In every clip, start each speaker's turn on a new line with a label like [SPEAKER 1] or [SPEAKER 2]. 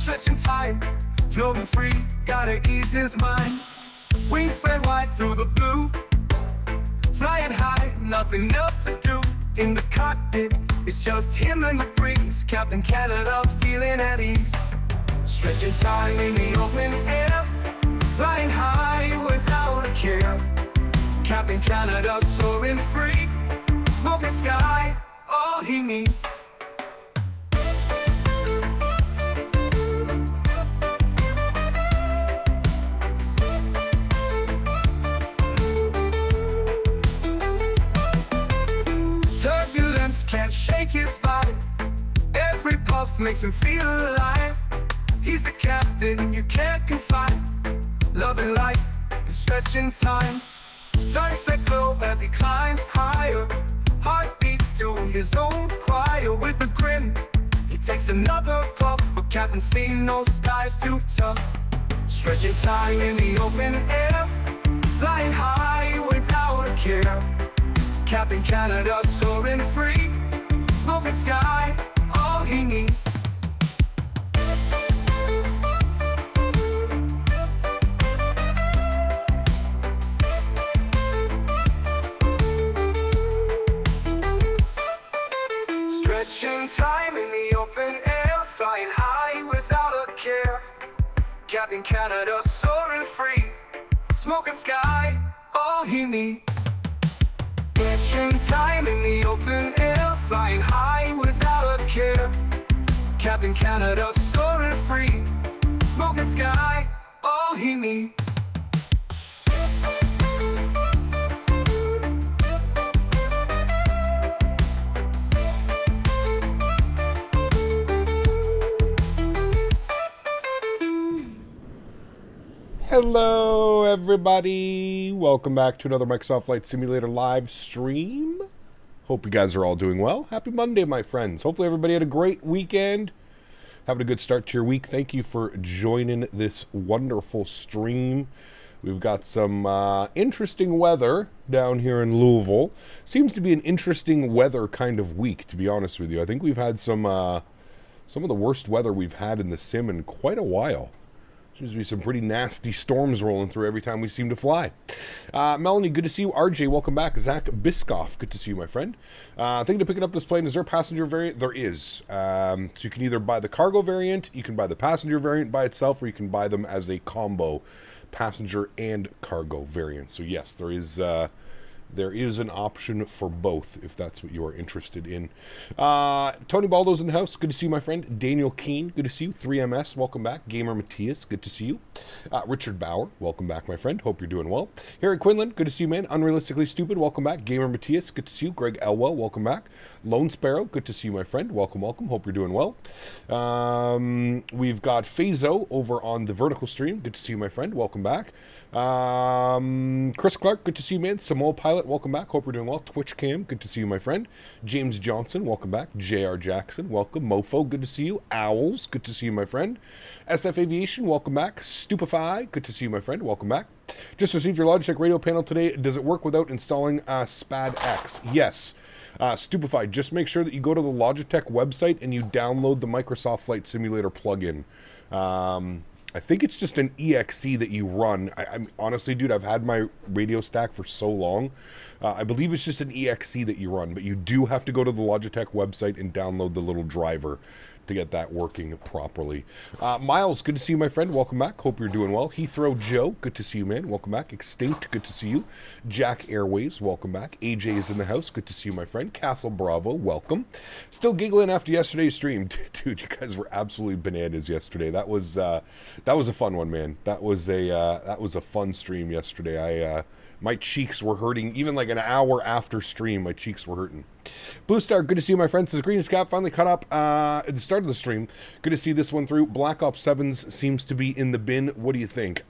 [SPEAKER 1] stretching time, floating free, gotta ease his mind. Wings spread wide through the blue, flying high, nothing else to do. In the cockpit, it's just him and the breeze. Captain Canada feeling at ease. Stretching time in the open air, flying high without a care. Captain Canada soaring free, smoking sky, all he needs. Turbulence can't shake his vibe, every puff makes him feel alive. He's the captain you can't confide, loving life and stretching time. Sunset glow as he climbs higher, heart beats to his own choir. With a grin, he takes another puff, but Captain seen no skies too tough. Stretching time in the open air, flying high without a care. Captain Canada soaring free, smoking sky, all he needs. Stretching time in the open air, flying high without a care. Captain Canada soaring free, smoking sky, all he needs. Stretching time in the open air, flying high without a care. Captain Canada soaring free, smoking sky, all he needs.
[SPEAKER 2] Hello everybody, welcome back to another Microsoft Flight Simulator live stream. Hope you guys are all doing well. Happy Monday, my friends. Hopefully everybody had a great weekend, having a good start to your week. Thank you for joining this wonderful stream. We've got some interesting weather down here in Louisville. Seems to be an interesting weather kind of week, to be honest with you. I think we've had some of the worst weather we've had in the sim in quite a while. Seems to be some pretty nasty storms rolling through every time we seem to fly. Melanie, good to see you. RJ, welcome back. Zach Biscoff, good to see you, my friend. Thinking of picking up this plane. Is there a passenger variant? There is. So you can either buy the cargo variant, you can buy the passenger variant by itself, or you can buy them as a combo, passenger and cargo variant. So yes, there is an option for both if that's what you are interested in. Tony Baldo's in the house. Good to see you, my friend. Daniel Keane, good to see you. 3MS, welcome back. Gamer Matthias, good to see you. Richard Bauer, welcome back, my friend. Hope you're doing well. Harry Quinlan, good to see you, man. Unrealistically Stupid, welcome back. Gamer Matthias, good to see you. Greg Elwell, welcome back. Lone Sparrow, good to see you, my friend. Welcome, welcome. Hope you're doing well. We've got Fazo over on the vertical stream. Good to see you, my friend. Welcome back. Chris Clark, good to see you, man. Samoa Pilot, welcome back. Hope you're doing well. Twitch Cam, good to see you, my friend. James Johnson, welcome back. JR Jackson, welcome. Mofo, good to see you. Owls, good to see you, my friend. SF Aviation, welcome back. Stupefy, good to see you, my friend. Welcome back. Just received your Logitech radio panel today. Does it work without installing SPAD X? Yes. Stupefy, just make sure that you go to the Logitech website and you download the Microsoft Flight Simulator plugin. I think it's just an EXE that you run. I'm honestly, dude, I've had my radio stack for so long. I believe it's just an EXE that you run, but you do have to go to the Logitech website and download the little driver to get that working properly. Miles, good to see you, my friend. Welcome back. Hope you're doing well. Heathrow Joe, good to see you, man. Welcome back. Extinct, good to see you. Jack Airways, welcome back. AJ is in the house. Good to see you, my friend. Castle Bravo, welcome. Still giggling after yesterday's stream. Dude, you guys were absolutely bananas yesterday. That was a fun one, man. That was a fun stream yesterday. My cheeks were hurting. Even like an hour after stream, my cheeks were hurting. Blue Star, good to see you, my friend. Says Green Scap finally caught up at the start of the stream. Good to see this one through. Black Ops 7s seems to be in the bin. What do you think?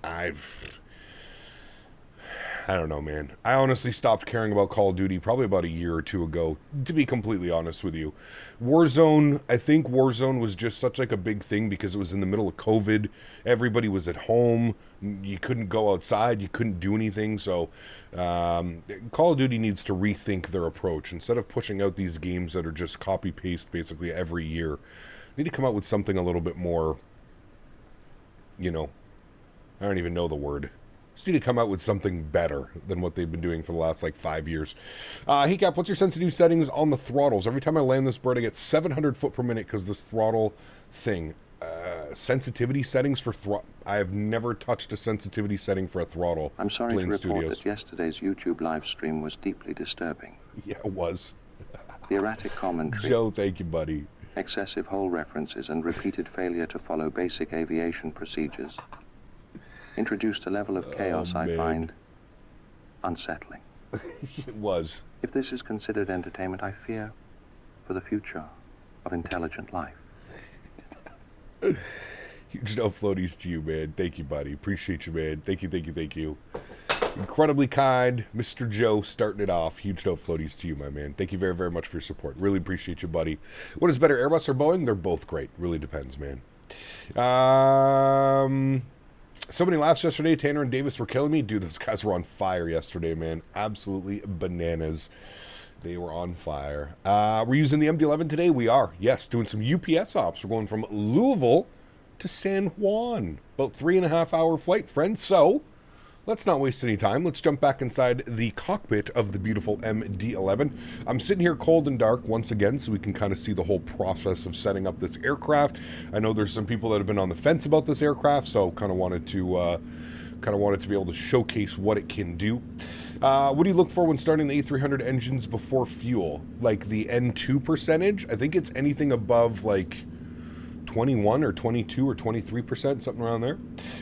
[SPEAKER 2] I don't know, man. I honestly stopped caring about Call of Duty probably about a year or two ago, to be completely honest with you. Warzone, I think Warzone was just such like a big thing because it was in the middle of COVID. Everybody was at home. You couldn't go outside. You couldn't do anything. So Call of Duty needs to rethink their approach. Instead of pushing out these games that are just copy-paste basically every year, they need to come out with something a little bit more you know, I don't even know the word. Just need to come out with something better than what they've been doing for the last, like, 5 years. Hey, Cap, what's your sensitivity settings on the throttles? Every time I land this bird, I get 700 foot per minute because this throttle thing. Sensitivity settings for throttle. I have never touched a sensitivity setting for a throttle.
[SPEAKER 3] I'm sorry to report that yesterday's YouTube live stream was deeply disturbing.
[SPEAKER 2] Yeah, it was.
[SPEAKER 3] The erratic commentary.
[SPEAKER 2] Joe, thank you, buddy.
[SPEAKER 3] Excessive hole references and repeated failure to follow basic aviation procedures introduced a level of chaos I find unsettling.
[SPEAKER 2] It was.
[SPEAKER 3] If this is considered entertainment, I fear for the future of intelligent life.
[SPEAKER 2] Huge no floaties to you, man. Thank you, buddy. Appreciate you, man. Thank you, thank you, thank you. Incredibly kind, Mr. Joe, starting it off. Huge no floaties to you, my man. Thank you very, very much for your support. Really appreciate you, buddy. What is better, Airbus or Boeing? They're both great. Really depends, man. So many laughs yesterday. Tanner and Davis were killing me. Dude, those guys were on fire yesterday, man. Absolutely bananas. They were on fire. We're using the MD-11 today. We are. Yes, doing some UPS ops. We're going from Louisville to San Juan. About 3.5 hour flight, friends. So let's not waste any time. Let's jump back inside the cockpit of the beautiful MD-11. I'm sitting here cold and dark once again so we can kind of see the whole process of setting up this aircraft. I know there's some people that have been on the fence about this aircraft, so kind of wanted to be able to showcase what it can do. What do you look for when starting the A300 engines before fuel? Like the N2 percentage? I think it's anything above like 21 or 22 or 23%, something around there.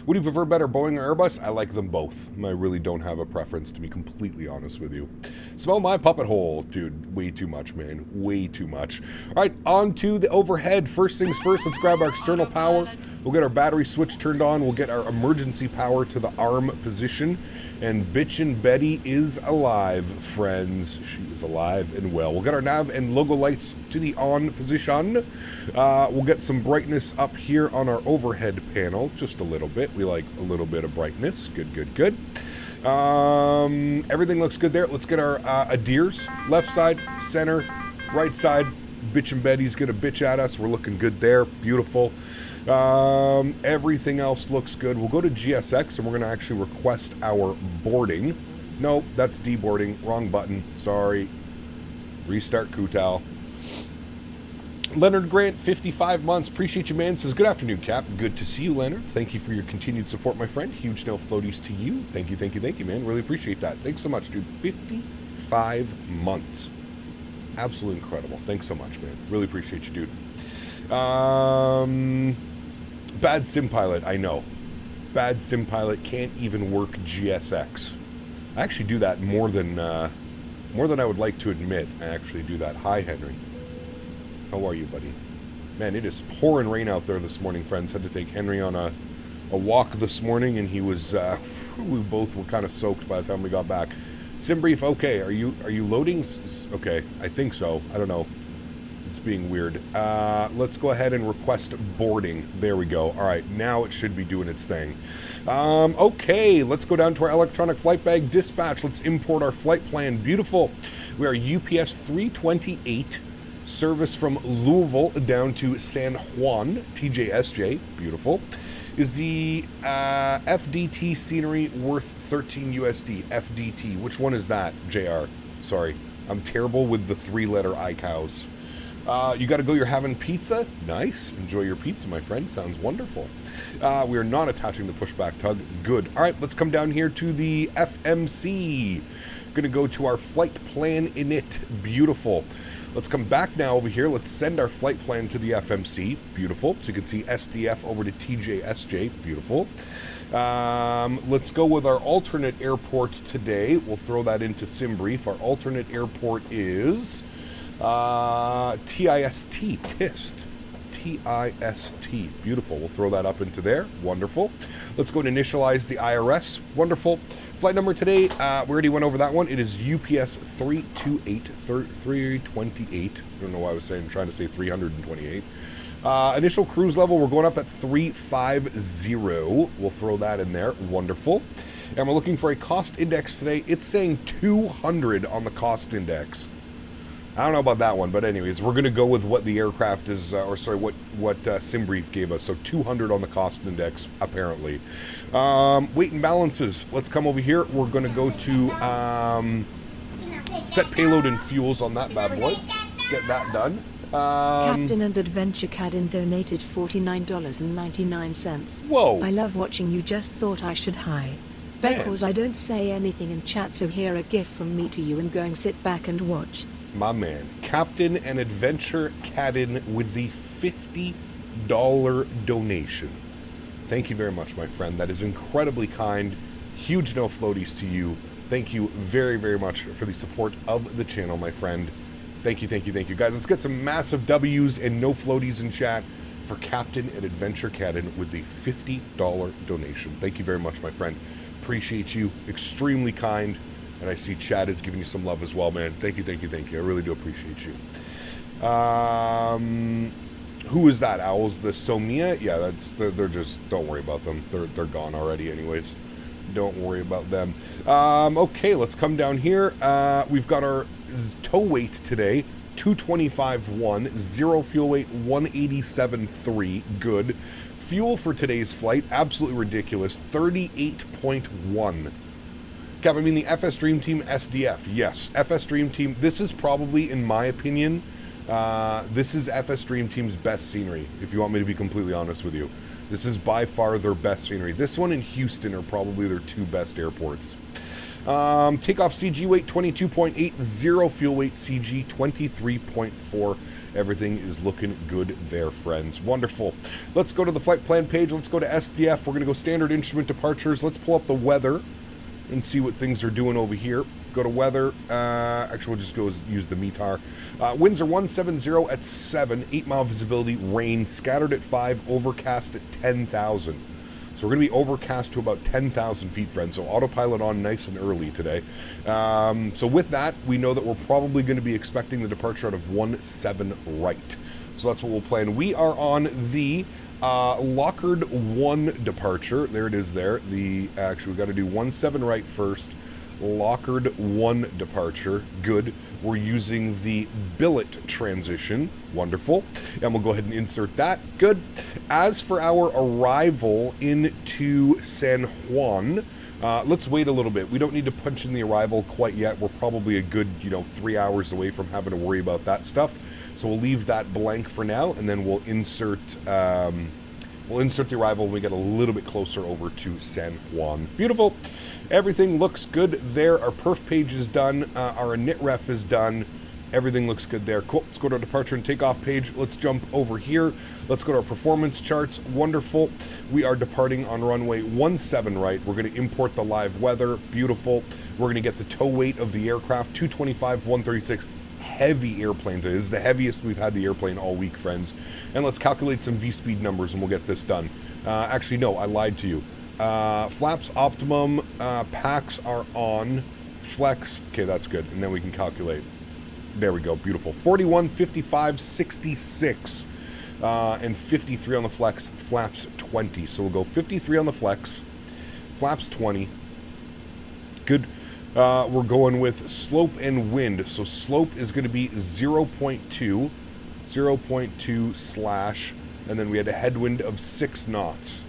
[SPEAKER 2] Would you prefer better, Boeing or Airbus? I like them both. I really don't have a preference, to be completely honest with you. Smell my puppet hole. Dude, way too much, man. Way too much. All right, on to the overhead. First things first, let's grab our external power. We'll get our battery switch turned on. We'll get our emergency power to the arm position. And Bitchin' Betty is alive, friends. She is alive and well. We'll get our nav and logo lights to the on position. We'll get some brightness up here on our overhead panel, just a little bit. We like a little bit of brightness. Good, good, good. Everything looks good there. Let's get our adheres. Left side, center, right side. Bitchin' Betty's gonna bitch at us. We're looking good there. Beautiful. Everything else looks good. We'll go to GSX and we're gonna actually request our boarding. Nope, that's deboarding. Wrong button. Sorry. Restart Kutal. Leonard Grant, 55 months. Appreciate you, man. Says, good afternoon, Cap. Good to see you, Leonard. Thank you for your continued support, my friend. Huge no floaties to you. Thank you, thank you, thank you, man. Really appreciate that. Thanks so much, dude. 55 months. Absolutely incredible. Thanks so much, man. Really appreciate you, dude. Bad sim pilot, I know. Bad sim pilot can't even work GSX. I actually do that more than I would like to admit. I actually do that. Hi, Henry. How are you, buddy? Man, it is pouring rain out there this morning, friends. Had to take Henry on a walk this morning, and he was. We both were kind of soaked by the time we got back. Sim brief, okay. Are you loading? Okay, I think so. I don't know. It's being weird. Let's go ahead and request boarding. There we go. All right, now it should be doing its thing. Okay, let's go down to our electronic flight bag dispatch. Let's import our flight plan. Beautiful. We are UPS 328. Service from Louisville down to San Juan, TJSJ, beautiful. Is the FDT scenery worth 13 USD? FDT, which one is that, JR? Sorry, I'm terrible with the 3-letter iCows. You got to go, you're having pizza? Nice, enjoy your pizza, my friend, sounds wonderful. We are not attaching the pushback tug, good. All right, let's come down here to the FMC. Gonna go to our flight plan init, beautiful. Let's come back now over here. Let's send our flight plan to the FMC. Beautiful. So you can see SDF over to TJSJ. Beautiful. Let's go with our alternate airport today. We'll throw that into SimBrief. Our alternate airport is TIST. TIST. TIST. Beautiful. We'll throw that up into there. Wonderful. Let's go and initialize the IRS. Wonderful. Flight number today, we already went over that one. It is UPS 328. I don't know why I was trying to say 328. Initial cruise level, we're going up at 350. We'll throw that in there. Wonderful. And we're looking for a cost index today. It's saying 200 on the cost index. I don't know about that one, but anyways, we're going to go with what the aircraft is, what SimBrief gave us. So 200 on the cost index, apparently. Weight and balances. Let's come over here. We're going to go to set payload and fuels on that bad boy. Get that done.
[SPEAKER 4] Captain and Adventure Cadin donated $49.99.
[SPEAKER 2] Whoa.
[SPEAKER 4] I love watching you. Just thought I should hi. Because I don't say anything in chat, so here a gift from me to you and going sit back and watch.
[SPEAKER 2] My man, Captain and Adventure Cadin with the $50 donation. Thank you very much, my friend. That is incredibly kind. Huge no floaties to you. Thank you very, very much for the support of the channel, my friend. Thank you, thank you, thank you. Guys, let's get some massive W's and no floaties in chat for Captain and Adventure Cadin with the $50 donation. Thank you very much, my friend. Appreciate you. Extremely kind. And I see Chad is giving you some love as well, man. Thank you, thank you, thank you. I really do appreciate you. Who is that? Owls? The Somia? Yeah, they're just, don't worry about them. They're gone already anyways. Don't worry about them. Okay, let's come down here. We've got our tow weight today. 225.1. Zero fuel weight, 187.3. Good. Fuel for today's flight, absolutely ridiculous. 38.1. Cap, I mean the FS Dream Team SDF. Yes, FS Dream Team. This is probably, in my opinion, this is FS Dream Team's best scenery, if you want me to be completely honest with you. This is by far their best scenery. This one and Houston are probably their two best airports. Takeoff CG weight 22.8, zero fuel weight CG 23.4. Everything is looking good there, friends. Wonderful. Let's go to the flight plan page. Let's go to SDF. We're going to go standard instrument departures. Let's pull up the weather and see what things are doing over here. Go to weather. Actually, we'll just go use the METAR. Winds are 170 at 7, 8-mile visibility, rain, scattered at 5, overcast at 10,000. So we're going to be overcast to about 10,000 feet, friends. So autopilot on nice and early today. So with that, we know that we're probably going to be expecting the departure out of 17 right. So that's what we'll plan. We are on the Lockard 1 departure. There it is there. Actually, we've got to do 17 right first. Lockard 1 departure. Good. We're using the billet transition. Wonderful. And we'll go ahead and insert that. Good. As for our arrival into San Juan, let's wait a little bit. We don't need to punch in the arrival quite yet. We're probably a good, 3 hours away from having to worry about that stuff. So we'll leave that blank for now, and then we'll insert the arrival when we get a little bit closer over to San Juan. Beautiful. Everything looks good there. Our perf page is done. Our init ref is done. Everything looks good there. Cool. Let's go to our departure and takeoff page. Let's jump over here. Let's go to our performance charts. Wonderful. We are departing on runway 17 right. We're going to import the live weather. Beautiful. We're going to get the tow weight of the aircraft, 225, 136. Heavy airplane today. This is the heaviest we've had the airplane all week, friends. And let's calculate some V-speed numbers and we'll get this done. Actually, no, I lied to you. Flaps optimum, packs are on, flex, okay, that's good, and then we can calculate. There we go, beautiful. 41, 55, 66, and 53 on the flex, flaps 20. So we'll go 53 on the flex, flaps 20, good. We're going with slope and wind. So slope is going to be 0.2 slash, and then we had a headwind of 6 knots.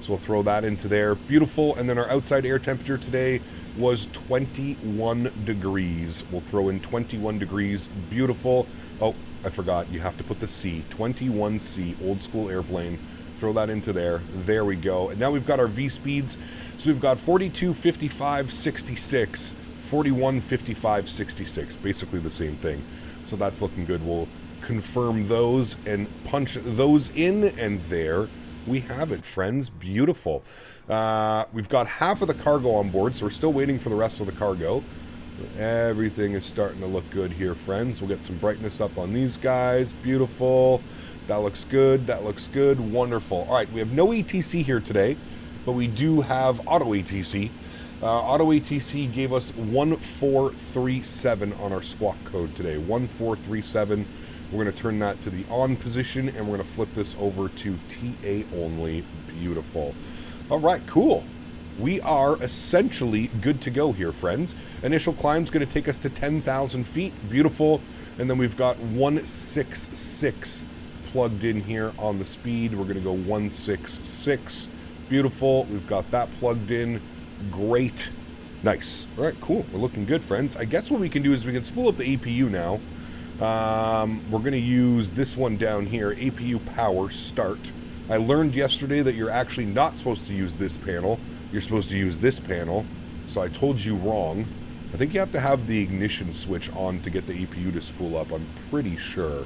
[SPEAKER 2] So we'll throw that into there. Beautiful. And then our outside air temperature today was 21 degrees. We'll throw in 21 degrees. Beautiful. Oh, I forgot. You have to put the C. 21C, old school airplane. Throw that into there. There we go. And now we've got our V speeds. So we've got 42, 55, 66, 41, 55, 66. Basically the same thing. So that's looking good. We'll confirm those and punch those in, and there we have it, friends. Beautiful. We've got half of the cargo on board, so we're still waiting for the rest of the cargo. Everything is starting to look good here, friends. We'll get some brightness up on these guys. Beautiful. That looks good. That looks good. Wonderful. All right, we have no ATC here today, but we do have auto ATC. Auto ATC gave us 1437 on our squawk code today. 1437. We're going to turn that to the on position, and we're going to flip this over to TA only. Beautiful. All right, cool. we are essentially good to go here, friends. Initial climb's going to take us to 10,000 feet. Beautiful. And then we've got 166 plugged in here on the speed. We're going to go 166. Beautiful. We've got that plugged in. Great. Nice. All right, cool. We're looking good, friends. I guess what we can do is we can spool up the APU now. We're going to use this one down here, APU power start. I learned yesterday that you're actually not supposed to use this panel. You're supposed to use this panel. So I told you wrong. I think you have to have the ignition switch on to get the APU to spool up. I'm pretty sure.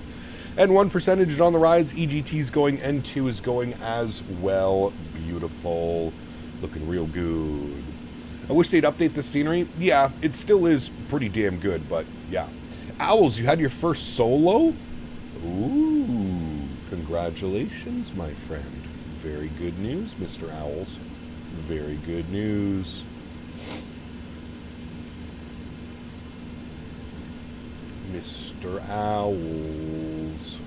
[SPEAKER 2] N1% is on the rise. EGT's going. N2 is going as well. Beautiful. Looking real good. I wish they'd update the scenery. Yeah, it still is pretty damn good, but yeah. Owls, you had your first solo? Ooh, congratulations, my friend. Very good news, Mr. Owls. Very good news. Mr. Owls.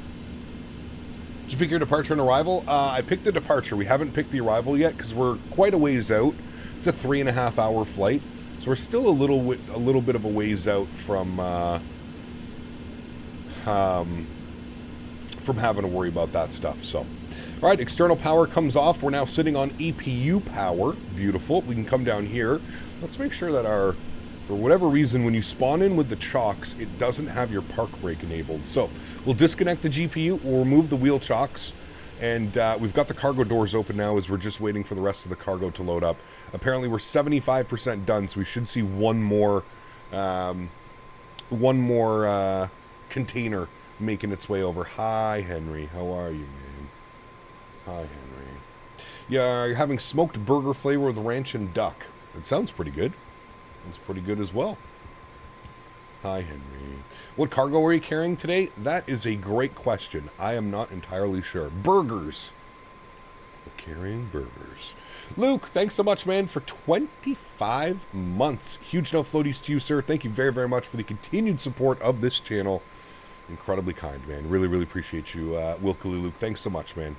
[SPEAKER 2] Did you pick your departure and arrival? I picked the departure. We haven't picked the arrival yet because we're quite a ways out. It's a 3.5 hour flight, so we're still a little bit of a ways out from having to worry about that stuff. So, all right, external power comes off. We're now sitting on APU power. Beautiful. We can come down here. Let's make sure that for whatever reason, when you spawn in with the chocks, it doesn't have your park brake enabled. So we'll disconnect the GPU. We'll remove the wheel chocks. And we've got the cargo doors open now as we're just waiting for the rest of the cargo to load up. Apparently we're 75% done, so we should see one more container making its way over. Hi, Henry. How are you, man? Hi, Henry. Yeah, you're having smoked burger flavor with ranch and duck. It sounds pretty good. It's pretty good as well. Hi, Henry. What cargo are you carrying today? That is a great question. I am not entirely sure. Burgers. We're carrying burgers. Luke, thanks so much, man, for 25 months. Huge no floaties to you, sir. Thank you very, very much for the continued support of this channel. Incredibly kind, man. Really, really appreciate you, Wilkily Luke. Thanks so much, man.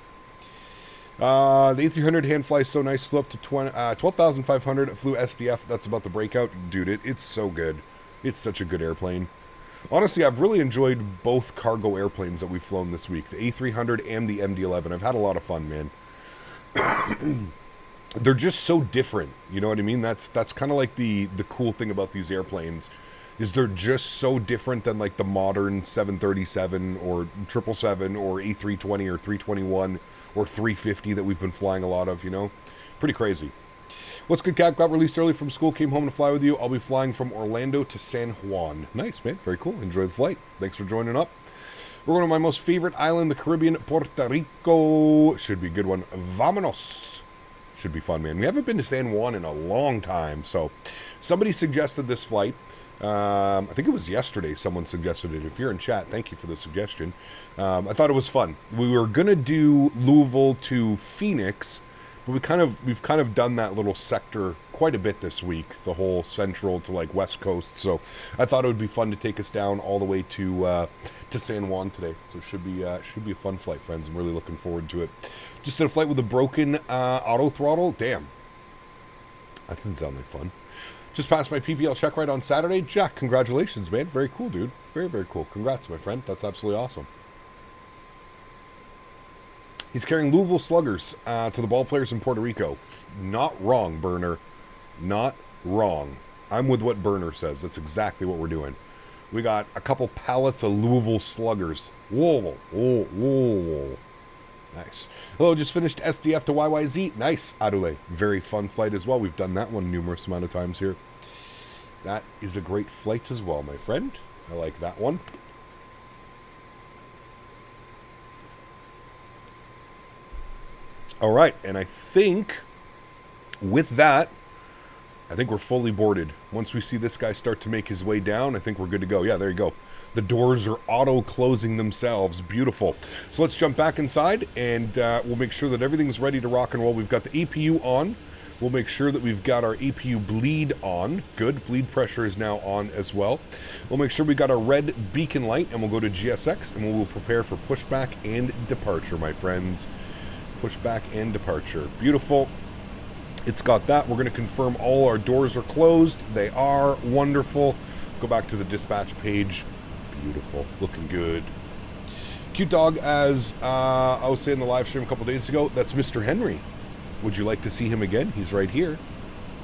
[SPEAKER 2] The A300 hand flies so nice. Flew up to 12,500. It flew SDF. That's about the breakout. Dude, it's so good. It's such a good airplane. Honestly, I've really enjoyed both cargo airplanes that we've flown this week. The A300 and the MD-11. I've had a lot of fun, man. They're just so different. You know what I mean? That's kind of like the cool thing about these airplanes. Is they're just so different than like the modern 737 or 777 or A320 or 321 or 350 that we've been flying a lot of, you know? Pretty crazy. What's good, Cat? Got released early from school, came home to fly with you. I'll be flying from Orlando to San Juan. Nice, man. Very cool. Enjoy the flight. Thanks for joining up. We're going to my most favorite island, the Caribbean, Puerto Rico. Should be a good one. Vamonos. Should be fun, man. We haven't been to San Juan in a long time, so somebody suggested this flight. I think it was yesterday someone suggested it. If you're in chat, thank you for the suggestion. I thought it was fun. We were going to do Louisville to Phoenix, but we've kind of done that little sector quite a bit this week, the whole central to like west coast. So I thought it would be fun to take us down all the way to San Juan today. So it should be a fun flight, friends. I'm really looking forward to it. Just did a flight with a broken auto throttle. Damn, that doesn't sound like fun. Just passed my PPL check ride on Saturday. Jack, congratulations, man. Very cool, dude. Very, very cool. Congrats, my friend. That's absolutely awesome. He's carrying Louisville Sluggers to the ball players in Puerto Rico. Not wrong, Burner. Not wrong. I'm with what Burner says. That's exactly what we're doing. We got a couple pallets of Louisville Sluggers. Whoa, whoa, whoa. Nice. Hello, just finished SDF to YYZ. Nice, Adule. Very fun flight as well. We've done that one numerous amount of times here. That is a great flight as well, my friend. I like that one. All right, and I think with that, I think we're fully boarded. Once we see this guy start to make his way down, I think we're good to go. Yeah, there you go. The doors are auto-closing themselves. Beautiful. So let's jump back inside, and we'll make sure that everything's ready to rock and roll. We've got the APU on. We'll make sure that we've got our APU bleed on. Good. Bleed pressure is now on as well. We'll make sure we got our red beacon light, and we'll go to GSX, and we'll prepare for pushback and departure, my friends. Pushback and departure. Beautiful. It's got that. We're going to confirm all our doors are closed. They are. Wonderful. Go back to the dispatch page. Beautiful. Looking good. Cute dog, as I was saying in the live stream a couple days ago, that's Mr. Henry. Would you like to see him again? He's right here.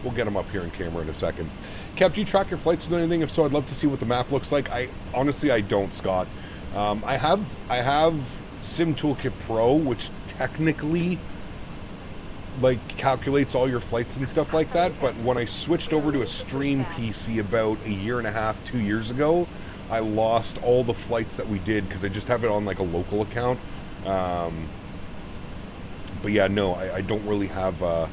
[SPEAKER 2] We'll get him up here in camera in a second. Cap, do you track your flights with anything? If so, I'd love to see what the map looks like. Honestly, I don't, Scott. I have Sim Toolkit Pro, which technically like calculates all your flights and stuff like that, but when I switched over to a stream PC about a year and a half, 2 years ago, I lost all the flights that we did because I just have it on like a local account. But yeah, no, I don't really have a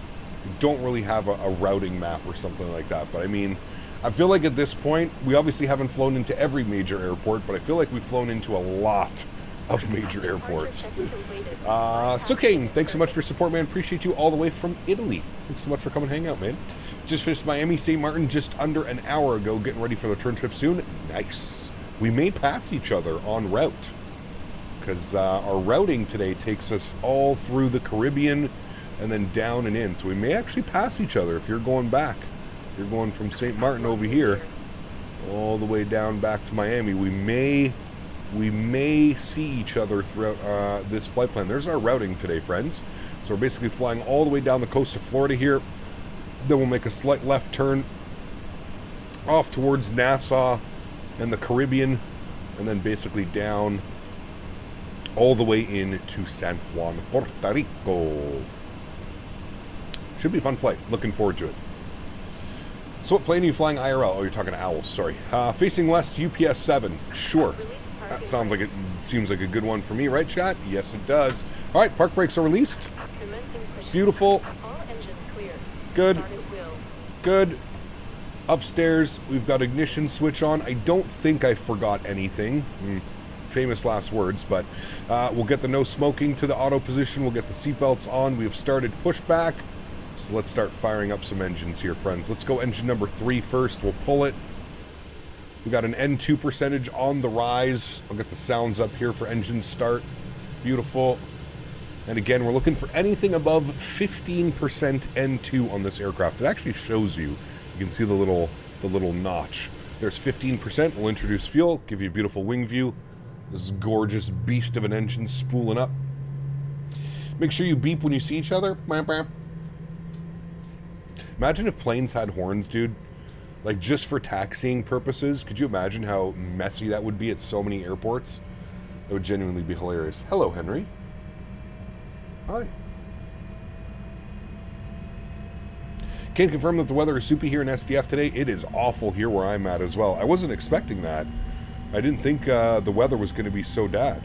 [SPEAKER 2] routing map or something like that. But I mean, I feel like at this point, we obviously haven't flown into every major airport, but I feel like we've flown into a lot of major airports. So Kane, thanks so much for your support, man. Appreciate you all the way from Italy. Thanks so much for coming and hang out, man. Just finished Miami St. Martin just under an hour ago, getting ready for the return trip soon. Nice. We may pass each other en route, because our routing today takes us all through the Caribbean and then down and in. So we may actually pass each other if you're going back. You're going from St. Martin over here all the way down back to Miami. We may see each other throughout this flight plan. There's our routing today, friends. So we're basically flying all the way down the coast of Florida here. Then we'll make a slight left turn off towards Nassau and the Caribbean, and then basically down all the way into San Juan, Puerto Rico. Should be a fun flight. Looking forward to it. So what plane are you flying IRL? Oh, you're talking to Owls, sorry. Facing west, UPS 7. Sure. That sounds like seems like a good one for me, right, chat? Yes, it does. All right, park brakes are released. Beautiful. Good. Good. Upstairs, we've got ignition switch on. I don't think I forgot anything. Famous last words, but we'll get the no smoking to the auto position. We'll get the seatbelts on. We've started pushback. So let's start firing up some engines here, friends. Let's go engine number 3 first. We'll pull it. We got an N2 percentage on the rise. I'll get the sounds up here for engine start. Beautiful. And again, we're looking for anything above 15% N2 on this aircraft. It actually shows you. You can see the little notch. There's 15%. We'll introduce fuel, give you a beautiful wing view. This gorgeous beast of an engine spooling up. Make sure you beep when you see each other. Imagine if planes had horns, dude. Like, just for taxiing purposes. Could you imagine how messy that would be at so many airports? It would genuinely be hilarious. Hello, Henry. Hi. Can confirm that the weather is soupy here in SDF today. It is awful here where I'm at as well. I wasn't expecting that. I didn't think the weather was going to be so bad.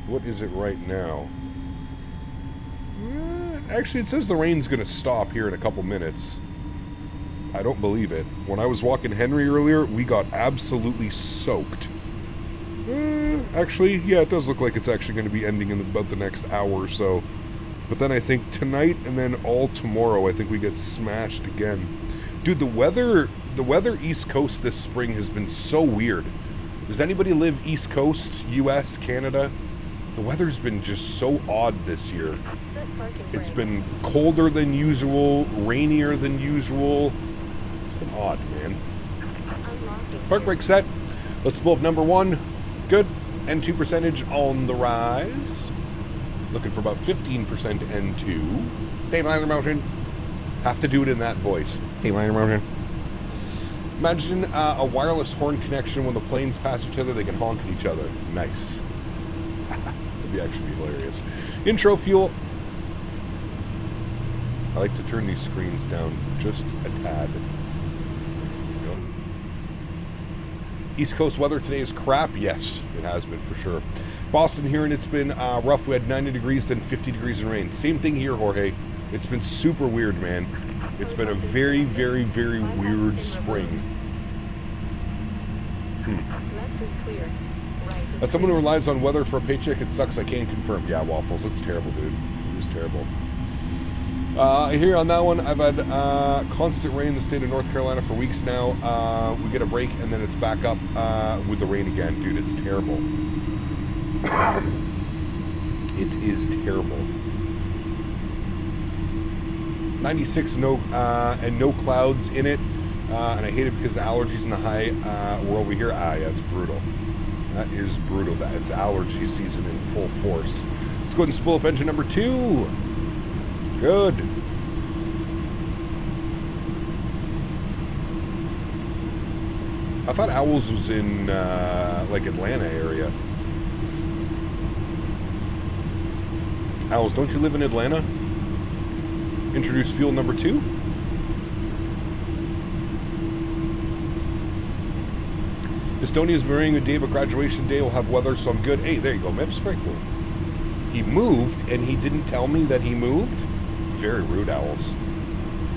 [SPEAKER 2] What is it right now? Actually, it says the rain's going to stop here in a couple minutes. I don't believe it. When I was walking Henry earlier, we got absolutely soaked. Actually, yeah, it does look like it's actually going to be ending in about the next hour or so. But then I think tonight and then all tomorrow, I think we get smashed again. Dude, the weather East Coast this spring has been so weird. Does anybody live East Coast, US, Canada? The weather's been just so odd this year. It's been colder than usual, rainier than usual. It's been odd, man. Park brake set. Let's pull up number 1. Good. N2 percentage on the rise. Looking for about 15% N2. Daylighter motion. Have to do it in that voice. Daylighter motion. Imagine a wireless horn connection when the planes pass each other, they can honk at each other. Nice. That'd be actually hilarious. Intro fuel. I like to turn these screens down just a tad. East Coast weather today is crap. Yes, it has been for sure. Boston here, and it's been rough. We had 90 degrees, then 50 degrees in rain. Same thing here, Jorge. It's been super weird, man. It's been a very, very, very weird spring. As someone who relies on weather for a paycheck, it sucks. I can't confirm. Yeah, Waffles. It's terrible, dude. It's terrible. Here on that one, I've had constant rain in the state of North Carolina for weeks now. We get a break, and then it's back up with the rain again. Dude, it's terrible. It is terrible. 96 and no clouds in it. And I hate it because the allergies in the high were over here. Yeah, it's brutal. That is brutal. It's allergy season in full force. Let's go ahead and spool up engine number 2. Good. I thought Owls was in, like, Atlanta area. Owls, don't you live in Atlanta? Introduce fuel number 2. Estonia's marrying a day, but graduation day will have weather, so I'm good. Hey, there you go, Mips. Very cool. He moved, and he didn't tell me that he moved? Very rude, Owls.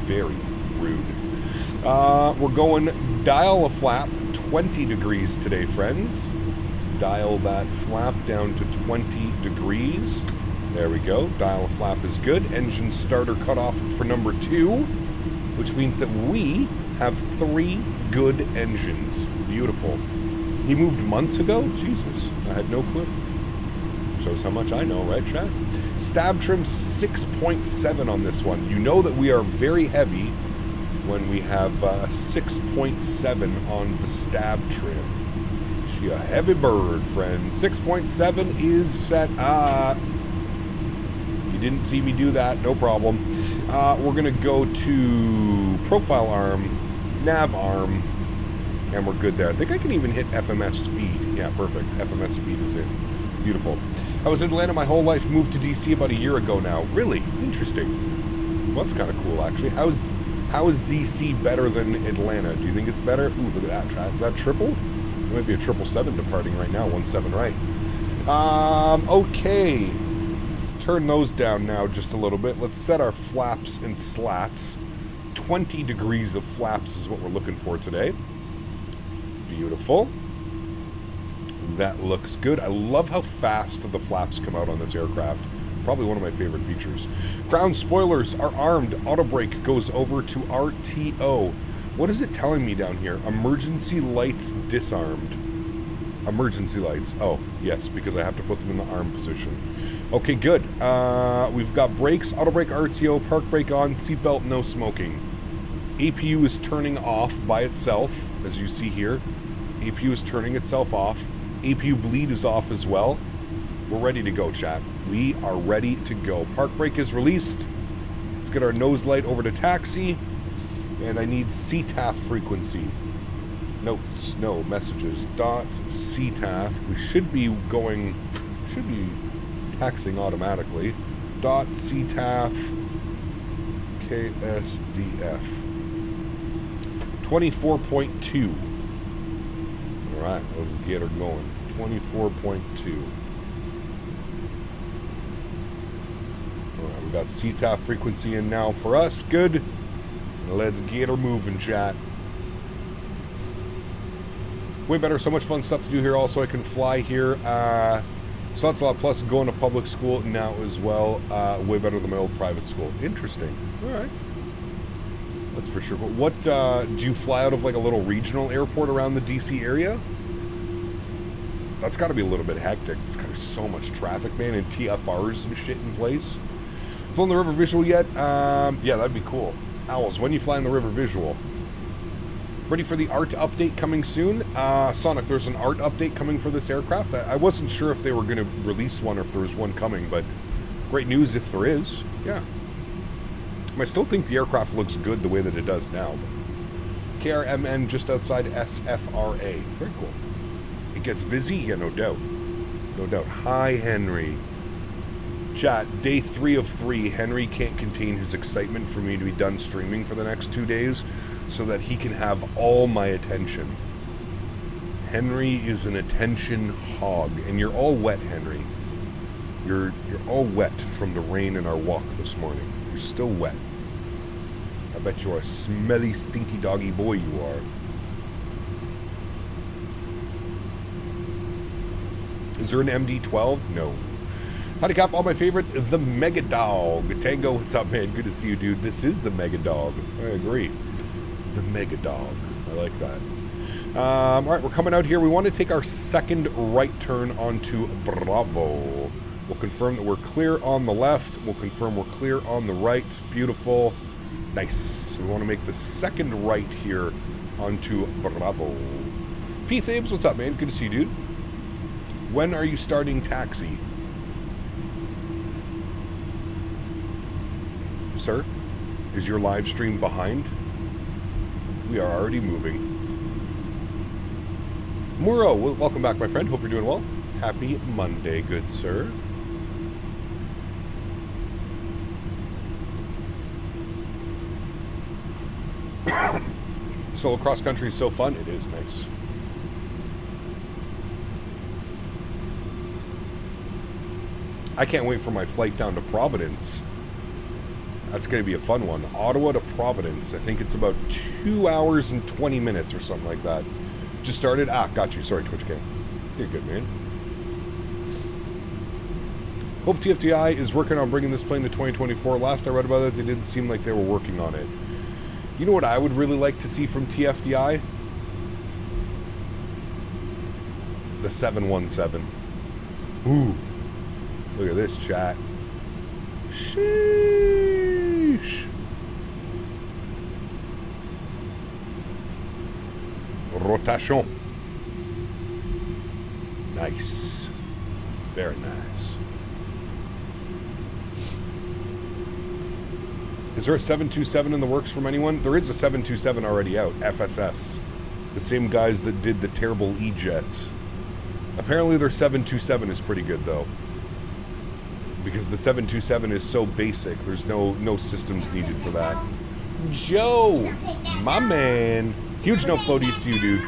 [SPEAKER 2] Very rude. We're going dial a flap 20 degrees today, friends. Dial that flap down to 20 degrees. There we go. Dial a flap is good. Engine starter cut off for number 2, which means that we have 3 good engines. Beautiful. He moved months ago? Jesus, I had no clue. Shows how much I know, right, chat? Stab trim 6.7 on this one. You know that we are very heavy when we have 6.7 on the stab trim. She a heavy bird, friends. 6.7 is set. You didn't see me do that, no problem. We're gonna go to profile arm, nav arm, and we're good there. I think I can even hit FMS speed. Yeah, perfect. FMS speed is in. Beautiful. I was in Atlanta my whole life, moved to DC about a year ago now. Really? Interesting. Well, that's kind of cool, actually. How is DC better than Atlanta? Do you think it's better? Ooh, look at that track. Is that triple? It might be a 777 departing right now. 17 right. Okay. Turn those down now just a little bit. Let's set our flaps and slats. 20 degrees of flaps is what we're looking for today. Beautiful. That looks good. I love how fast the flaps come out on this aircraft. Probably one of my favorite features. Ground spoilers are armed. Auto brake goes over to RTO. What is it telling me down here? Emergency lights disarmed. Emergency lights. Oh, yes, because I have to put them in the arm position. Okay, good. We've got brakes, auto brake RTO, park brake on, seatbelt, no smoking. APU is turning off by itself, as you see here. APU is turning itself off. APU bleed is off as well. We're ready to go, chat. We are ready to go. Park brake is released. Let's get our nose light over to taxi. And I need CTAF frequency. Notes, no messages. Dot CTAF. We should be taxing automatically. Dot CTAF KSDF 24.2. Alright, let's get her going. 24.2. Alright, we got CTAF frequency in now for us. Good. Let's get her moving, chat. Way better, so much fun stuff to do here. Also, I can fly here. Slots a lot plus going to public school now as well. Way better than my old private school. Interesting. All right. That's for sure. But what, do you fly out of like a little regional airport around the DC area? That's got to be a little bit hectic. There's got to be so much traffic, man, and TFRs and shit in place. Flown the river visual yet? Yeah, that'd be cool. Owls, when you fly in the river visual? Ready for the art update coming soon? Sonic, there's an art update coming for this aircraft. I wasn't sure if they were going to release one or if there was one coming, but great news if there is. Yeah. I still think the aircraft looks good the way that it does now. KRMN just outside SFRA. Very cool. It gets busy? Yeah, no doubt. No doubt. Hi, Henry. Chat, day 3 of 3. Henry can't contain his excitement for me to be done streaming for the next 2 days so that he can have all my attention. Henry is an attention hog, and you're all wet, Henry. You're all wet from the rain in our walk this morning. You're still wet. I bet you're a smelly, stinky doggy boy you are. Is there an MD-12? No. Howdy, Cap, all my favorite, the Mega Dog. Tango, what's up, man? Good to see you, dude. This is the Mega Dog. I agree. The Mega Dog. I like that. All right, we're coming out here. We want to take our second right turn onto Bravo. We'll confirm that we're clear on the left. We'll confirm we're clear on the right. Beautiful. Nice. We want to make the second right here onto Bravo. P. Thabes, what's up, man? Good to see you, dude. When are you starting taxi? Sir, is your live stream behind? We are already moving. Muro, welcome back, my friend. Hope you're doing well. Happy Monday, good sir. Solo cross country is so fun. It is nice. I can't wait for my flight down to Providence. That's going to be a fun one. Ottawa to Providence. I think it's about 2 hours and 20 minutes or something like that. Just started. Ah, got you. Sorry, Twitch Cam. You're good, man. Hope TFDi is working on bringing this plane to 2024. Last I read about it, they didn't seem like they were working on it. You know what I would really like to see from TFDi? The 717. Ooh. Look at this, chat. Sheesh. Rotation. Nice. Very nice. Is there a 727 in the works from anyone? There is a 727 already out, FSS. The same guys that did the terrible E-Jets. Apparently their 727 is pretty good, though. Because the 727 is so basic, there's no systems needed for that. Joe! My man! Huge no floaties to you, dude.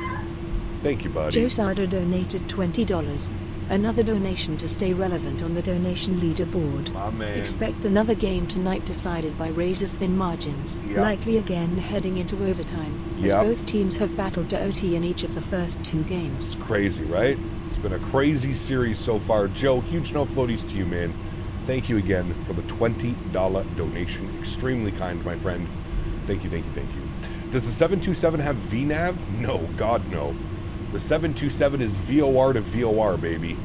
[SPEAKER 2] Thank you, buddy.
[SPEAKER 4] Joe Sada donated $20. Another donation to stay relevant on the donation leaderboard.
[SPEAKER 2] My man.
[SPEAKER 4] Expect another game tonight decided by razor-thin margins.
[SPEAKER 2] Yep.
[SPEAKER 4] Likely again heading into overtime, as
[SPEAKER 2] Yep.
[SPEAKER 4] both teams have battled to OT in each of the first 2 games.
[SPEAKER 2] It's crazy, right? It's been a crazy series so far. Joe, huge no floaties to you, man. Thank you again for the $20 donation. Extremely kind, my friend. Thank you, thank you, thank you. Does the 727 have VNAV? No, God, no. The 727 is VOR to VOR, baby.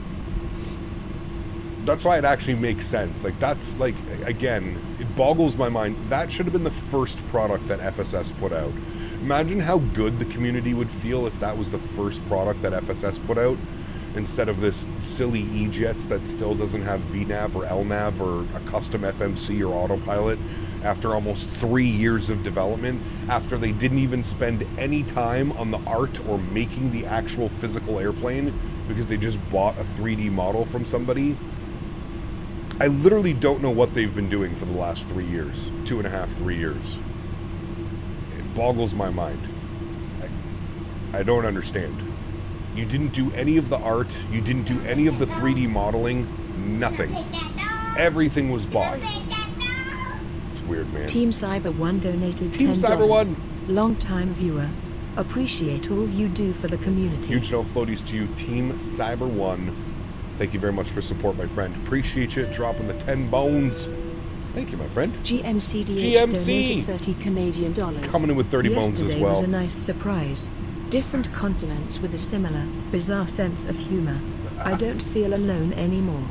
[SPEAKER 2] That's why it actually makes sense. Like, that's, like, again, it boggles my mind. That should have been the first product that FSS put out. Imagine how good the community would feel if that was the first product that FSS put out, instead of this silly E-Jets that still doesn't have VNAV or LNAV or a custom FMC or autopilot after almost 3 years of development, after they didn't even spend any time on the art or making the actual physical airplane because they just bought a 3D model from somebody. I literally don't know what they've been doing for the last 3 years, 2.5, 3 years. It boggles my mind. I don't understand. You didn't do any of the art, you didn't do any of the 3D modeling, nothing. Everything was bought. It's weird, man.
[SPEAKER 4] Team Cyber 1 donated $10.
[SPEAKER 2] Team Cyber 1.
[SPEAKER 4] Long-time viewer. Appreciate all you do for the community.
[SPEAKER 2] Huge no floaties to you, Team Cyber 1. Thank you very much for support, my friend. Appreciate you dropping the 10 bones. Thank you, my friend.
[SPEAKER 4] GMCDH donated $30 Canadian.
[SPEAKER 2] Coming in with 30 bones as
[SPEAKER 4] Yesterday
[SPEAKER 2] well.
[SPEAKER 4] was a nice surprise. Different continents with a similar, bizarre sense of humor. I don't feel alone anymore.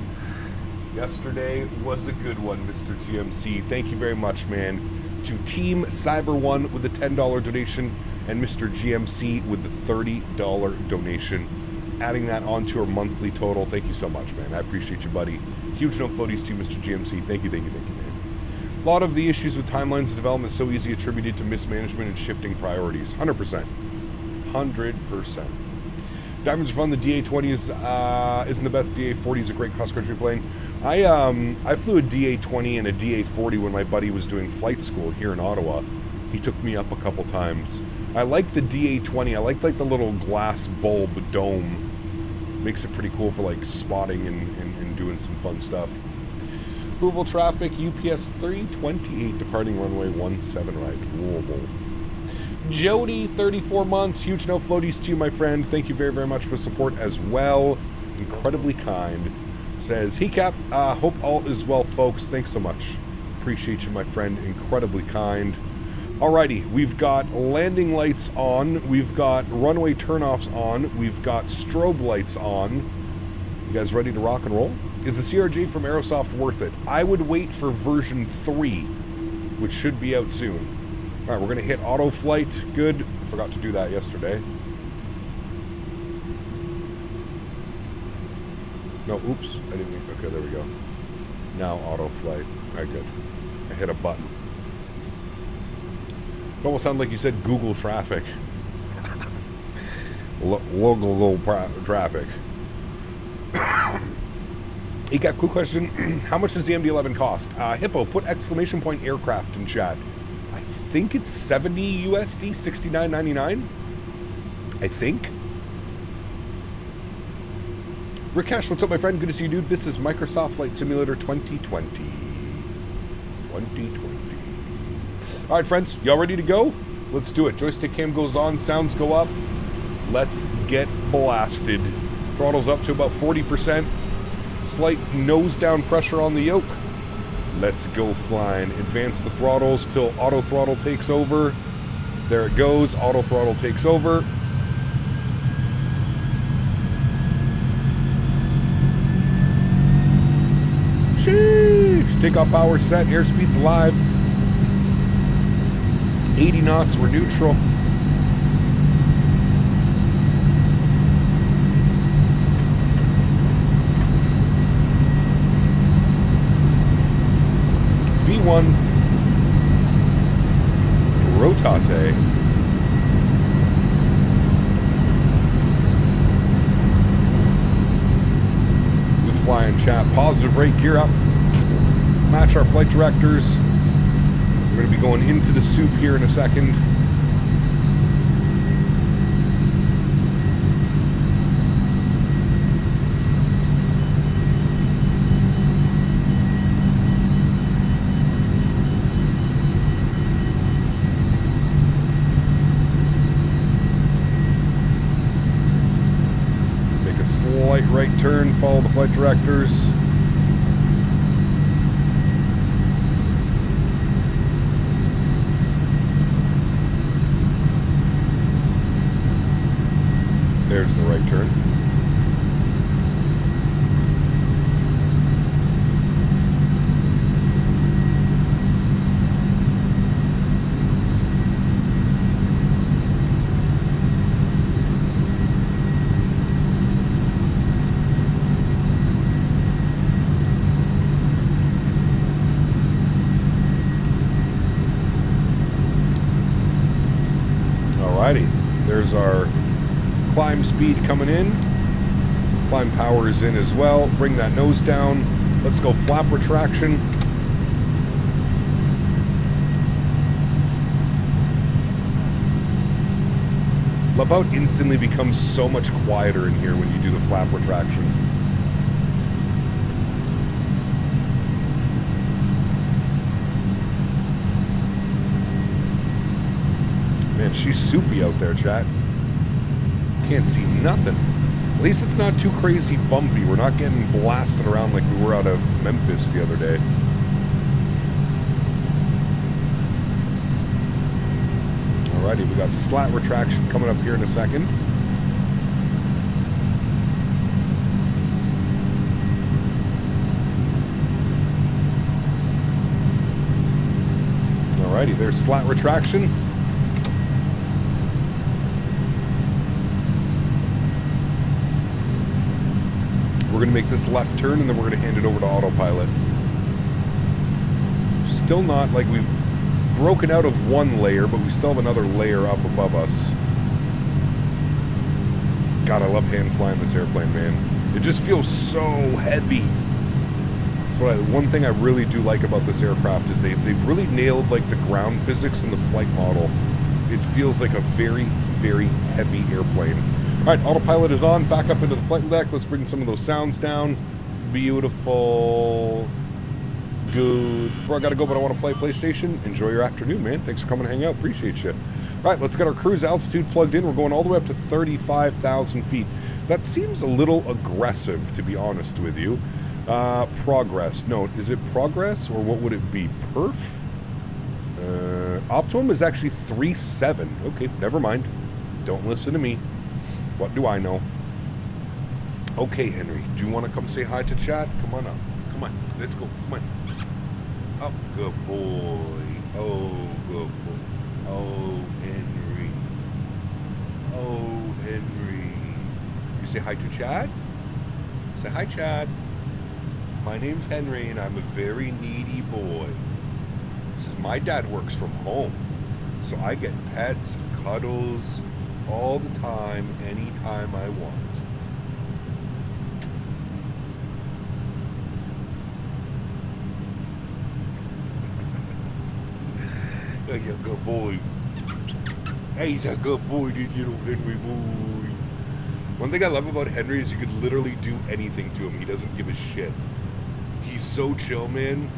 [SPEAKER 2] Yesterday was a good one, Mr. GMC. Thank you very much, man. To Team Cyber 1 with the $10 donation and Mr. GMC with the $30 donation. Adding that onto our monthly total. Thank you so much, man. I appreciate you, buddy. Huge no floaties to you, Mr. GMC. Thank you, thank you, thank you, man. A lot of the issues with timelines of development so easy attributed to mismanagement and shifting priorities. 100%. 100%. Diamonds are fun. The DA-20 isn't the best. DA-40 is a great cross-country plane. I flew a DA-20 and a DA-40 when my buddy was doing flight school here in Ottawa. He took me up a couple times. I like the DA-20. I like the little glass bulb dome. Makes it pretty cool for like spotting and doing some fun stuff. Louisville traffic, UPS 328 departing runway 17 right, Louisville. Jody, 34 months. Huge no floaties to you, my friend. Thank you very, very much for support as well. Incredibly kind. Says, hey Cap, hope all is well, folks. Thanks so much. Appreciate you, my friend. Incredibly kind. Alrighty, we've got landing lights on. We've got runway turnoffs on. We've got strobe lights on. You guys ready to rock and roll? Is the CRJ from Aerosoft worth it? I would wait for version 3 which should be out soon. All right, we're going to hit auto flight. Good. Forgot to do that yesterday. No, oops. I didn't. Okay, there we go. Now auto flight. All right, good. I hit a button. It almost sounded like you said Google traffic. Local traffic. He got a quick question. How much does the MD-11 cost? Hippo, put exclamation point aircraft in chat. I think it's 70 USD, 69.99. I think. Rakesh, what's up, my friend? Good to see you, dude. This is Microsoft Flight Simulator 2020. 2020. All right, friends, y'all ready to go? Let's do it. Joystick cam goes on, sounds go up. Let's get blasted. Throttle's up to about 40%. Slight nose down pressure on the yoke. Let's go flying. Advance the throttles till auto throttle takes over. There it goes. Auto throttle takes over. Sheesh. Takeoff power set. Airspeed's live. 80 knots. We're neutral. V1 rotate. We fly in chat. Positive rate, gear up. Match our flight directors. We're going to be going into the soup here in a second. Slight right turn, follow the flight directors. There's the right turn. Alrighty, there's our climb speed coming in. Climb power is in as well. Bring that nose down. Let's go flap retraction. Love how it instantly becomes so much quieter in here when you do the flap retraction. Man, she's soupy out there, chat. Can't see nothing. At least it's not too crazy bumpy. We're not getting blasted around like we were out of Memphis the other day. Alrighty, we got slat retraction coming up here in a second. Alrighty, there's slat retraction. We're going to make this left turn and then we're going to hand it over to autopilot. Still not like we've broken out of one layer, but we still have another layer up above us. God, I love hand flying this airplane, man. It just feels so heavy. That's what one thing I really do like about this aircraft is they've really nailed like the ground physics in the flight model. It feels like a very, very heavy airplane. All right, autopilot is on. Back up into the flight deck. Let's bring some of those sounds down. Beautiful. Good. Bro, I gotta go, but I want to play PlayStation. Enjoy your afternoon, man. Thanks for coming to hang out. Appreciate you. All right, let's get our cruise altitude plugged in. We're going all the way up to 35,000 feet. That seems a little aggressive, to be honest with you. Progress. No, is it progress or what would it be? Perf? Optimum is actually 3.7. Okay, never mind. Don't listen to me. What do I know? Okay, Henry, do you want to come say hi to chat? Come on up. Come on, let's go. Come on. Up, good boy. Oh, good boy. Oh, Henry. Oh, Henry. You say hi to Chad? Say hi, Chad. My name's Henry, and I'm a very needy boy. Says my dad works from home, so I get pets and cuddles all the time, anytime I want. He's a good boy. He's a good boy, this little Henry boy. One thing I love about Henry is you could literally do anything to him. He doesn't give a shit. He's so chill, man.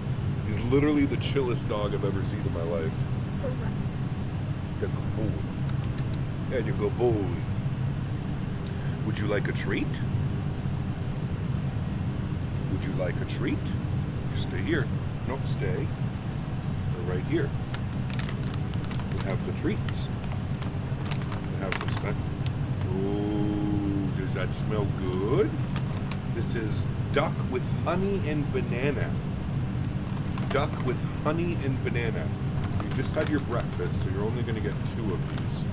[SPEAKER 2] He's literally the chillest dog I've ever seen in my life. You're a good boy. Yeah, you're a good boy. Would you like a treat? Would you like a treat? Stay here. No, stay. They're right here. We have the treats. We have the stuff. Oh, does that smell good? This is duck with honey and banana. Duck with honey and banana. You just had your breakfast, so you're only going to get 2 of these.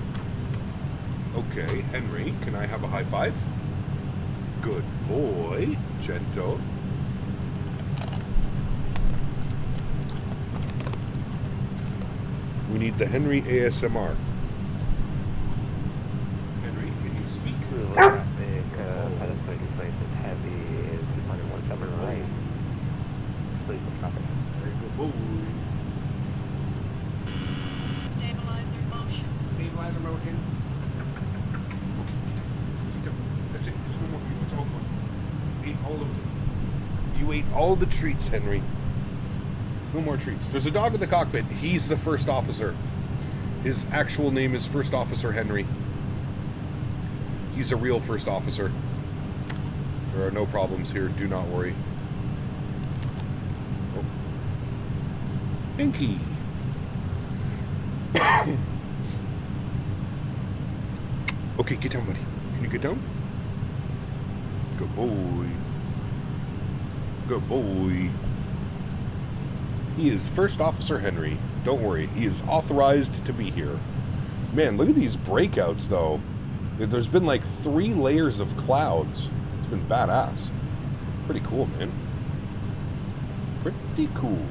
[SPEAKER 2] Okay, Henry, can I have a high five? Good boy. Gento. We need the Henry ASMR. Henry, can you speak?
[SPEAKER 5] Traffic, Peteni place is heavy, 217 right. Please, traffic.
[SPEAKER 2] Very good boy.
[SPEAKER 6] Stabilizer motion.
[SPEAKER 2] Stabilizer motion. Okay. That's it. It's no more. It's all gone. You ate all of them. You ate all the treats, Henry. No more treats. There's a dog in the cockpit. He's the first officer. His actual name is First Officer Henry. He's a real first officer. There are no problems here. Do not worry. Oh. Pinky. Okay, get down, buddy. Can you get down? Good boy. Good boy. He is First Officer Henry. Don't worry, he is authorized to be here. Man, look at these breakouts, though. There's been like 3 layers of clouds. It's been badass. Pretty cool, man. Pretty cool.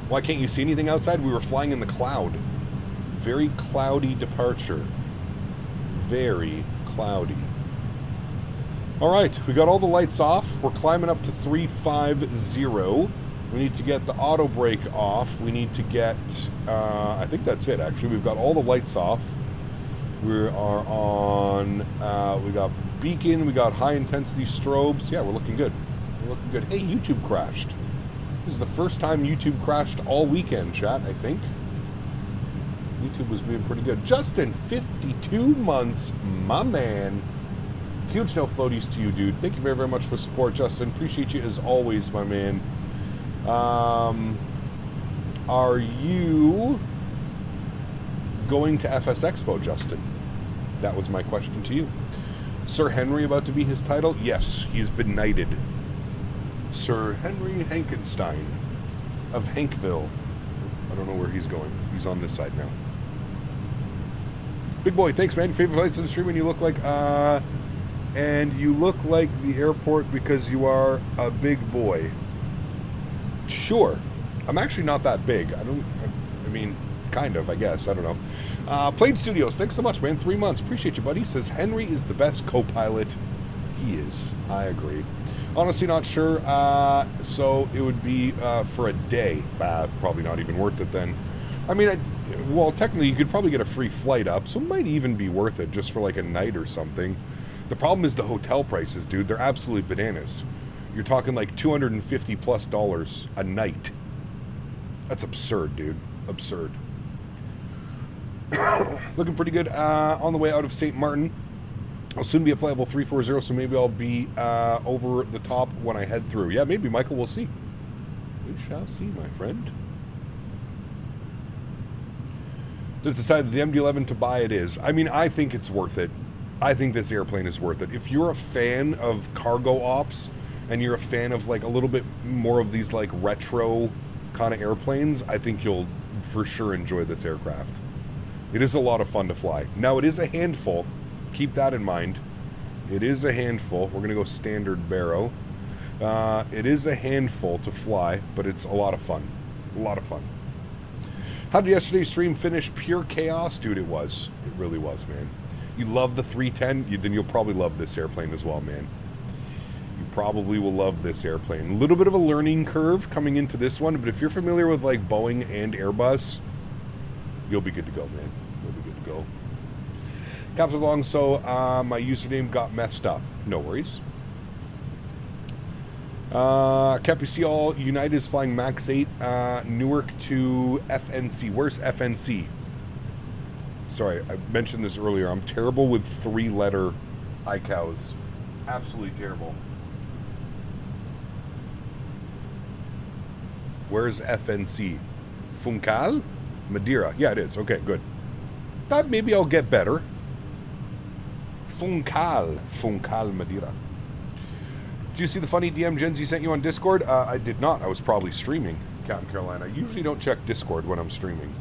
[SPEAKER 2] Why can't you see anything outside? We were flying in the cloud. Very cloudy departure. Very cloudy. All right, we got all the lights off. We're climbing up to 350. We need to get the auto brake off. We need to get, I think that's it, actually. We've got all the lights off. We are on, we got beacon, we got high intensity strobes. Yeah, we're looking good. We're looking good. Hey, YouTube crashed. This is the first time YouTube crashed all weekend, chat, I think. YouTube was being pretty good. Justin, 52 months, my man. Huge no floaties to you, dude. Thank you very, very much for support, Justin. Appreciate you as always, my man. Are you going to FS Expo, Justin? That was my question to you. Sir Henry about to be his title? Yes, he's been knighted. Sir Henry Hankenstein of Hankville. I don't know where he's going. He's on this side now. Big boy, thanks, man. Favorite lights in the stream, and you look like, and you look like the airport because you are a big boy. Sure. I'm actually not that big. I mean, kind of, I guess. I don't know. Plane Studios, thanks so much, man. 3 months. Appreciate you, buddy. Says Henry is the best co-pilot. He is. I agree. Honestly, not sure. So it would be for a day. It's probably not even worth it then. I mean, well, technically, you could probably get a free flight up, so it might even be worth it just for like a night or something. The problem is the hotel prices, dude. They're absolutely bananas. You're talking like $250+ a night. That's absurd, dude. Absurd. Looking pretty good on the way out of St. Martin. I'll soon be at flight level 340, so maybe I'll be over the top when I head through. Yeah, maybe, Michael. We'll see. We shall see, my friend. Just decided the MD-11 to buy it is. I mean, I think it's worth it. I think this airplane is worth it. If you're a fan of cargo ops and you're a fan of like a little bit more of these like retro kind of airplanes, I think you'll for sure enjoy this aircraft. It is a lot of fun to fly. Now, it is a handful. Keep that in mind. It is a handful. We're going to go standard barrow. It is a handful to fly, but it's a lot of fun. A lot of fun. How did yesterday's stream finish? Pure chaos? Dude, it was. It really was, man. You love the 310, then you'll probably love this airplane as well, man. You probably will love this airplane. A little bit of a learning curve coming into this one, but if you're familiar with like Boeing and Airbus, you'll be good to go, man. You'll be good to go. Caps along, so my username got messed up. No worries. Cap, you see all United is flying MAX 8 Newark to FNC. Where's FNC? Sorry, I mentioned this earlier. I'm terrible with 3-letter ICAOs. Absolutely terrible. Where's FNC? Funchal? Madeira. Yeah, it is. Okay, good. Thought maybe I'll get better. Funchal. Funchal, Madeira. Did you see the funny DM Gen Z sent you on Discord? I did not. I was probably streaming, Captain Carolina. I usually don't check Discord when I'm streaming.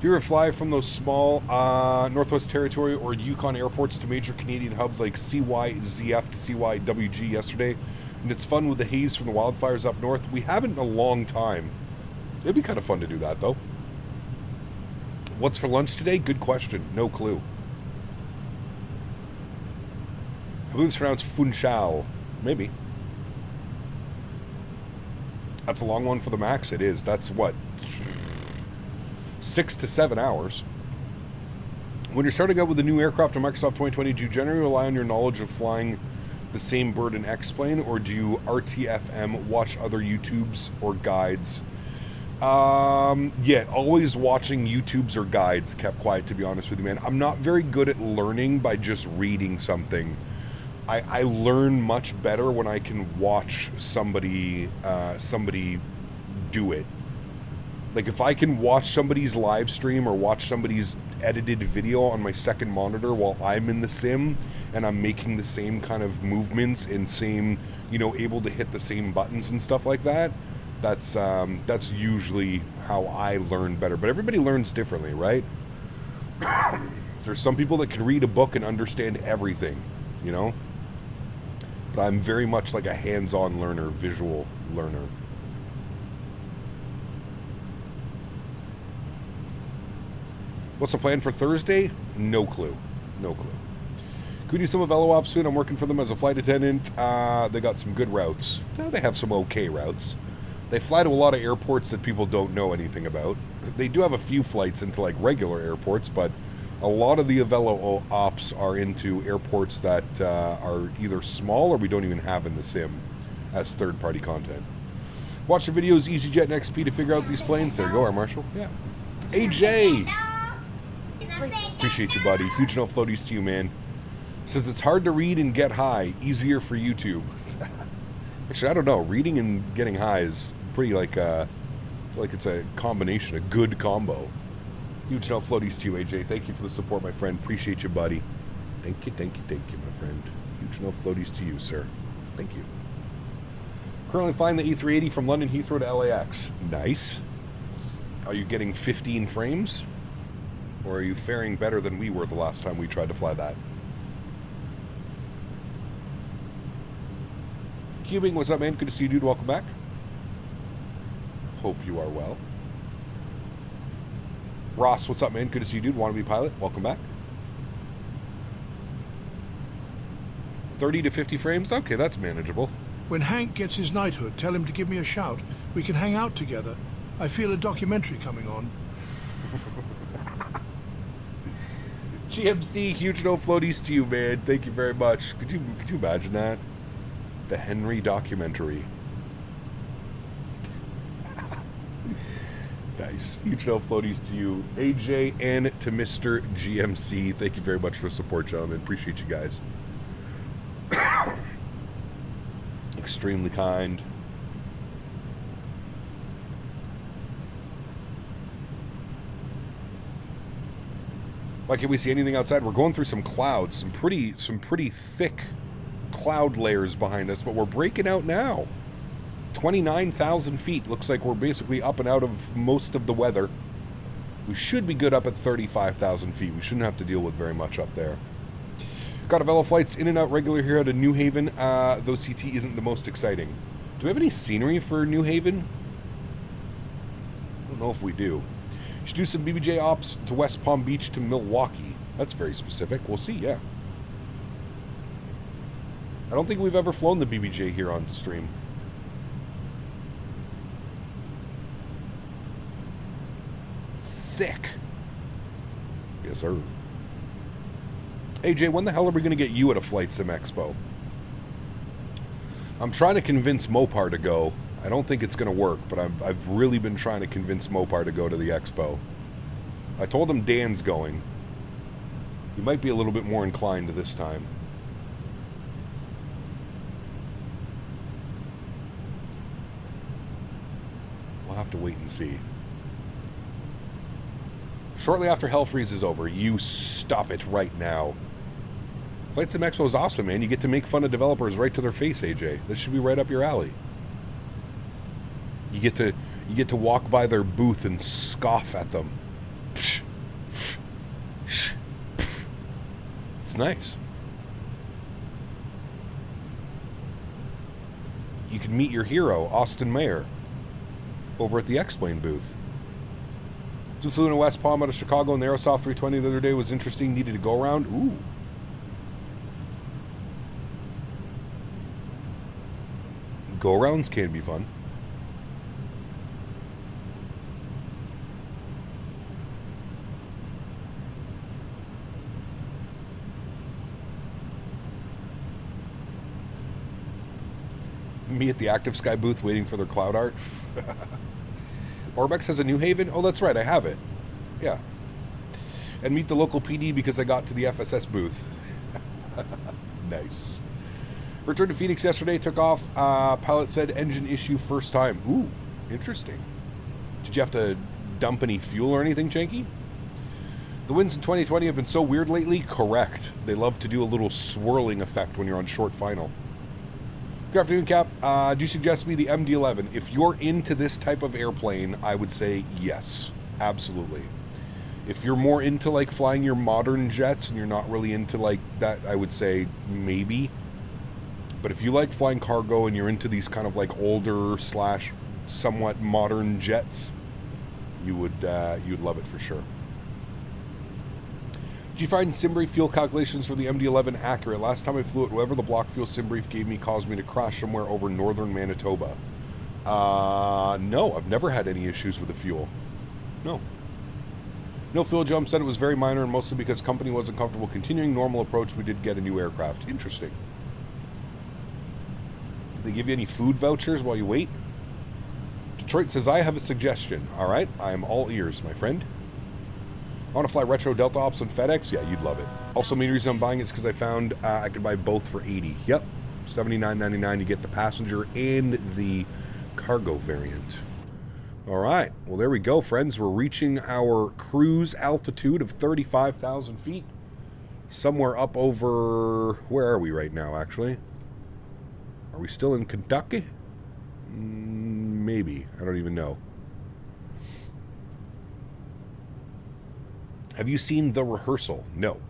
[SPEAKER 2] Do you ever fly from those small Northwest Territory or Yukon airports to major Canadian hubs like CYZF to CYWG yesterday? And it's fun with the haze from the wildfires up north. We haven't in a long time. It'd be kind of fun to do that, though. What's for lunch today? Good question. No clue. I believe it's pronounced Funchal. Maybe. That's a long one for the MAX. It is. That's what? 6 to 7 hours. When you're starting out with a new aircraft in Microsoft 2020, do you generally rely on your knowledge of flying the same bird and X-plane, or do you RTFM, watch other YouTubes or guides? Yeah, always watching YouTubes or guides, kept quiet, to be honest with you, man. I'm not very good at learning by just reading something. I learn much better when I can watch somebody do it. Like, if I can watch somebody's live stream or watch somebody's edited video on my second monitor while I'm in the sim and I'm making the same kind of movements and same, you know, able to hit the same buttons and stuff like that, that's usually how I learn better. But everybody learns differently, right? So there's some people that can read a book and understand everything, you know? But I'm very much like a hands-on learner, visual learner. What's the plan for Thursday? No clue. No clue. Could we do some of LO soon? I'm working for them as a flight attendant. They got some good routes. They have some okay routes. They fly to a lot of airports that people don't know anything about. They do have a few flights into like regular airports, but a lot of the Avelo ops are into airports that are either small or we don't even have in the sim as third-party content. Watch the videos EasyJet and XP to figure out these planes. There you go, our Marshall. Yeah. AJ! Appreciate you, buddy. Huge no floaties to you, man. Says it's hard to read and get high. Easier for YouTube. Actually, I don't know. Reading and getting high is pretty like, I feel like it's a combination, a good combo. Huge no floaties to you, AJ. Thank you for the support, my friend. Appreciate you, buddy. Thank you, my friend. Huge no floaties to you, sir. Thank you. Currently flying the E380 from London Heathrow to LAX. Nice. Are you getting 15 frames? Or are you faring better than we were the last time we tried to fly that? Cubing, what's up, man? Good to see you, dude. Welcome back. Hope you are well. Ross, what's up, man? Good to see you, dude. Wannabe pilot. Welcome back. 30 to 50 frames? Okay, that's manageable.
[SPEAKER 7] When Hank gets his knighthood, tell him to give me a shout. We can hang out together. I feel a documentary coming on.
[SPEAKER 2] GMC, huge no floaties to you, man. Thank you very much. Could you imagine that? The Henry documentary. Nice. Huge no floaties to you, AJ, and to Mr. GMC. Thank you very much for the support, gentlemen. Appreciate you guys. Extremely kind. Why can't we see anything outside? We're going through some clouds, some pretty thick cloud layers behind us, but we're breaking out now. 29,000 feet. Looks like we're basically up and out of most of the weather. We should be good up at 35,000 feet. We shouldn't have to deal with very much up there. Castevens flights in and out regular here out of New Haven, though CT isn't the most exciting. Do we have any scenery for New Haven? I don't know if we do. You should do some BBJ ops to West Palm Beach to Milwaukee. That's very specific. We'll see, yeah. I don't think we've ever flown the BBJ here on stream. Thick. Yes, sir. AJ, when the hell are we going to get you at a Flight Sim Expo? I'm trying to convince Mopar to go. I don't think it's going to work, but I've really been trying to convince Mopar to go to the expo. I told him Dan's going. He might be a little bit more inclined this time. We'll have to wait and see. Shortly after Hell Freeze is over, you stop it right now. Flight Sim Expo is awesome, man. You get to make fun of developers right to their face, AJ. This should be right up your alley. You get to walk by their booth and scoff at them. It's nice. You can meet your hero, Austin Mayer, over at the X-Plane booth. Just flew in West Palm out of Chicago, and the Aerosoft 320 the other day was interesting. Needed to go around. Ooh. Go-arounds can be fun. Me at the Active Sky booth waiting for their cloud art. Orbex has a New Haven? Oh, that's right, I have it. Yeah. And meet the local PD because I got to the FSS booth. Nice. Returned to Phoenix yesterday, took off. Pilot said engine issue first time. Ooh, interesting. Did you have to dump any fuel or anything, Janky? The winds in 2020 have been so weird lately. Correct. They love to do a little swirling effect when you're on short final. Good afternoon, Cap. Do you suggest me the MD-11? If you're into this type of airplane, I would say yes. Absolutely. If you're more into like flying your modern jets and you're not really into like that, I would say maybe. But if you like flying cargo and you're into these kind of like older slash somewhat modern jets, you'd love it for sure. Did you find SimBrief fuel calculations for the MD-11 accurate? Last time I flew it, whatever the block fuel SimBrief gave me caused me to crash somewhere over northern Manitoba. No, I've never had any issues with the fuel. No. No fuel jump, said it was very minor and mostly because company wasn't comfortable continuing normal approach. We did get a new aircraft. Interesting. Did they give you any food vouchers while you wait? Detroit says, I have a suggestion. All right, I'm all ears, my friend. I want to fly retro Delta Ops on FedEx? Yeah, you'd love it. Also, main reason I'm buying it is because I found I could buy both for $80. Yep, $79.99. You get the passenger and the cargo variant. All right, well, there we go, friends. We're reaching our cruise altitude of 35,000 feet. Somewhere up over... Where are we right now, actually? Are we still in Kentucky? Maybe. I don't even know. Have you seen The Rehearsal? No.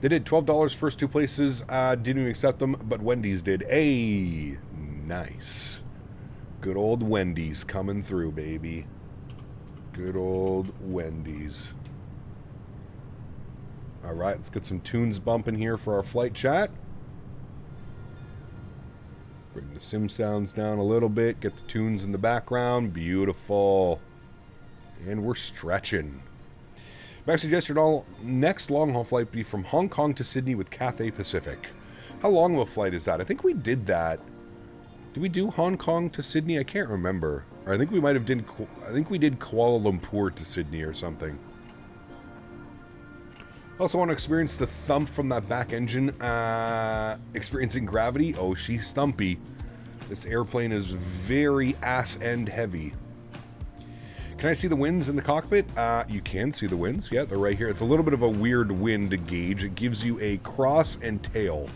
[SPEAKER 2] They did $12 first two places. Didn't even accept them, but Wendy's did. Hey, nice. Good old Wendy's coming through, baby. Good old Wendy's. All right, let's get some tunes bumping here for our flight chat. Bring the sim sounds down a little bit. Get the tunes in the background. Beautiful. And we're stretching. Max suggested all next long-haul flight be from Hong Kong to Sydney with Cathay Pacific. How long of a flight is that? I think we did that. Did we do Hong Kong to Sydney? I can't remember. Or I think we might have did. I think we did Kuala Lumpur to Sydney or something. Also want to experience the thump from that back engine. Experiencing gravity. Oh, she's thumpy. This airplane is very ass end heavy. Can I see the winds in the cockpit? You can see the winds. Yeah, they're right here. It's a little bit of a weird wind to gauge. It gives you a cross and tail.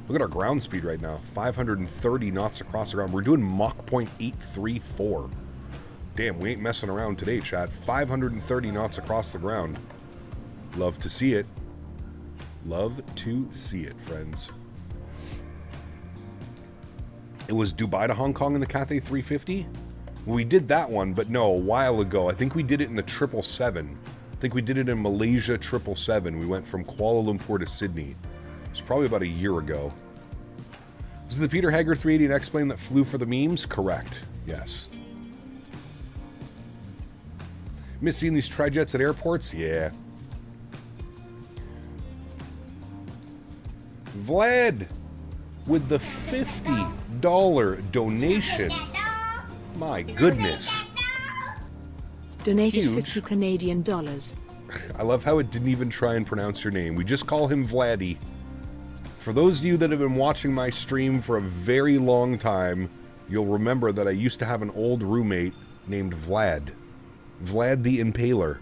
[SPEAKER 2] Look at our ground speed right now. 530 knots across the ground. We're doing Mach 0.834. Damn, we ain't messing around today, chat. 530 knots across the ground. Love to see it. Love to see it, friends. It was Dubai to Hong Kong in the Cathay 350? We did that one, but no, a while ago. I think we did it in the 777. I think we did it in Malaysia 777. We went from Kuala Lumpur to Sydney. It was probably about a year ago. This is the Peter Hager 380 and X-Plane that flew for the memes? Correct. Yes. Miss seeing these tri-jets at airports? Yeah. Vlad with the $50 donation. My goodness.
[SPEAKER 4] Donated
[SPEAKER 2] Huge.
[SPEAKER 4] 50 Canadian dollars.
[SPEAKER 2] I love how it didn't even try and pronounce your name. We just call him Vladdy. For those of you that have been watching my stream for a very long time, you'll remember that I used to have an old roommate named Vlad. Vlad the Impaler.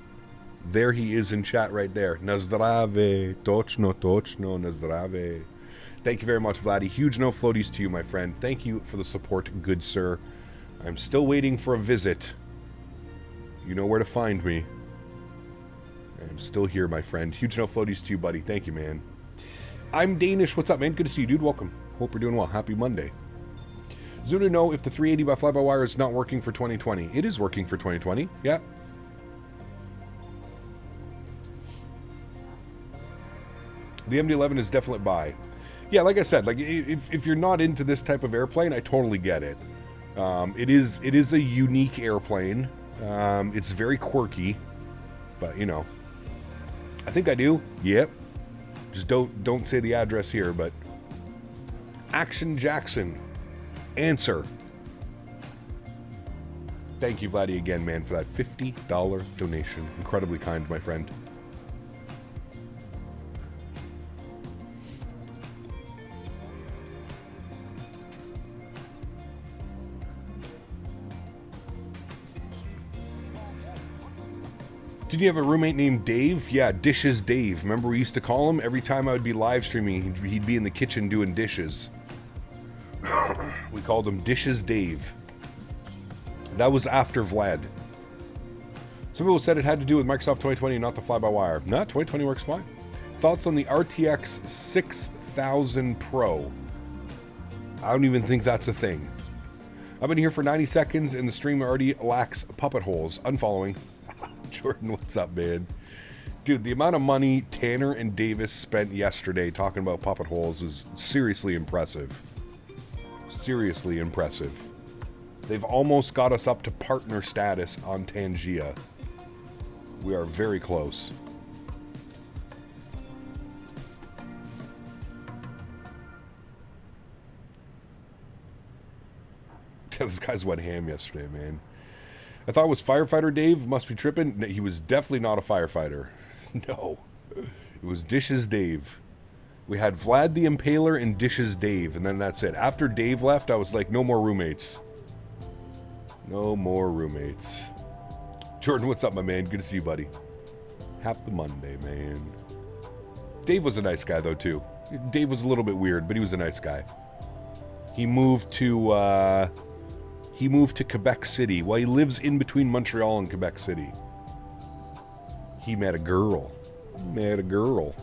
[SPEAKER 2] There he is in chat right there. Nazdrave. Tochno, nazdrave. Thank you very much, Vladdy. Huge no floaties to you, my friend. Thank you for the support, good sir. I'm still waiting for a visit. You know where to find me. I'm still here, my friend. Huge no floaties to you, buddy. Thank you, man. I'm Danish. What's up, man? Good to see you, dude. Welcome. Hope you're doing well. Happy Monday. Zuna know if the 380 by fly-by-wire is not working for 2020. It is working for 2020. Yeah. The MD-11 is definitely buy. Yeah, like I said, like if you're not into this type of airplane, I totally get it. It is a unique airplane. It's very quirky, but you know, I think I do. Yep. Just don't say the address here, but Action Jackson. Answer. Thank you, Vladdy, again, man, for that $50 donation. Incredibly kind, my friend. Did you have a roommate named Dave? Yeah, Dishes Dave. Remember we used to call him? Every time I would be live streaming, he'd be in the kitchen doing dishes. We called him Dishes Dave. That was after Vlad. Some people said it had to do with Microsoft 2020, not the fly-by-wire. No, 2020 works fine. Thoughts on the RTX 6000 Pro? I don't even think that's a thing. I've been here for 90 seconds and the stream already lacks puppet holes. Unfollowing. Jordan, what's up, man? Dude, the amount of money Tanner and Davis spent yesterday talking about puppet holes is seriously impressive. Seriously impressive. They've almost got us up to partner status on Tangia. We are very close. This guy's went ham yesterday, man. I thought it was firefighter Dave. Must be tripping. No, he was definitely not a firefighter. No. It was Dishes Dave. We had Vlad the Impaler and Dishes Dave, and then that's it. After Dave left, I was like, no more roommates. No more roommates. Jordan, what's up, my man? Good to see you, buddy. Happy Monday, man. Dave was a nice guy, though, too. Dave was a little bit weird, but he was a nice guy. He moved to Quebec City. Well, he lives in between Montreal and Quebec City. He met a girl. Met a girl.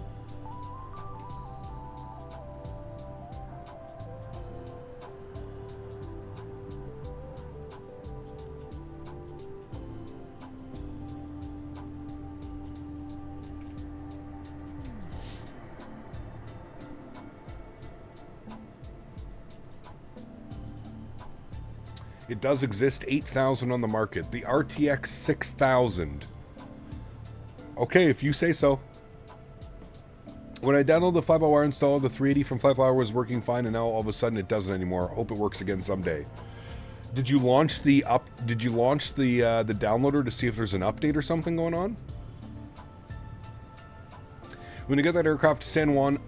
[SPEAKER 2] It does exist, 8,000 on the market. The RTX 6000. Okay, if you say so. When I downloaded the fly-by-wire install, the 380 from fly-by-wire was working fine, and now all of a sudden it doesn't anymore. Hope it works again someday. Did you launch the downloader to see if there's an update or something going on? When you get that aircraft to San Juan,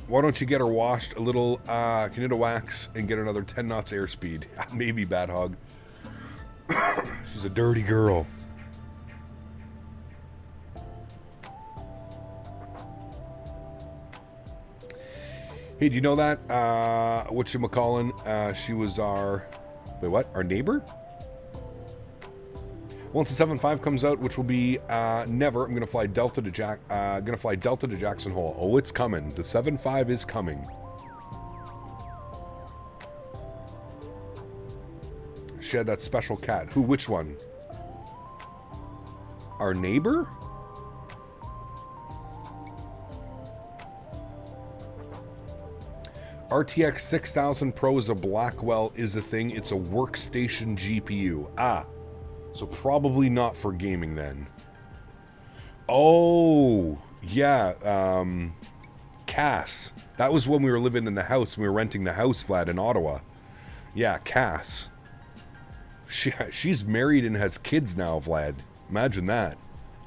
[SPEAKER 2] why don't you get her washed a little Canada wax and get another 10 knots airspeed? Maybe, Bad Hog. She's a dirty girl. Hey, do you know that? Whatchamacallin? She was our... Wait, what? Our neighbor? Once the 7.5 comes out, which will be never, I'm gonna fly Delta to Jackson Hole. Oh, it's coming. The 7.5 is coming. She had that special cat. Who? Which one? Our neighbor? RTX 6000 Pro is a Blackwell is a thing. It's a workstation GPU. Ah, so probably not for gaming then. Oh, yeah. Cass. That was when we were living in the house. We were renting the house flat in Ottawa. Yeah, Cass. She's married and has kids now, Vlad. Imagine that.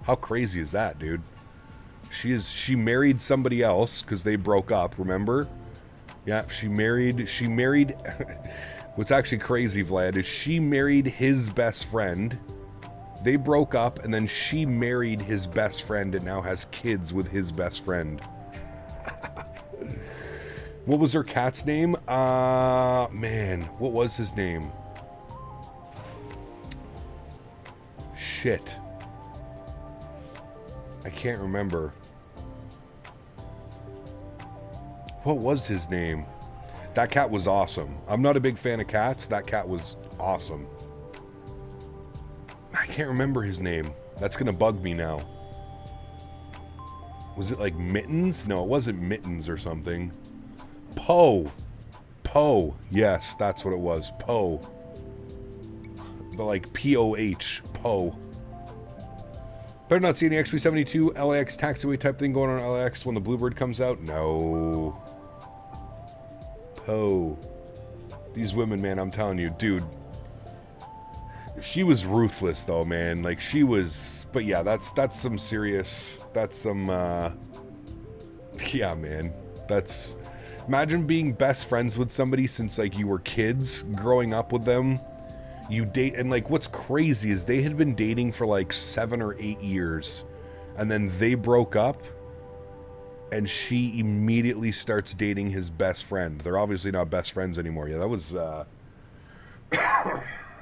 [SPEAKER 2] How crazy is that, dude? She married somebody else because they broke up, remember? Yeah, she married, what's actually crazy, Vlad, is she married his best friend. They broke up, and then she married his best friend and now has kids with his best friend. What was her cat's name? Man, what was his name? Shit. I can't remember. What was his name? That cat was awesome. I'm not a big fan of cats. That cat was awesome. I can't remember his name. That's gonna bug me now. Was it like Mittens? No, it wasn't Mittens or something. Poe. Poe. Yes, that's what it was. Poe. But like P-O-H. Poe. Better not see any XP72 LAX taxiway type thing going on LAX when the Bluebird comes out. No. Poe. These women, man, I'm telling you, dude. She was ruthless, though, man. Like, she was... But yeah, that's some serious... That's some, yeah, man. That's... Imagine being best friends with somebody since, like, you were kids, growing up with them. You date... And, like, what's crazy is they had been dating for, like, 7 or 8 years. And then they broke up. And she immediately starts dating his best friend. They're obviously not best friends anymore. Yeah, that was,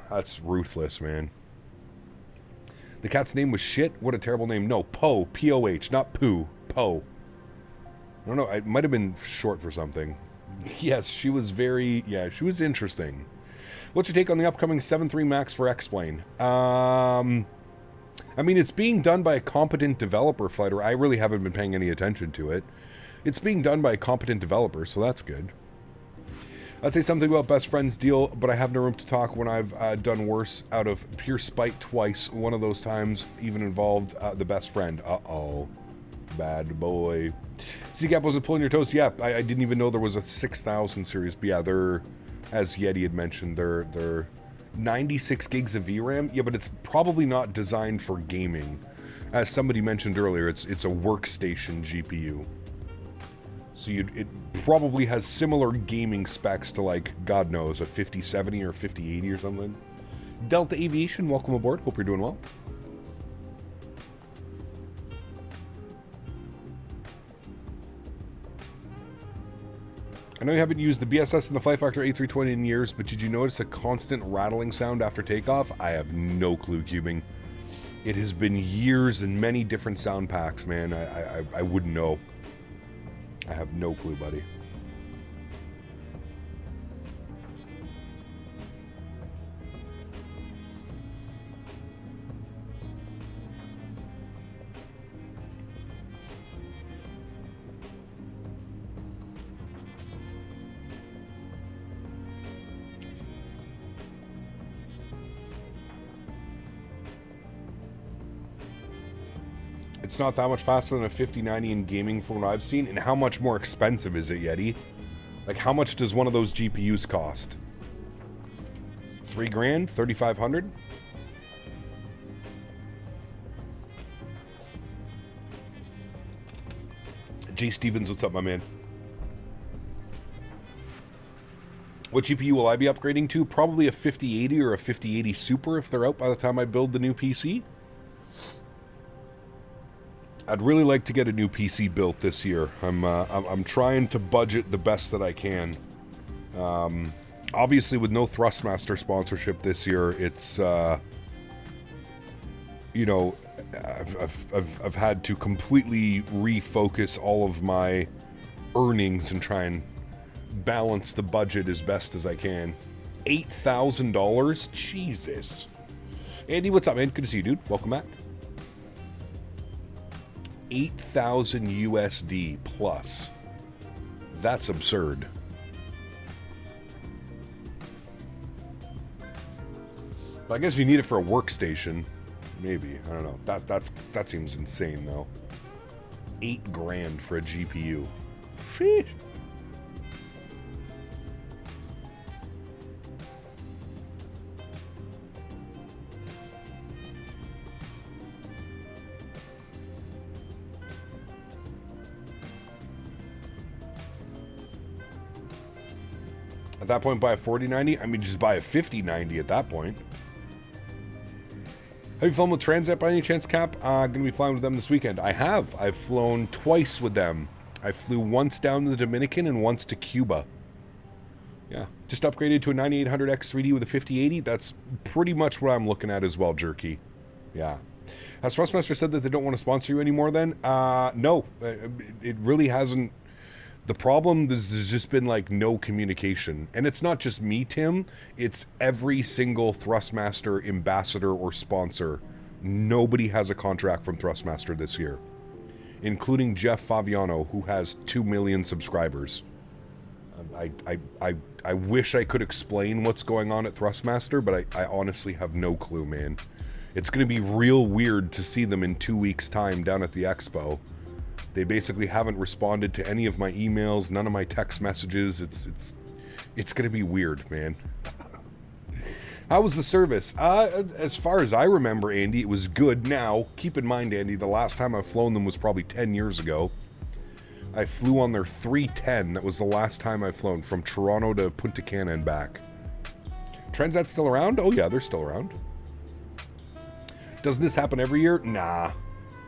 [SPEAKER 2] that's ruthless, man. The cat's name was Shit? What a terrible name. No, Poe. P-O-H, not Pooh. Poe. I don't know. It might have been short for something. Yes, she was very... Yeah, she was interesting. What's your take on the upcoming 7.3 Max for X-Plane? I mean, it's being done by a competent developer, Fighter. I really haven't been paying any attention to it. It's being done by a competent developer, so that's good. I'd say something about best friends deal, but I have no room to talk when I've done worse out of pure spite twice. One of those times even involved the best friend. Uh-oh. Bad boy. C-Cap wasn't pulling your toes. Yeah, I didn't even know there was a 6000 series. But yeah, they're, as Yeti had mentioned, they're 96 gigs of VRAM. Yeah, but it's probably not designed for gaming. As somebody mentioned earlier, it's a workstation GPU. So it probably has similar gaming specs to, like, God knows, a 5070 or 5080 or something. Delta Aviation, welcome aboard. Hope you're doing well. I know you haven't used the BSS and the Flight Factor A320 in years, but did you notice a constant rattling sound after takeoff? I have no clue, Cubing. It has been years and many different sound packs, man. I wouldn't know. I have no clue, buddy. It's not that much faster than a 5090 in gaming from what I've seen. And how much more expensive is it, Yeti? Like, how much does one of those GPUs cost? 3 grand? 3,500? Jay Stevens, what's up, my man? What GPU will I be upgrading to? Probably a 5080 or a 5080 Super if they're out by the time I build the new PC. I'd really like to get a new PC built this year. I'm trying to budget the best that I can. Obviously, with no Thrustmaster sponsorship this year, it's you know, I've had to completely refocus all of my earnings and try and balance the budget as best as I can. $8,000? Jesus. Andy, what's up, man? Good to see you, dude. Welcome back. 8,000 USD plus. That's absurd. But I guess if you need it for a workstation, maybe. I don't know. That seems insane though. $8,000 for a GPU. Sheesh. At that point, buy a 4090? I mean, just buy a 5090 at that point. Have you flown with Transat by any chance, Cap? Going to be flying with them this weekend. I have. I've flown twice with them. I flew once down to the Dominican and once to Cuba. Yeah. Just upgraded to a 9800X3D with a 5080. That's pretty much what I'm looking at as well, Jerky. Yeah. Has Thrustmaster said that they don't want to sponsor you anymore then? No. It really hasn't. The problem is there's just been like no communication. And it's not just me, Tim. It's every single Thrustmaster ambassador or sponsor. Nobody has a contract from Thrustmaster this year. Including Jeff Faviano, who has 2 million subscribers. I wish I could explain what's going on at Thrustmaster, but I honestly have no clue, man. It's going to be real weird to see them in 2 weeks' time down at the expo. They basically haven't responded to any of my emails, none of my text messages. It's going to be weird, man. How was the service? As far as I remember, Andy, it was good. Now, keep in mind, Andy, the last time I've flown them was probably 10 years ago. I flew on their 310. That was the last time I've flown from Toronto to Punta Cana and back. Transat still around? Oh yeah, they're still around. Does this happen every year? Nah.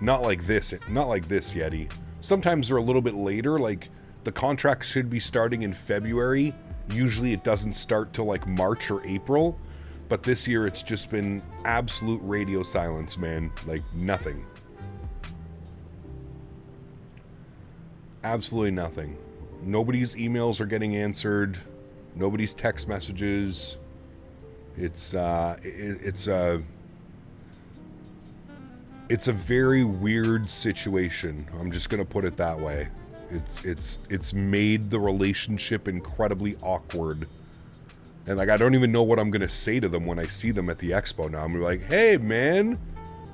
[SPEAKER 2] Not like this. Not like this, Yeti. Sometimes they're a little bit later. Like, the contract should be starting in February. Usually it doesn't start till like March or April. But this year it's just been absolute radio silence, man. Like, nothing. Absolutely nothing. Nobody's emails are getting answered. Nobody's text messages. It's a very weird situation. I'm just gonna put it that way. It's made the relationship incredibly awkward. And like, I don't even know what I'm gonna say to them when I see them at the expo now. I'm gonna be like, hey man,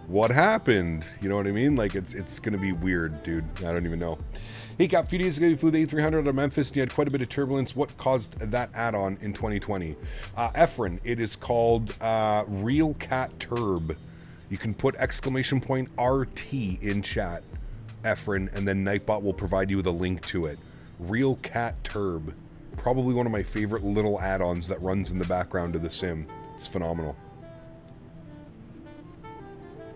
[SPEAKER 2] what happened? You know what I mean? Like, it's gonna be weird, dude. I don't even know. Hey Cap, a few days ago you flew the A300 out of Memphis and you had quite a bit of turbulence. What caused that add-on in 2020? Erin, it is called Real Cat Turb. You can put exclamation point RT in chat, Erin, and then Nightbot will provide you with a link to it. Real Cat Turb. Probably one of my favorite little add-ons that runs in the background of the sim. It's phenomenal.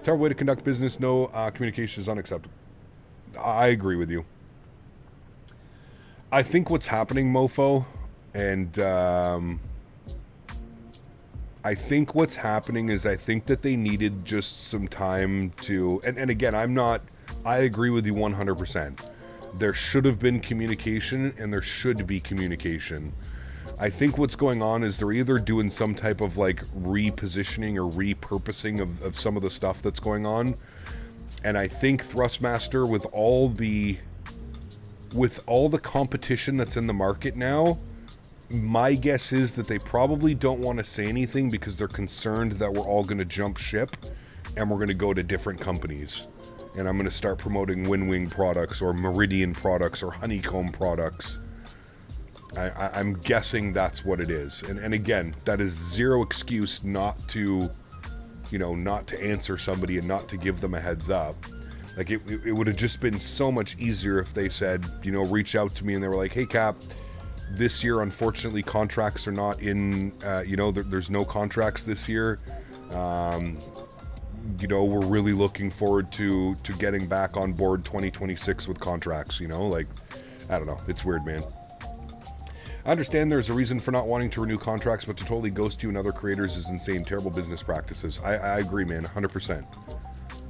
[SPEAKER 2] Terrible way to conduct business. No communication is unacceptable. I agree with you. I think what's happening, Mofo, and I think what's happening is I think that they needed just some time to, and again, I agree with you 100%. There should have been communication and there should be communication. I think what's going on is they're either doing some type of like repositioning or repurposing of some of the stuff that's going on. And I think Thrustmaster, with all the competition that's in the market now, my guess is that they probably don't want to say anything because they're concerned that we're all going to jump ship and we're going to go to different companies. And I'm going to start promoting Wing products or Meridian products or Honeycomb products. I'm guessing that's what it is. And again, that is zero excuse not to, not to answer somebody and not to give them a heads up. Like, it would have just been so much easier if they said, reach out to me and they were like, hey Cap, this year, unfortunately, contracts are not in, there's no contracts this year. We're really looking forward to getting back on board 2026 with contracts, I don't know. It's weird, man. I understand there's a reason for not wanting to renew contracts, but to totally ghost you and other creators is insane. Terrible business practices. I agree, man. 100%.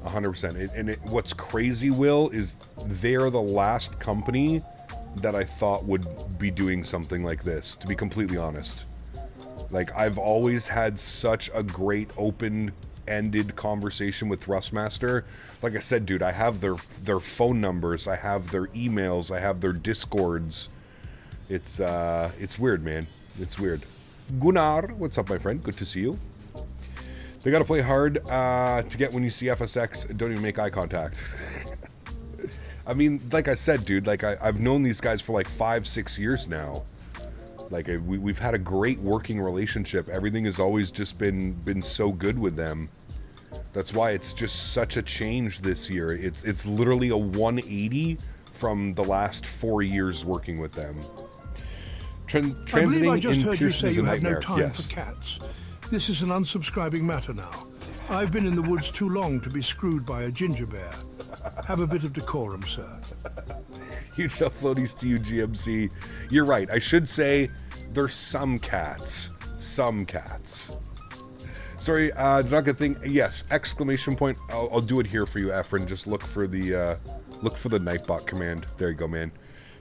[SPEAKER 2] 100%. What's crazy, Will, is they're the last company that I thought would be doing something like this, to be completely honest. Like, I've always had such a great open-ended conversation with Thrustmaster. Like I said, dude, I have their phone numbers, I have their emails, I have their Discords. It's weird, man. It's weird. Gunnar, what's up, my friend? Good to see you. They gotta play hard to get when you see FSX. Don't even make eye contact. I mean, like I said, dude, like I've known these guys for like 5-6 years now. Like we've had a great working relationship. Everything has always just been so good with them. That's why it's just such a change this year. It's literally a 180 from the last 4 years working with them.
[SPEAKER 7] I just heard you say you have no time
[SPEAKER 2] yes.
[SPEAKER 7] for cats. This is an unsubscribing matter now. I've been in the woods too long to be screwed by a ginger bear. Have a bit of decorum, sir.
[SPEAKER 2] Huge enough floaties to you, GMC. You're right. I should say there's some cats. Some cats. Sorry, did not get a thing. Yes, exclamation point. I'll do it here for you, Efren. Just look for the Nightbot command. There you go, man.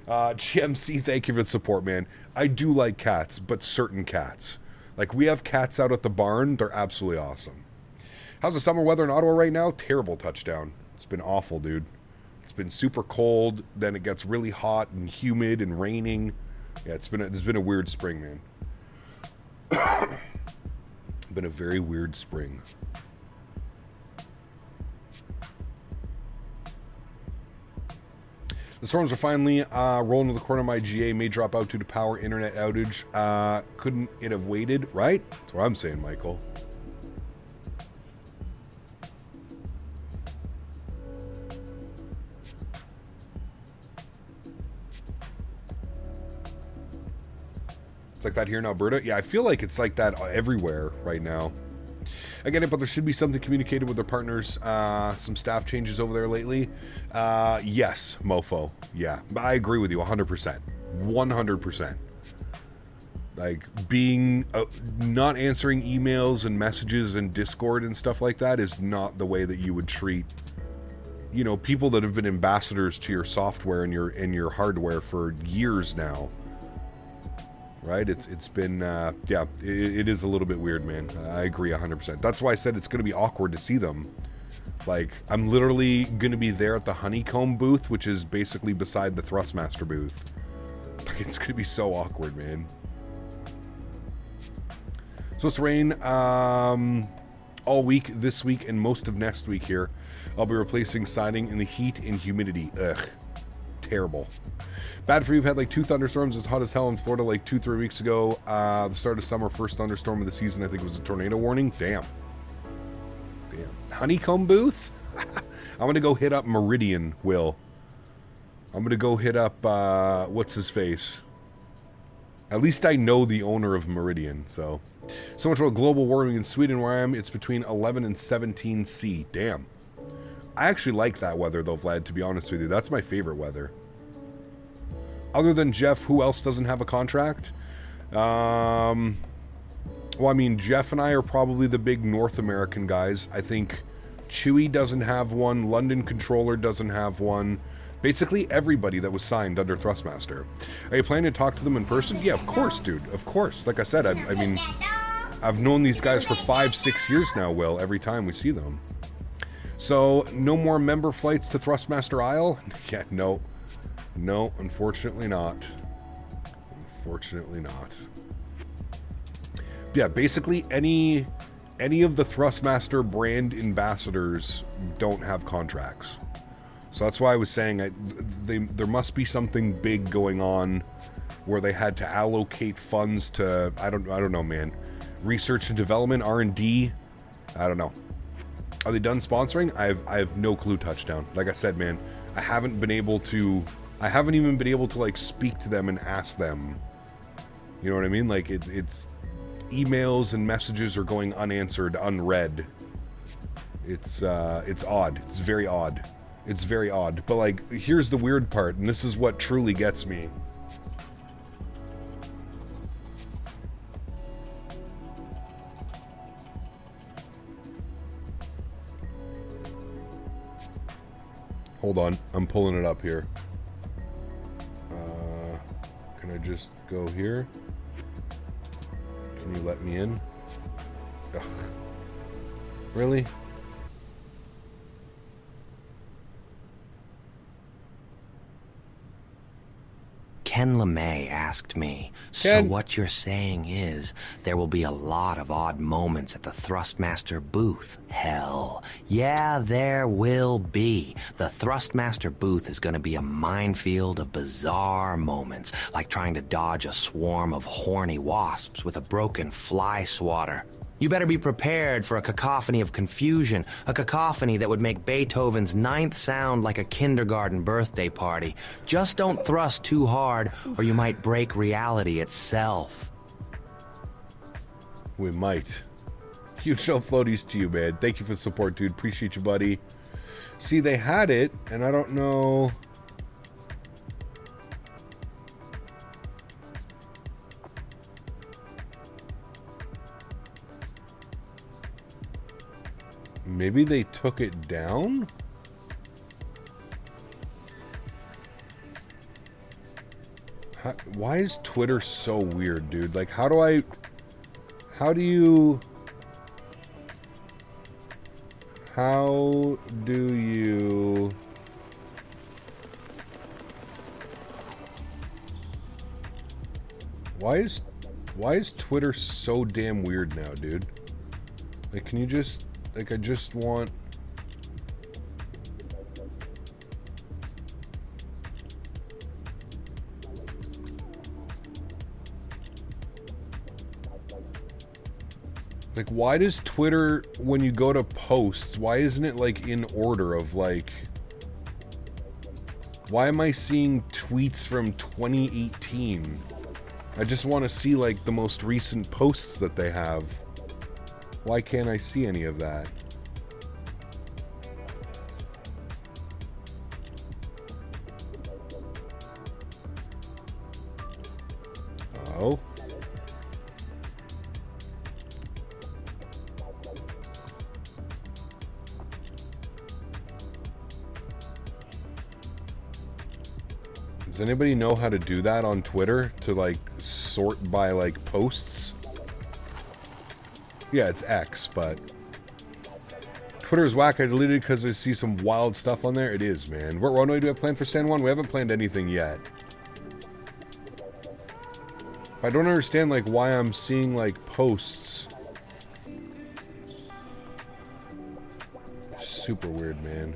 [SPEAKER 2] GMC, thank you for the support, man. I do like cats, but certain cats. Like, we have cats out at the barn. They're absolutely awesome. How's the summer weather in Ottawa right now? Terrible touchdown. It's been awful, dude. It's been super cold. Then it gets really hot and humid and raining. Yeah, it's been a weird spring, man. Been a very weird spring. The storms are finally rolling to the corner of my GA. May drop out due to power internet outage. Couldn't it have waited, right? That's what I'm saying, Michael. It's like that here in Alberta. Yeah, I feel like it's like that everywhere right now. I get it, but there should be something communicated with their partners. Some staff changes over there lately. Yes, mofo. Yeah, I agree with you 100%. 100%. Like, being not answering emails and messages and Discord and stuff like that is not the way that you would treat, people that have been ambassadors to your software and your hardware for years now. Right? It's been, it is a little bit weird, man. I agree 100%. That's why I said it's going to be awkward to see them. Like, I'm literally going to be there at the Honeycomb booth, which is basically beside the Thrustmaster booth. It's going to be so awkward, man. Supposed to rain all week, this week, and most of next week here. I'll be replacing siding in the heat and humidity. Ugh. Terrible. Bad for you. We've had like 2 thunderstorms. It's hot as hell in Florida like 2-3 weeks ago. The start of summer, first thunderstorm of the season, I think it was a tornado warning. Damn. Honeycomb booth? I'm going to go hit up Meridian, Will. I'm going to go hit up, what's his face? At least I know the owner of Meridian, so. So much about global warming in Sweden where I am. It's between 11 and 17 C. Damn. I actually like that weather though, Vlad, to be honest with you. That's my favorite weather. Other than Jeff, who else doesn't have a contract? Well, I mean, Jeff and I are probably the big North American guys. I think Chewy doesn't have one. London Controller doesn't have one. Basically, everybody that was signed under Thrustmaster. Are you planning to talk to them in person? Yeah, of course, dude. Of course. Like I said, I mean, I've known these guys for 5-6 years now, Will, every time we see them. So, no more member flights to Thrustmaster Isle? Yeah, no. No, unfortunately not. Unfortunately not. Yeah, basically any of the Thrustmaster brand ambassadors don't have contracts. So that's why I was saying there must be something big going on where they had to allocate funds to, I don't know, man. Research and development, R&D, I don't know. Are they done sponsoring? I have no clue, Touchdown. Like I said, man, I haven't even been able to like speak to them and ask them You know what I mean? Like, it's emails and messages are going unanswered, unread. It's odd. It's very odd. It's very odd. But, like, here's the weird part, and this is what truly gets me. Hold on, I'm pulling it up here. Can I just go here? Can you let me in? Ugh. Really?
[SPEAKER 8] Ken LeMay asked me,
[SPEAKER 2] Ken.
[SPEAKER 8] so what you're saying is there will be a lot of odd moments at the Thrustmaster booth. Hell, yeah, there will be. The Thrustmaster booth is going to be a minefield of bizarre moments, like trying to dodge a swarm of horny wasps with a broken fly swatter. You better be prepared for a cacophony of confusion, a cacophony that would make Beethoven's ninth sound like a kindergarten birthday party. Just don't thrust too hard, or you might break reality itself.
[SPEAKER 2] We might. Huge no floaties to you, man. Thank you for the support, dude. Appreciate you, buddy. See, they had it, and I don't know... Maybe they took it down? Why is Twitter so weird, dude? Like, how do you... Why is Twitter so damn weird now, dude? Like, can you just... Like, I just want... Like, why does Twitter, when you go to posts, why isn't it, like, in order of, like... Why am I seeing tweets from 2018? I just want to see, like, the most recent posts that they have. Why can't I see any of that? Oh. Does anybody know how to do that on Twitter? To, like, sort by, like, posts? Yeah, it's X, but... Twitter's whack. I deleted it because I see some wild stuff on there. It is, man. What runway do we have planned for San Juan? We haven't planned anything yet. I don't understand, like, why I'm seeing, like, posts. Super weird, man.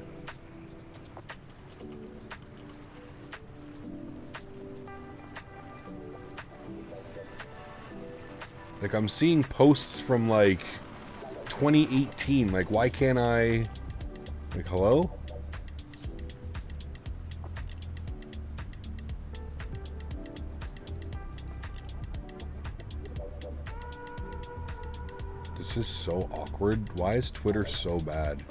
[SPEAKER 2] Like, I'm seeing posts from, like, 2018. Like, why can't I... Like, hello? This is so awkward. Why is Twitter so bad?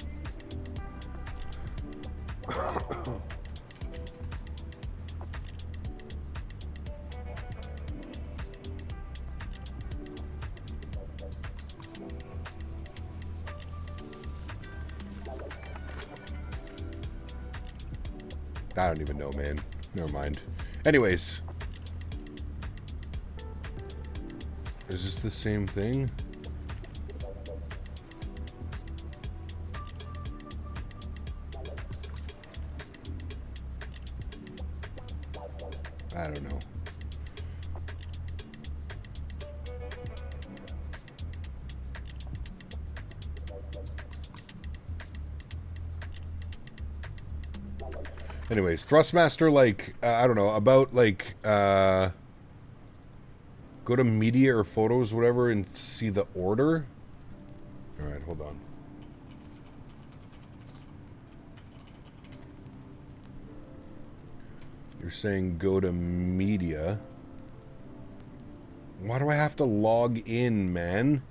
[SPEAKER 2] I don't even know, man. Never mind. Anyways. Is this the same thing? I don't know. Anyways, Thrustmaster, like, I don't know, about, like, go to media or photos, whatever, and see the order. Alright, hold on. You're saying go to media. Why do I have to log in, man?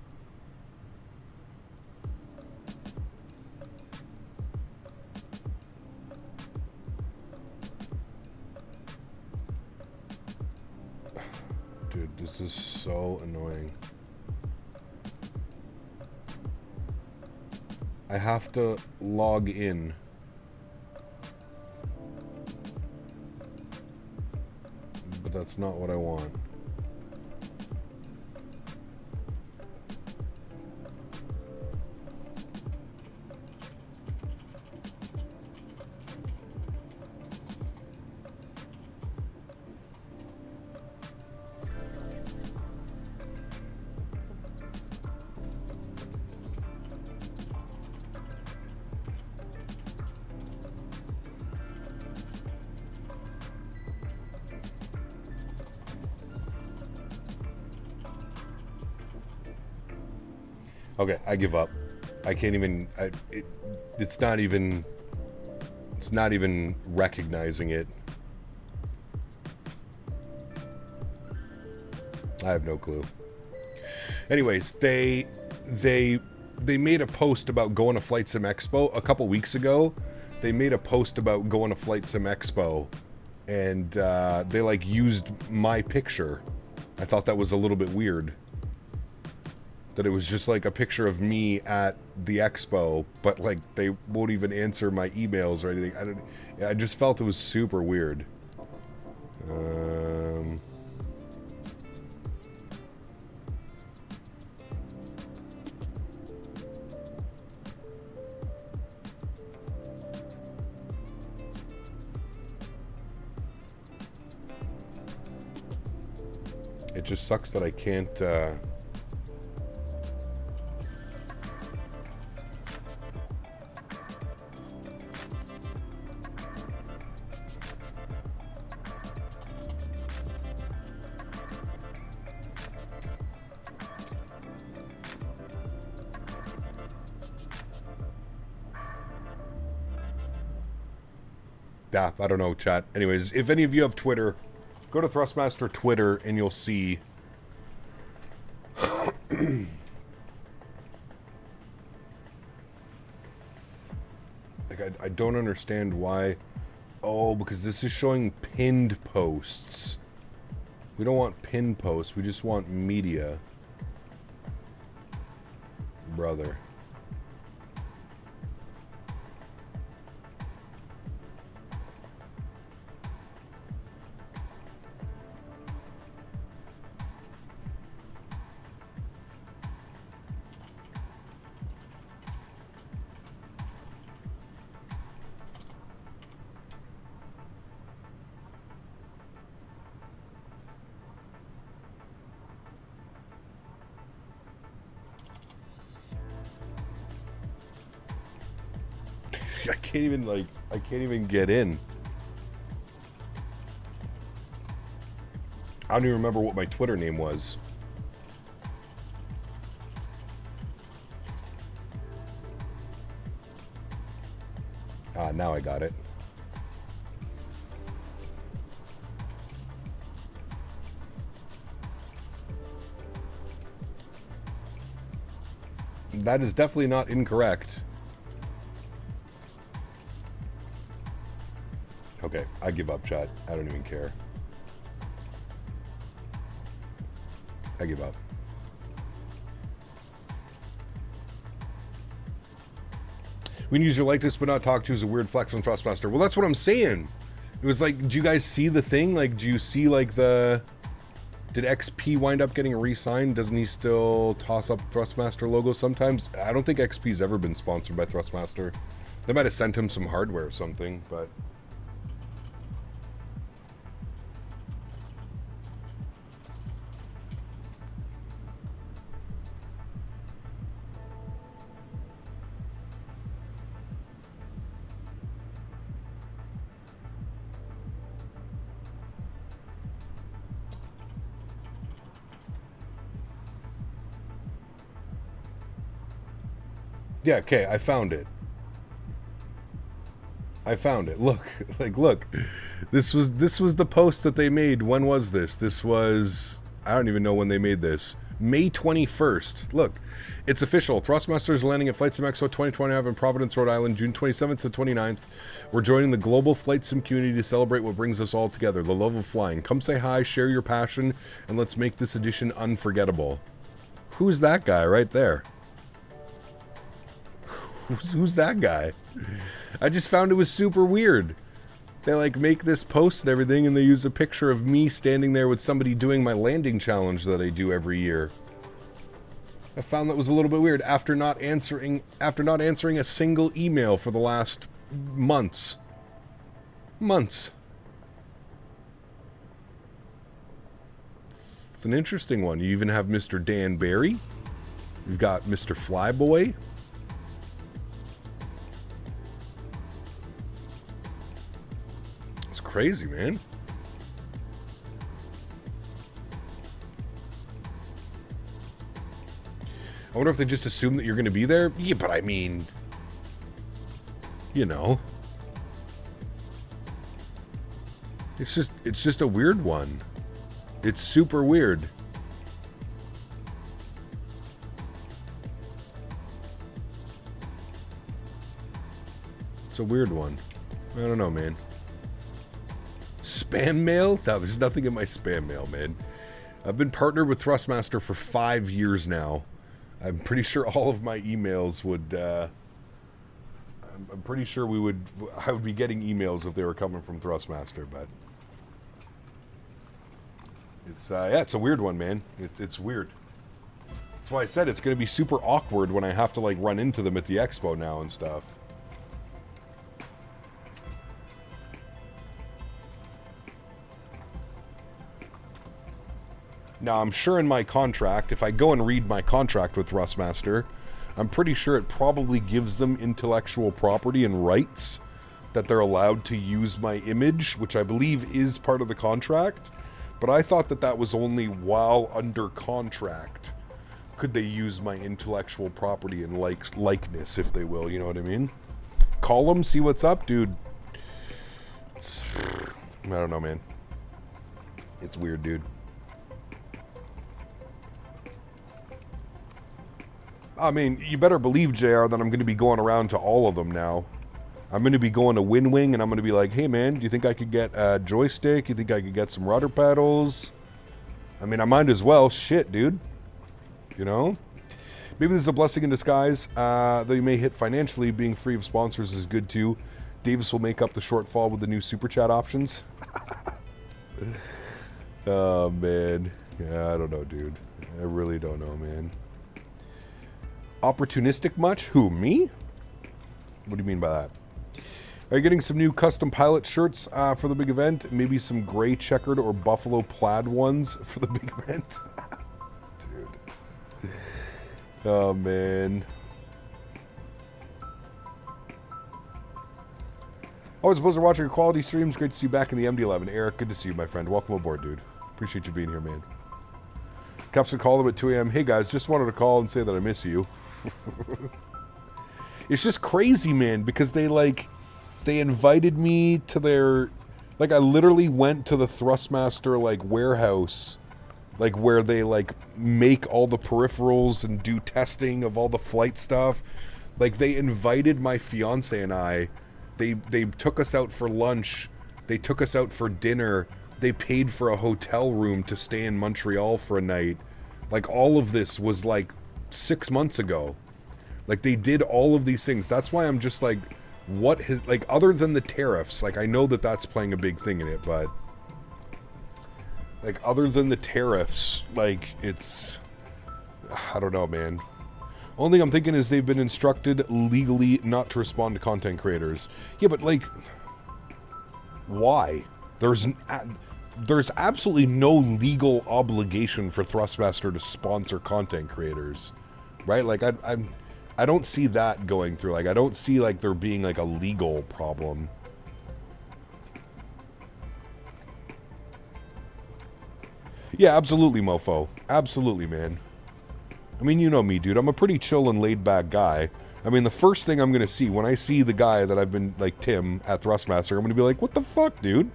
[SPEAKER 2] Dude, this is so annoying. I have to log in. But that's not what I want. Okay, I give up. I can't even. It's not even. It's not even recognizing it. I have no clue. Anyways, they made a post about going to Flight Sim Expo a couple weeks ago. They made a post about going to Flight Sim Expo, and they like used my picture. I thought that was a little bit weird. That it was just like a picture of me at the expo, but like they won't even answer my emails or anything. I just felt it was super weird. It just sucks that I can't. I don't know, chat. Anyways, if any of you have Twitter, go to Thrustmaster Twitter and you'll see. Like, I don't understand why. Oh, because this is showing pinned posts. We don't want pinned posts. We just want media. Brother. I can't even get in. I don't even remember what my Twitter name was. Ah, now I got it. That is definitely not incorrect. Okay, I give up, chat. I don't even care. I give up. We can use your likeness but not talk to is a weird flex on Thrustmaster. Well, that's what I'm saying. It was like, do you guys see the thing? Like, do you see like the... Did XP wind up getting re-signed? Doesn't he still toss up Thrustmaster logo sometimes? I don't think XP's ever been sponsored by Thrustmaster. They might have sent him some hardware or something, but... Yeah, okay, I found it. I found it. Look, like, look. This was the post that they made. When was this? This was I don't even know when they made this. May 21st. Look, it's official. Thrustmaster is landing at Flight Sim Expo 2025 in Providence, Rhode Island, June 27th to 29th. We're joining the global flight sim community to celebrate what brings us all together, the love of flying. Come say hi, share your passion, and let's make this edition unforgettable. Who's that guy right there? Who's that guy? I just found it was super weird. They like make this post and everything, and they use a picture of me standing there with somebody doing my landing challenge that I do every year. I found that was a little bit weird after not answering a single email for the last months. It's an interesting one. You even have Mr. Dan Barry. You've got Mr. Flyboy. It's crazy, man. I wonder if they just assume that you're going to be there. Yeah, but I mean, you know, it's just a weird one. It's super weird. It's a weird one. I don't know, man. Spam mail? No, there's nothing in my spam mail, man. I've been partnered with Thrustmaster for 5 years now. I'm pretty sure all of my emails would, I'm pretty sure I would be getting emails if they were coming from Thrustmaster, but it's, yeah, it's a weird one, man. It's weird. That's why I said it's going to be super awkward when I have to, like, run into them at the expo now and stuff. Now, I'm sure in my contract, if I go and read my contract with Thrustmaster, I'm pretty sure it probably gives them intellectual property and rights that they're allowed to use my image, which I believe is part of the contract. But I thought that that was only while under contract could they use my intellectual property and likeness, if they will, you know what I mean? Call them, see what's up, dude. I don't know, man. It's weird, dude. I mean, you better believe, JR, that I'm going to be going around to all of them now. I'm going to be going to Wing and I'm going to be like, hey, man, do you think I could get a joystick? You think I could get some rudder pedals? I mean, I might as well. Shit, dude. You know? Maybe this is a blessing in disguise. Though you may hit financially, being free of sponsors is good, too. Davis will make up the shortfall with the new Super Chat options. Oh, man. Yeah, I don't know, dude. I really don't know, man. Opportunistic much? Who, me? What do you mean by that? Are you getting some new custom pilot shirts for the big event? Maybe some gray checkered or buffalo plaid ones for the big event? Dude. Oh, man. Always a pleasure watching your quality streams. Great to see you back in the MD-11. Eric, good to see you, my friend. Welcome aboard, dude. Appreciate you being here, man. Cups and call them at 2 a.m. Hey, guys, just wanted to call and say that I miss you. It's just crazy, man, because they invited me to their, like, I literally went to the Thrustmaster, like, warehouse, like, where they, like, make all the peripherals and do testing of all the flight stuff. Like, they invited my fiance and I. They took us out for lunch. They took us out for dinner. They paid for a hotel room to stay in Montreal for a night. Like, all of this was, like, 6 months ago. Like, they did all of these things. That's why I'm just like, what has, like, other than the tariffs, like, I know that that's playing a big thing in it, but, like, other than the tariffs, like, it's, I don't know, man. Only thing I'm thinking is they've been instructed legally not to respond to content creators. Yeah, but, like, why? There's absolutely no legal obligation for Thrustmaster to sponsor content creators, right? Like, I don't see that going through. Like, I don't see, like, there being, like, a legal problem. Yeah, absolutely, mofo. Absolutely, man. I mean, you know me, dude. I'm a pretty chill and laid-back guy. I mean, the first thing I'm going to see when I see the guy that I've been, like, Tim, at Thrustmaster, I'm going to be like, what the fuck, dude?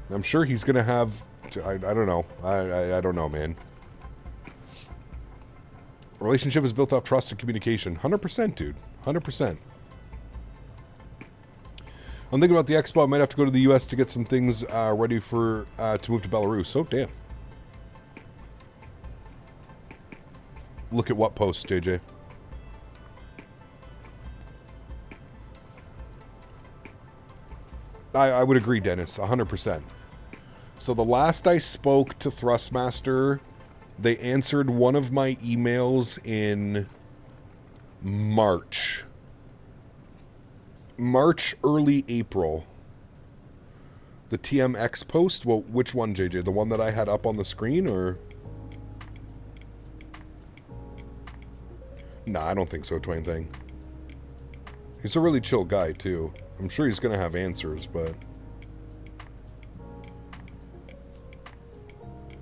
[SPEAKER 2] I'm sure he's going to have I don't know. I don't know, man. Relationship is built off trust and communication. 100%, dude. 100%. I'm thinking about the expo. I might have to go to the U.S. to get some things ready for to move to Belarus. Oh, damn. Look at what post, JJ? I would agree, Denis. 100%. So the last I spoke to Thrustmaster, they answered one of my emails in March. Early April. The TMX post? Well, which one, JJ? The one that I had up on the screen, or? Nah, I don't think so, Twain thing. He's a really chill guy, too. I'm sure he's going to have answers, but...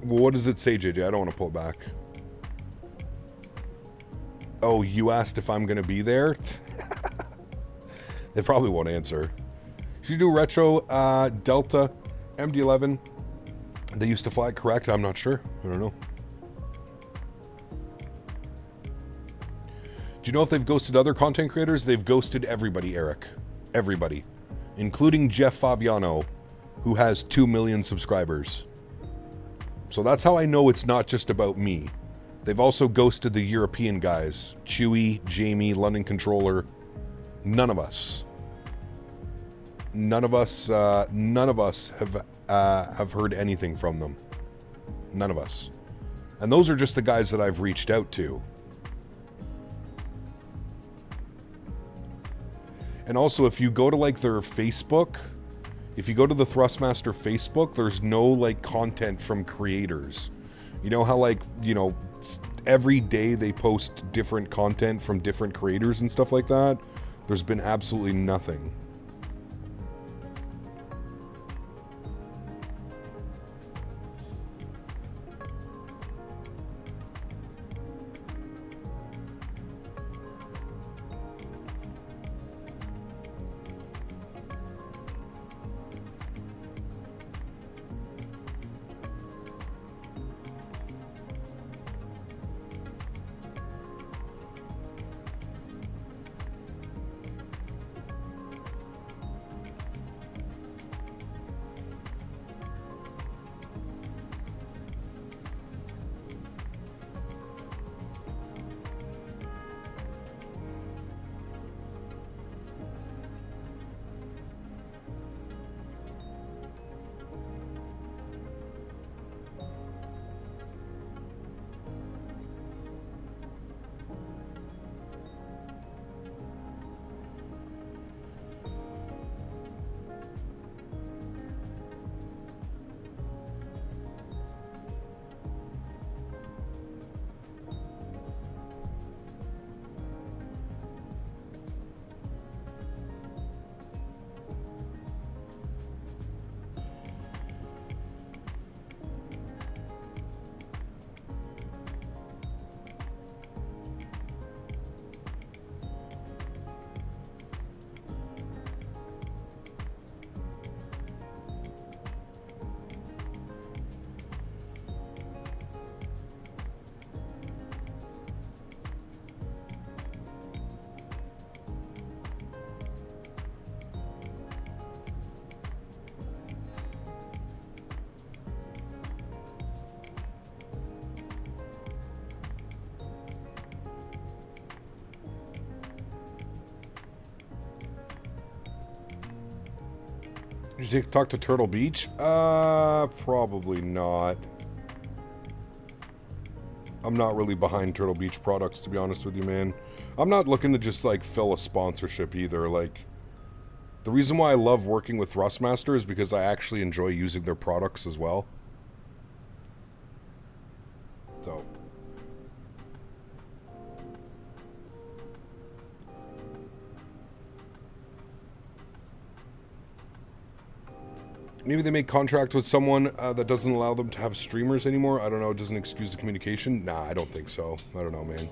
[SPEAKER 2] Well, what does it say, JJ? I don't want to pull it back. Oh, you asked if I'm going to be there? They probably won't answer. Should you do retro Delta MD-11? They used to fly it, correct? I'm not sure. I don't know. Do you know if they've ghosted other content creators? They've ghosted everybody, Eric. Everybody. Including Jeff Favignano, who has 2 million subscribers. So that's how I know it's not just about me. They've also ghosted the European guys. Chewy, Jamie, London Controller. None of us. None of us have heard anything from them. None of us. And those are just the guys that I've reached out to. And also, if you go to, like, their Facebook, if you go to the Thrustmaster Facebook, there's no, like, content from creators. You know how, like, you know, every day they post different content from different creators and stuff like that? There's been absolutely nothing. Did you talk to Turtle Beach? Probably not. I'm not really behind Turtle Beach products, to be honest with you, man. I'm not looking to just, like, fill a sponsorship either. Like, the reason why I love working with Thrustmaster is because I actually enjoy using their products as well. So... maybe they make contract with someone that doesn't allow them to have streamers anymore. I don't know. It doesn't excuse the communication. Nah, I don't think so. I don't know, man.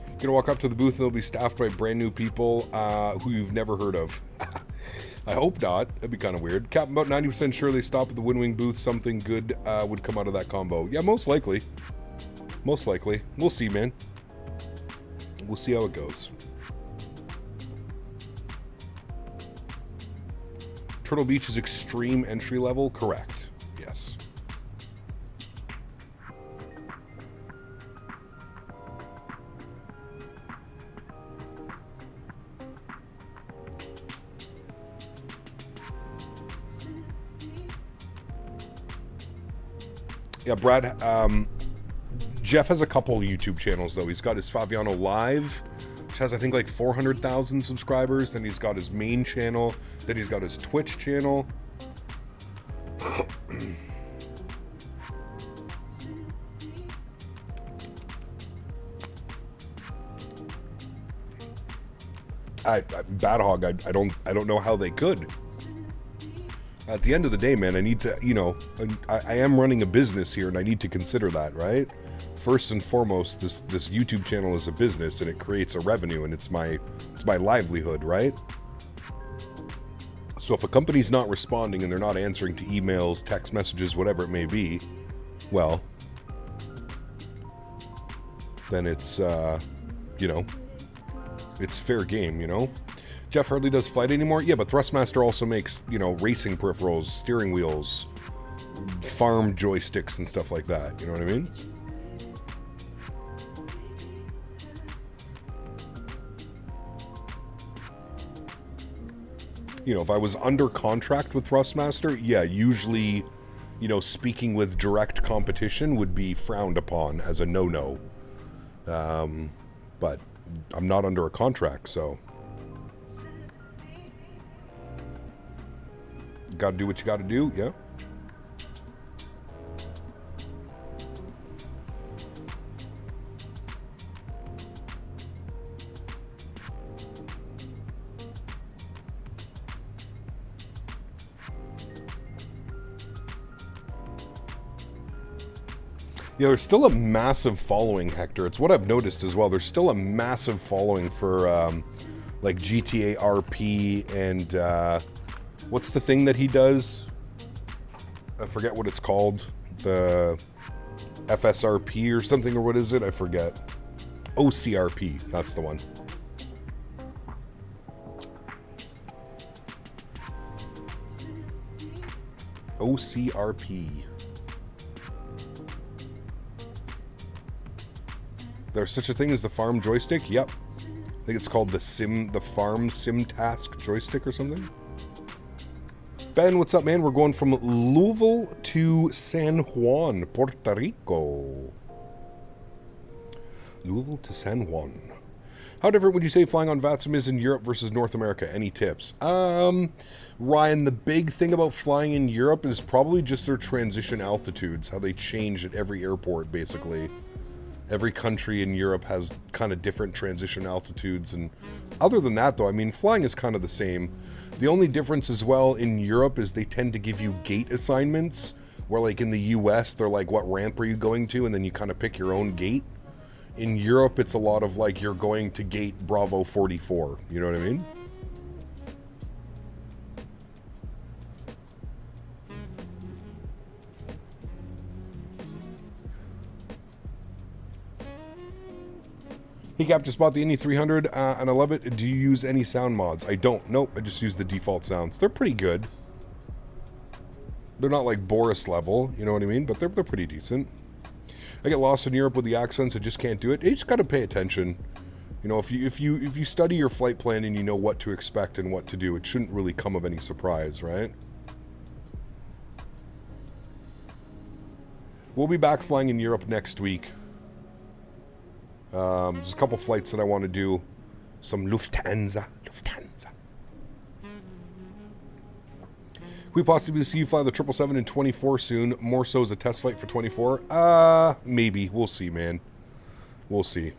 [SPEAKER 2] You're gonna walk up to the booth and they'll be staffed by brand new people who you've never heard of. I hope not. That'd be kind of weird. Captain, about 90% sure they stop at the Wind Wing booth. Something good would come out of that combo. Yeah, most likely. Most likely. We'll see, man. We'll see how it goes. Turtle Beach is extreme entry level? Correct. Yes. Yeah, Brad, Jeff has a couple YouTube channels, though. He's got his Faviano Live, which has, I think, like 400,000 subscribers. Then he's got his main channel. Then he's got his Twitch channel. Bad Hog, I don't know how they could. At the end of the day, man, I need to, you know, I am running a business here, and I need to consider that, right? First and foremost, this YouTube channel is a business, and it creates a revenue, and it's my livelihood, right? So if a company's not responding and they're not answering to emails, text messages, whatever it may be, well, then it's, you know, it's fair game, you know? Jeff hardly does Flite anymore. Yeah, but Thrustmaster also makes, you know, racing peripherals, steering wheels, farm joysticks and stuff like that. You know what I mean? You know, if I was under contract with Thrustmaster, yeah, usually, you know, speaking with direct competition would be frowned upon as a no-no. But I'm not under a contract, so... Got to do what you got to do, yeah. Yeah, there's still a massive following, Hector. It's what I've noticed as well. There's still a massive following for like GTA RP and what's the thing that he does? I forget what it's called. The FSRP or something, or what is it? I forget. OCRP, that's the one. OCRP. There's such a thing as the farm joystick? Yep. I think it's called the farm sim task joystick or something. Ben, what's up, man? We're going from Louisville to San Juan, Puerto Rico. Louisville to San Juan. How different would you say flying on VATSIM is in Europe versus North America? Any tips? Ryan, the big thing about flying in Europe is probably just their transition altitudes, how they change at every airport, basically. Every country in Europe has kind of different transition altitudes, and other than that, though, I mean, flying is kind of the same. The only difference as well in Europe is they tend to give you gate assignments, where like in the US, they're like, what ramp are you going to? And then you kind of pick your own gate. In Europe, it's a lot of like, you're going to gate Bravo 44. You know what I mean? Hey Cap, just bought the Indy 300 and I love it. Do you use any sound mods? I don't. Nope, I just use the default sounds. They're pretty good. They're not like Boris level, you know what I mean? But they're pretty decent. I get lost in Europe with the accents. I just can't do it. You just got to pay attention. You know, if you study your flight plan and you know what to expect and what to do, it shouldn't really come of any surprise, right? We'll be back flying in Europe next week. There's a couple flights that I want to do. Some Lufthansa. We possibly see you fly the 777 in 24 soon. More so as a test flight for 24. Maybe. We'll see, man. We'll see.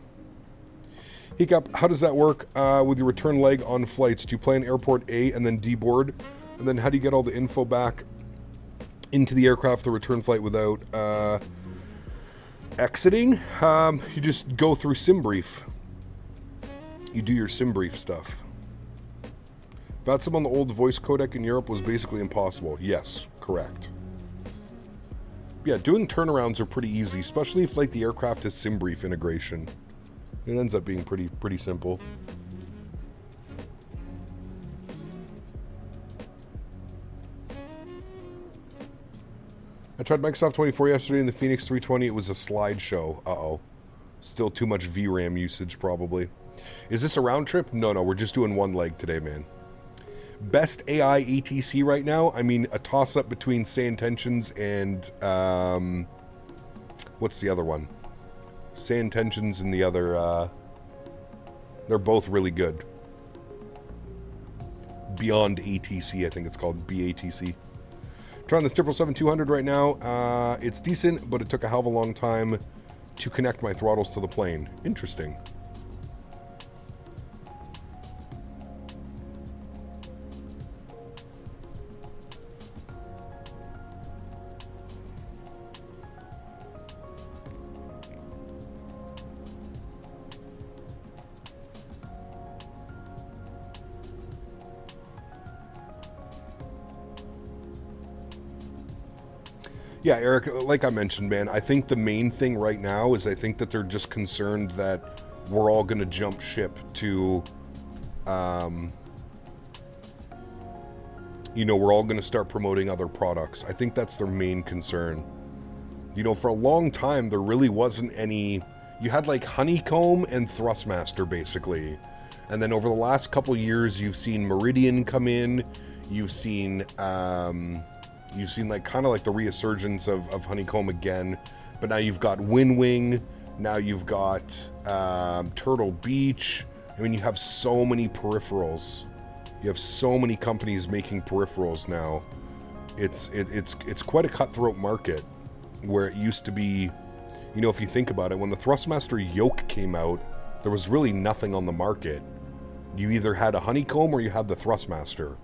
[SPEAKER 2] Hiccup, how does that work with your return leg on flights? Do you play in airport A and then deboard? And then how do you get all the info back into the aircraft, the return flight, without exiting? You just go through SimBrief. You do your SimBrief stuff. VATSIM on the old voice codec in Europe was basically impossible. Yes, correct. Yeah, doing turnarounds are pretty easy, especially if like the aircraft has SimBrief integration. It ends up being pretty simple. I tried Microsoft 24 yesterday in the Phoenix 320. It was a slideshow. Uh-oh. Still too much VRAM usage, probably. Is this a round trip? No, we're just doing one leg today, man. Best AI ETC right now? I mean, a toss-up between Say Intentions and, what's the other one? Say Intentions and the other, they're both really good. Beyond ATC, I think it's called, BATC. Trying the 777-200 right now. It's decent, but it took a hell of a long time to connect my throttles to the plane. Interesting. Yeah, Eric, like I mentioned, man, I think the main thing right now is I think that they're just concerned that we're all going to jump ship to, you know, we're all going to start promoting other products. I think that's their main concern. You know, for a long time, there really wasn't any... You had, like, Honeycomb and Thrustmaster, basically. And then over the last couple of years, you've seen Meridian come in. You've seen like kind of like the resurgence of Honeycomb again, but now you've got Winwing, now you've got Turtle Beach. I mean, you have so many peripherals. You have so many companies making peripherals now. It's quite a cutthroat market, where it used to be, you know, if you think about it, when the Thrustmaster yoke came out, there was really nothing on the market. You either had a Honeycomb or you had the Thrustmaster.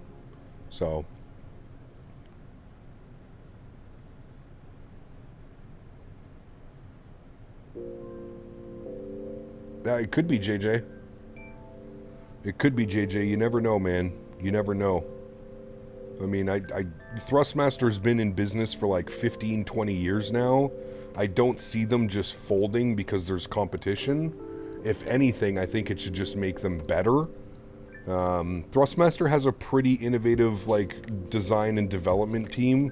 [SPEAKER 2] So... it could be JJ. It could be JJ. You never know, man. You never know. I mean, Thrustmaster's been in business for like 15, 20 years now. I don't see them just folding because there's competition. If anything, I think it should just make them better. Thrustmaster has a pretty innovative, like, design and development team.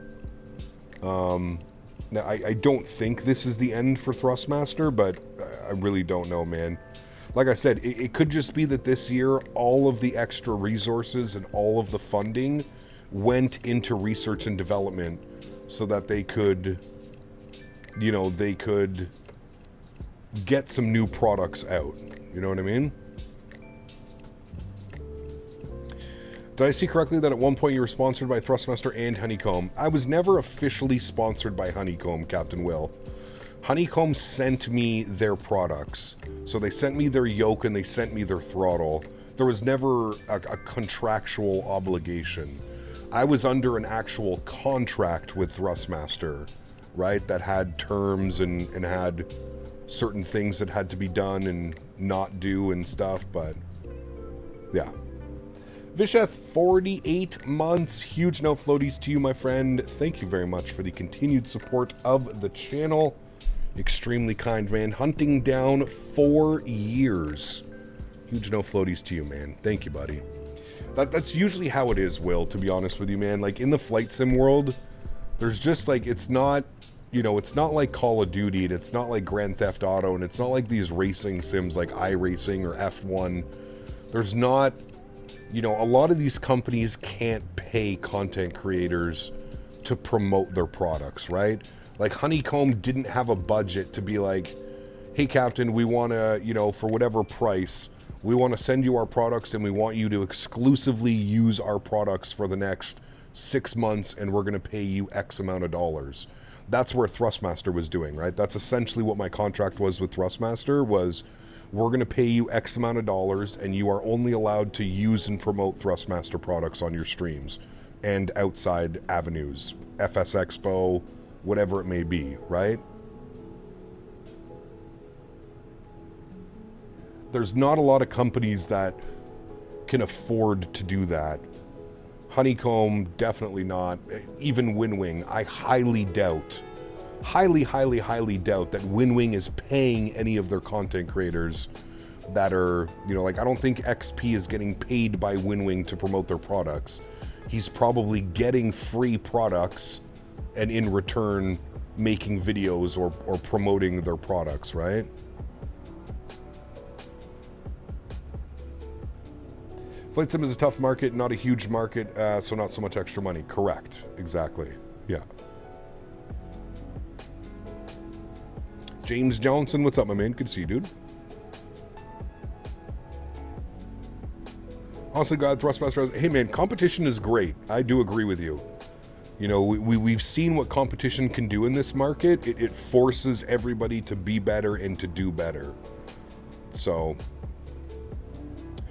[SPEAKER 2] Now, I don't think this is the end for Thrustmaster, but I really don't know, man. Like I said, it could just be that this year, all of the extra resources and all of the funding went into research and development so that they could, you know, they could get some new products out. You know what I mean? Did I see correctly that at one point you were sponsored by Thrustmaster and Honeycomb? I was never officially sponsored by Honeycomb, Captain Will. Honeycomb sent me their products. So they sent me their yoke and they sent me their throttle. There was never a contractual obligation. I was under an actual contract with Thrustmaster, right? That had terms and had certain things that had to be done and not do and stuff, but yeah. Visheth, 48 months. Huge no floaties to you, my friend. Thank you very much for the continued support of the channel. Extremely kind, man. Hunting down 4 years. Huge no floaties to you, man. Thank you, buddy. That's usually how it is, Will, to be honest with you, man. Like, in the flight sim world, there's just, like, it's not, you know, it's not like Call of Duty, and it's not like Grand Theft Auto, and it's not like these racing sims like iRacing or F1. There's not... You know, a lot of these companies can't pay content creators to promote their products, right? Like, Honeycomb didn't have a budget to be like, hey, Captain, we want to, you know, for whatever price, we want to send you our products and we want you to exclusively use our products for the next 6 months and we're going to pay you X amount of dollars. That's where Thrustmaster was doing, right? That's essentially what my contract was with Thrustmaster was... We're going to pay you X amount of dollars, and you are only allowed to use and promote Thrustmaster products on your streams and outside avenues, FS Expo, whatever it may be, right? There's not a lot of companies that can afford to do that Honeycomb, definitely not. Even Winwing, I highly doubt, highly doubt that Winwing is paying any of their content creators that are, you know, like, I don't think XP is getting paid by Winwing to promote their products. He's probably getting free products and in return making videos or promoting their products, right? Flight Sim is a tough market, not a huge market, so not so much extra money. Correct. Exactly. Yeah. James Johnson, what's up, my man? Good to see you, dude. Honestly, God, Thrustmaster, hey man, competition is great. I do agree with you. You know, we've seen what competition can do in this market. It forces everybody to be better and to do better. So,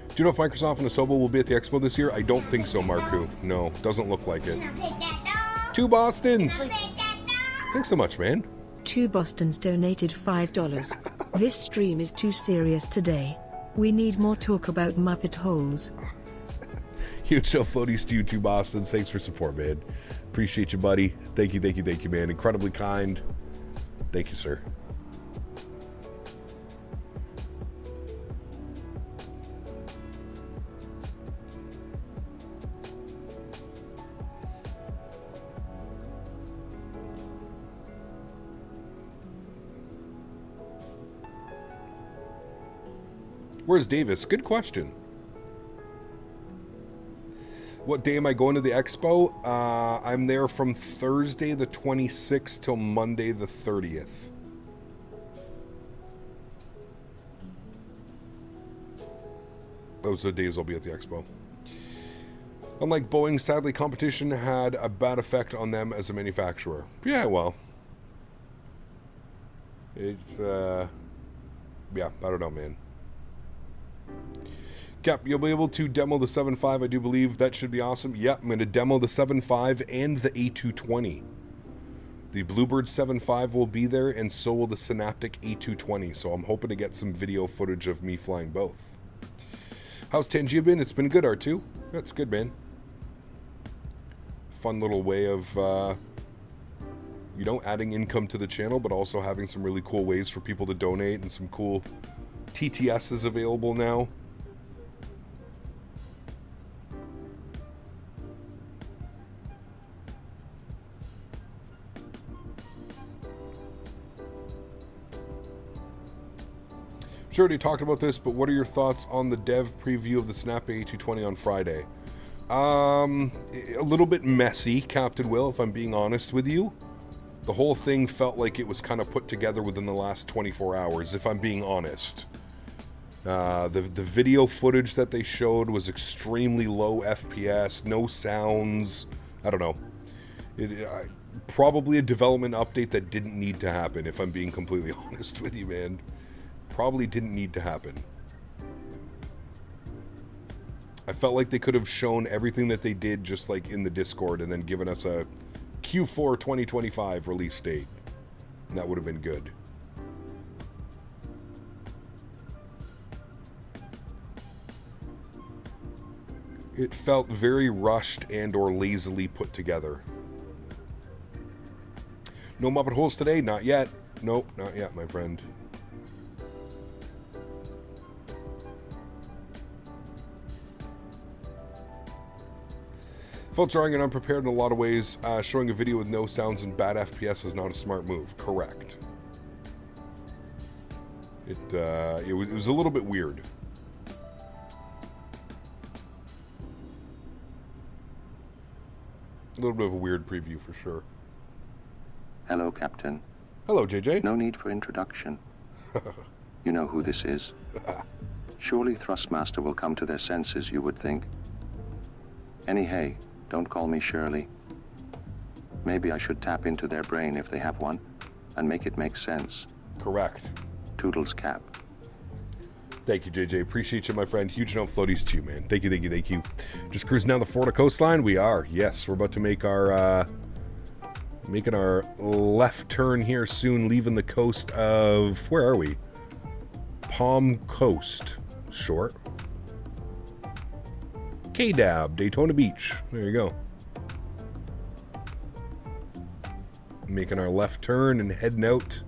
[SPEAKER 2] do you know if Microsoft and Asobo will be at the expo this year? I don't think so, Marku. No, doesn't look like it. 2 Bostons! Thanks so much, man.
[SPEAKER 4] 2 Bostons donated $5. This stream is too serious today. We need more talk about Muppet holes.
[SPEAKER 2] Huge show floaties to you, 2 Bostons. Thanks for support, man. Appreciate you, buddy. Thank you, man. Incredibly kind. Thank you, sir. Where's Davis? Good question. What day am I going to the expo? I'm there from Thursday the 26th till Monday the 30th. Those are the days I'll be at the expo. Unlike Boeing, sadly, competition had a bad effect on them as a manufacturer. Yeah, well. It's, yeah, I don't know, man. Cap, you'll be able to demo the 7.5, I do believe. That should be awesome. Yeah, I'm going to demo the 7.5 and the A220. The Bluebird 7.5 will be there, and so will the Synaptic A220. So I'm hoping to get some video footage of me flying both. How's Tangia been? It's been good, R2. That's good, man. Fun little way of, you know, adding income to the channel, but also having some really cool ways for people to donate and some cool TTSs available now. Sure, already talked about this, but what are your thoughts on the dev preview of the Snap A220 on Friday? A little bit messy, Captain Will, if I'm being honest with you. The whole thing felt like it was kind of put together within the last 24 hours, if I'm being honest. The video footage that they showed was extremely low FPS, no sounds. I don't know. Probably a development update that didn't need to happen, if I'm being completely honest with you, man. Probably didn't need to happen. I felt like they could have shown everything that they did just like in the Discord and then given us a Q4 2025 release date. And that would have been good. It felt very rushed and or lazily put together. No Muppet holes today? Not yet. Nope, not yet, my friend. Felt jarring and unprepared in a lot of ways. Showing a video with no sounds and bad FPS is not a smart move. Correct. It was a little bit weird. A little bit of a weird preview for sure.
[SPEAKER 3] Hello, Captain.
[SPEAKER 2] Hello, JJ.
[SPEAKER 3] No need for introduction. You know who this is. Surely Thrustmaster will come to their senses, you would think. Hey, don't call me Shirley. Maybe I should tap into their brain if they have one, and make it make sense.
[SPEAKER 2] Correct.
[SPEAKER 3] Toodles, Cap.
[SPEAKER 2] Thank you, JJ. Appreciate you, my friend. Huge note floaties to you, man. Thank you. Just cruising down the Florida coastline? We are. Yes, we're about to make our, making our left turn here soon, leaving the coast of, where are we? Palm Coast. Short. K-Dab, Daytona Beach. There you go. Making our left turn and heading out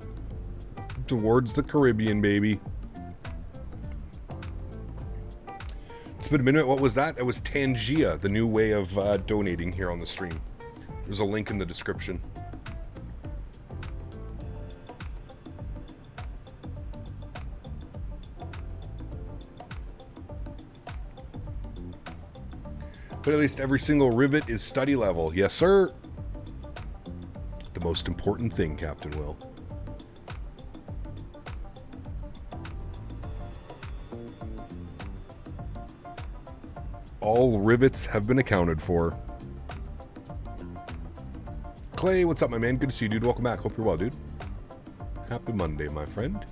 [SPEAKER 2] towards the Caribbean, baby. It's been a minute. What was that? It was Tangia, the new way of donating here on the stream. There's a link in the description. But at least every single rivet is study level. Yes, sir. The most important thing, Captain Will. All rivets have been accounted for. Clay, what's up, my man? Good to see you, dude. Welcome back. Hope you're well, dude. Happy Monday, my friend.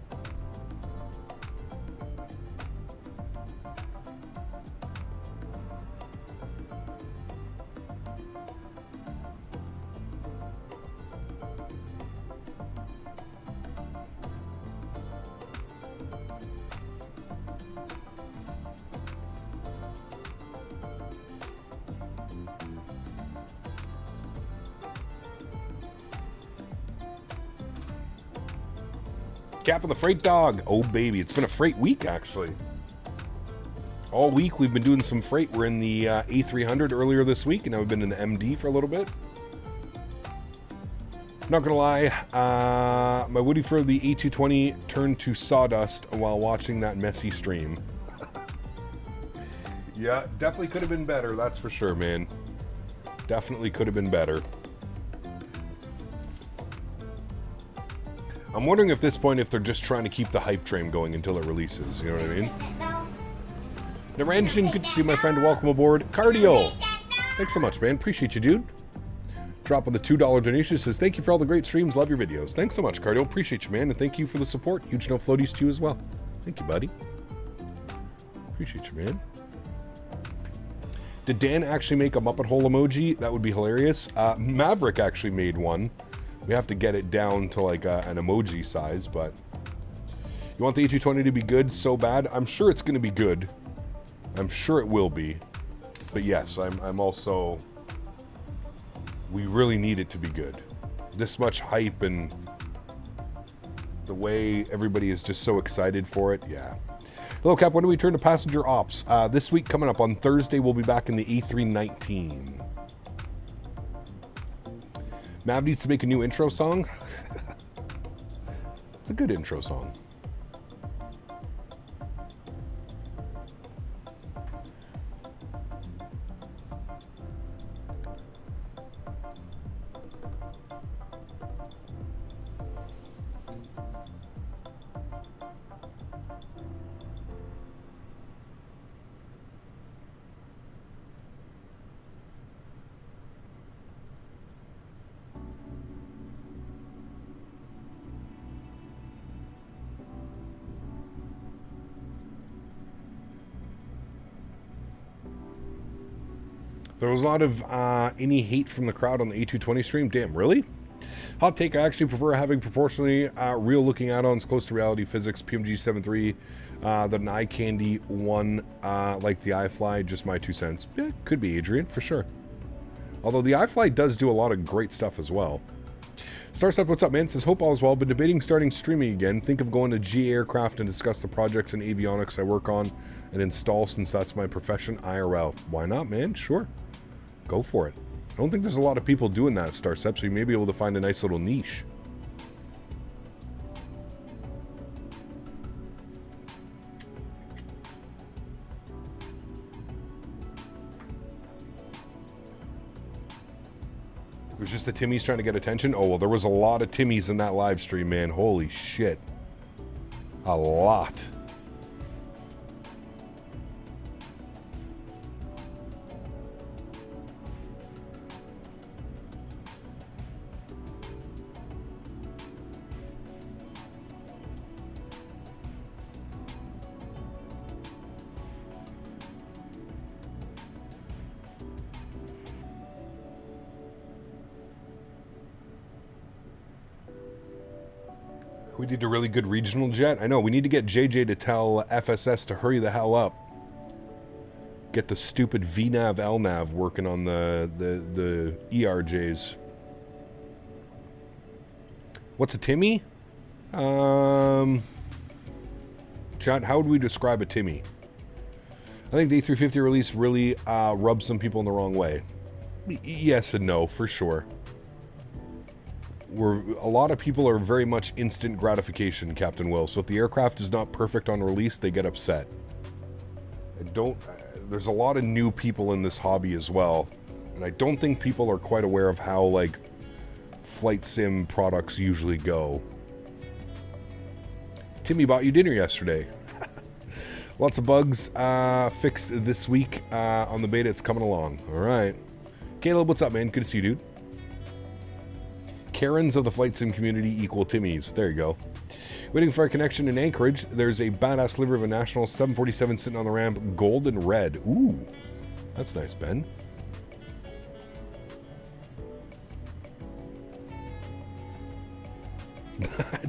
[SPEAKER 2] Cap of the freight dog. Oh, baby. It's been a freight week, actually. All week, we've been doing some freight. We're in the A300 earlier this week, and now we've been in the MD for a little bit. Not gonna lie, my Woody for the A220 turned to sawdust while watching that messy stream. Yeah, definitely could have been better, that's for sure, man. Definitely could have been better. I'm wondering at this point if they're just trying to keep the hype train going until it releases, you know what I mean? Naranjan, good to see you, my friend. Welcome aboard. Cardio! Thanks so much, man. Appreciate you, dude. Dropping the $2 donation. Says, thank you for all the great streams. Love your videos. Thanks so much, Cardio. Appreciate you, man. And thank you for the support. Huge no floaties to you as well. Thank you, buddy. Appreciate you, man. Did Dan actually make a Muppet hole emoji? That would be hilarious. Maverick actually made one. We have to get it down to like an emoji size, but you want the A220 to be good so bad? I'm sure it's going to be good. I'm sure it will be. But yes, I'm also... We really need it to be good. This much hype and the way everybody is just so excited for it, yeah. Hello, Cap. When do we turn to passenger ops? This week coming up on Thursday, we'll be back in the A319. Mav needs to make a new intro song. It's a good intro song. There was a lot of any hate from the crowd on the A220 stream. Damn, really? Hot take, I actually prefer having proportionally real looking add-ons close to reality physics, PMG 7.3, than an eye candy one like the iFly. Just my 2 cents. Yeah, could be, Adrian, for sure. Although the iFly does do a lot of great stuff as well. Starstep, what's up, man? Says, hope all is well. Been debating starting streaming again. Think of going to GA Aircraft and discuss the projects and avionics I work on and install since that's my profession IRL. Why not, man? Sure. Go for it. I don't think there's a lot of people doing that, Starstep, so you may be able to find a nice little niche. It was just the Timmies trying to get attention? Oh, well, there was a lot of Timmies in that live stream, man. Holy shit. A lot. We need a really good regional jet. I know, we need to get JJ to tell FSS to hurry the hell up. get the stupid VNav LNav working on the ERJs. What's a Timmy? Chat, how would we describe a Timmy? I think the A350 release really rubs some people in the wrong way. Yes and no, for sure. A lot of people are very much instant gratification, Captain Will. So if the aircraft is not perfect on release, they get upset. There's a lot of new people in this hobby as well, and I don't think people are quite aware of how, like, flight sim products usually go. Timmy bought you dinner yesterday. Lots of bugs fixed this week on the beta. It's coming along. All right. Caleb, what's up, man? Good to see you, dude. Karens of the flight sim community equal Timmys. There you go. Waiting for a connection in Anchorage. There's a badass livery of a National 747 sitting on the ramp, gold and red. Ooh, that's nice, Ben.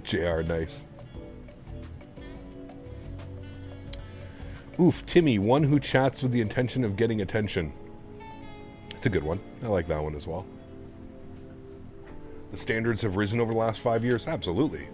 [SPEAKER 2] JR, nice. Oof, Timmy, one who chats with the intention of getting attention. It's a good one. I like that one as well. The standards have risen over the last 5 years? Absolutely.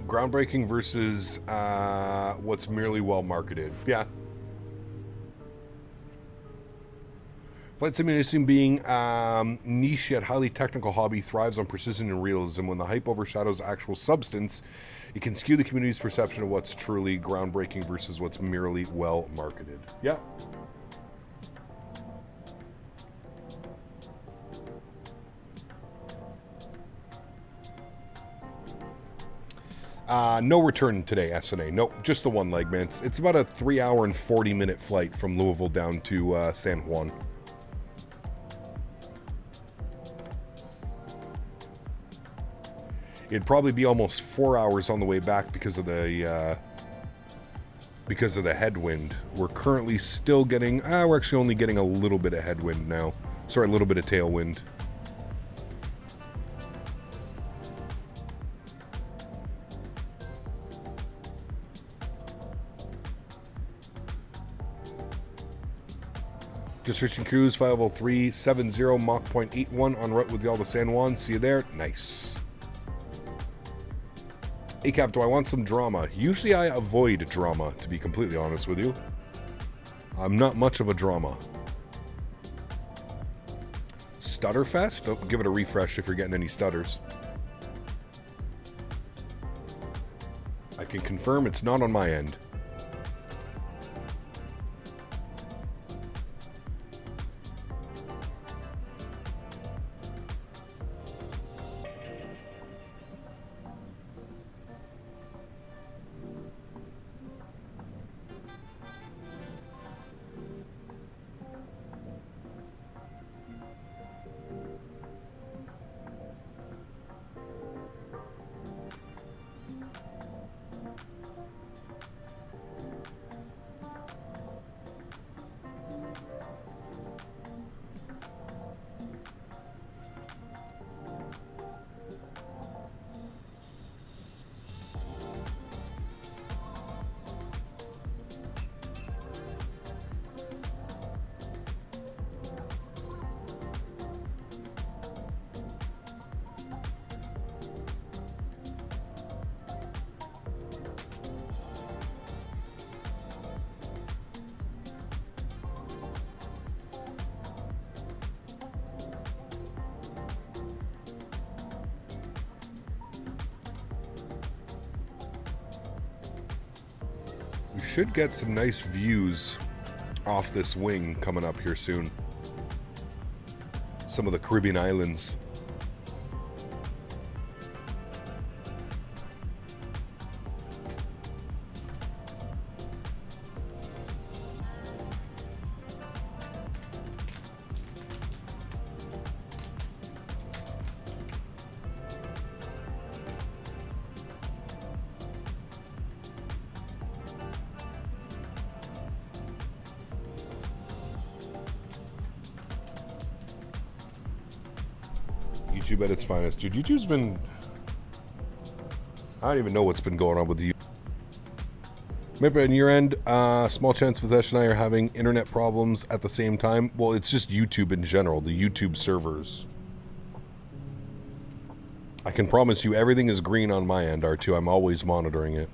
[SPEAKER 2] Groundbreaking versus what's merely well marketed. Yeah. Flight simulation being niche yet highly technical hobby thrives on precision and realism. When the hype overshadows actual substance, it can skew the community's perception of what's truly groundbreaking versus what's merely well marketed. Yeah. No return today, SNA. Nope, just the one leg, man. It's about a 3 hour and 40-minute flight from Louisville down to San Juan. It'd probably be almost 4 hours on the way back because of the headwind. We're currently still getting. We're actually only getting a little bit of headwind now. Sorry, a little bit of tailwind. Just reaching cruise 50370 Mach 0.81 en route with y'all to San Juan. See you there. Nice. Hey Cap, do I want some drama? Usually I avoid drama, to be completely honest with you. I'm not much of a drama. Stutterfest? Oh, give it a refresh if you're getting any stutters. I can confirm it's not on my end. Should get some nice views off this wing coming up here soon. Some of the Caribbean islands. YouTube at its finest, dude. YouTube's been... I don't even know what's been going on with the YouTube. Maybe on your end, small chance Vitesh and I are having internet problems at the same time. Well, it's just YouTube in general, the YouTube servers. I can promise you everything is green on my end, R2. I'm always monitoring it.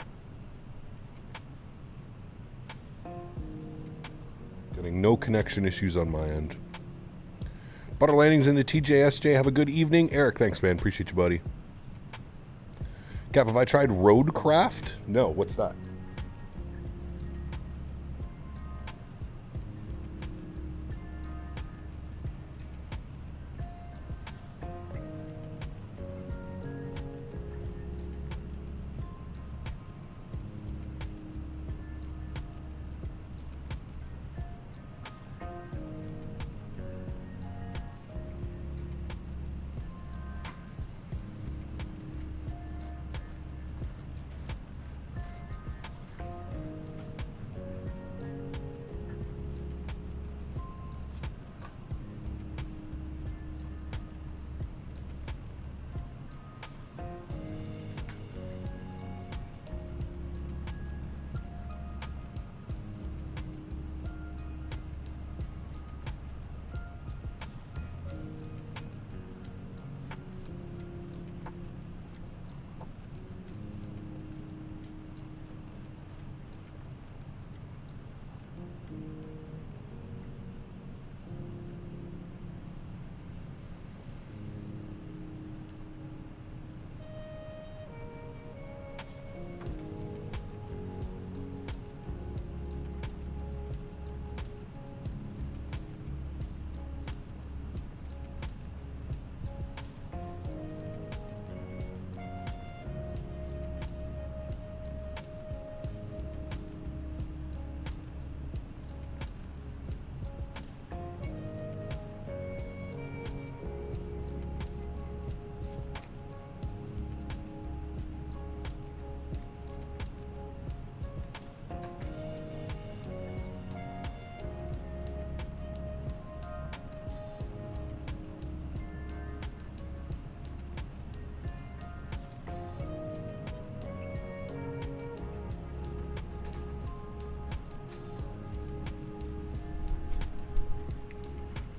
[SPEAKER 2] Getting no connection issues on my end. Butter Landings in the TJSJ. Have a good evening. Eric, thanks, man. Appreciate you, buddy. Cap, have I tried Roadcraft? No, what's that?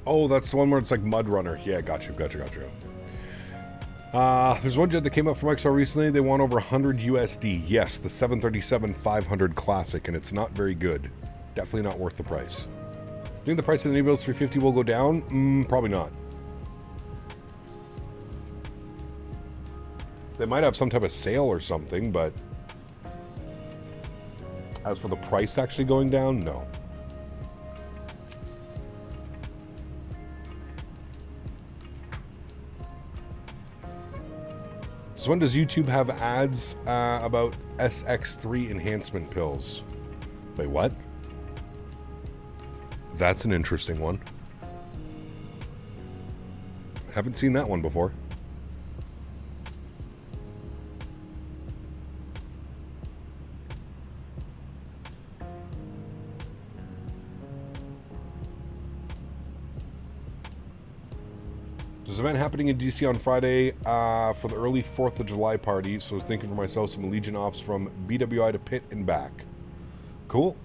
[SPEAKER 2] Oh, that's the one where it's like Mud Runner. Yeah, got you. There's one jet that came up from XR recently. They want over 100 USD. Yes, the 737-500 Classic, and it's not very good. Definitely not worth the price. Do you think the price of the new builds 350 will go down? Probably not. They might have some type of sale or something, but as for the price actually going down, no. So when does YouTube have ads about SX3 enhancement pills? Wait, what? That's an interesting one. Haven't seen that one before. There's an event happening in DC on Friday for the early 4th of July party, so I was thinking for myself some Legion ops from BWI to Pitt and back. Cool.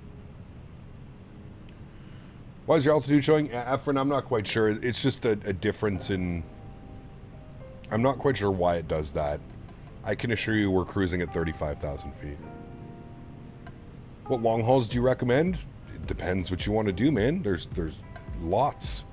[SPEAKER 2] Why is your altitude showing? Efren, I'm not quite sure. It's just a difference in... I'm not quite sure why it does that. I can assure you we're cruising at 35,000 feet. What long hauls do you recommend? It depends what you want to do, man. There's lots.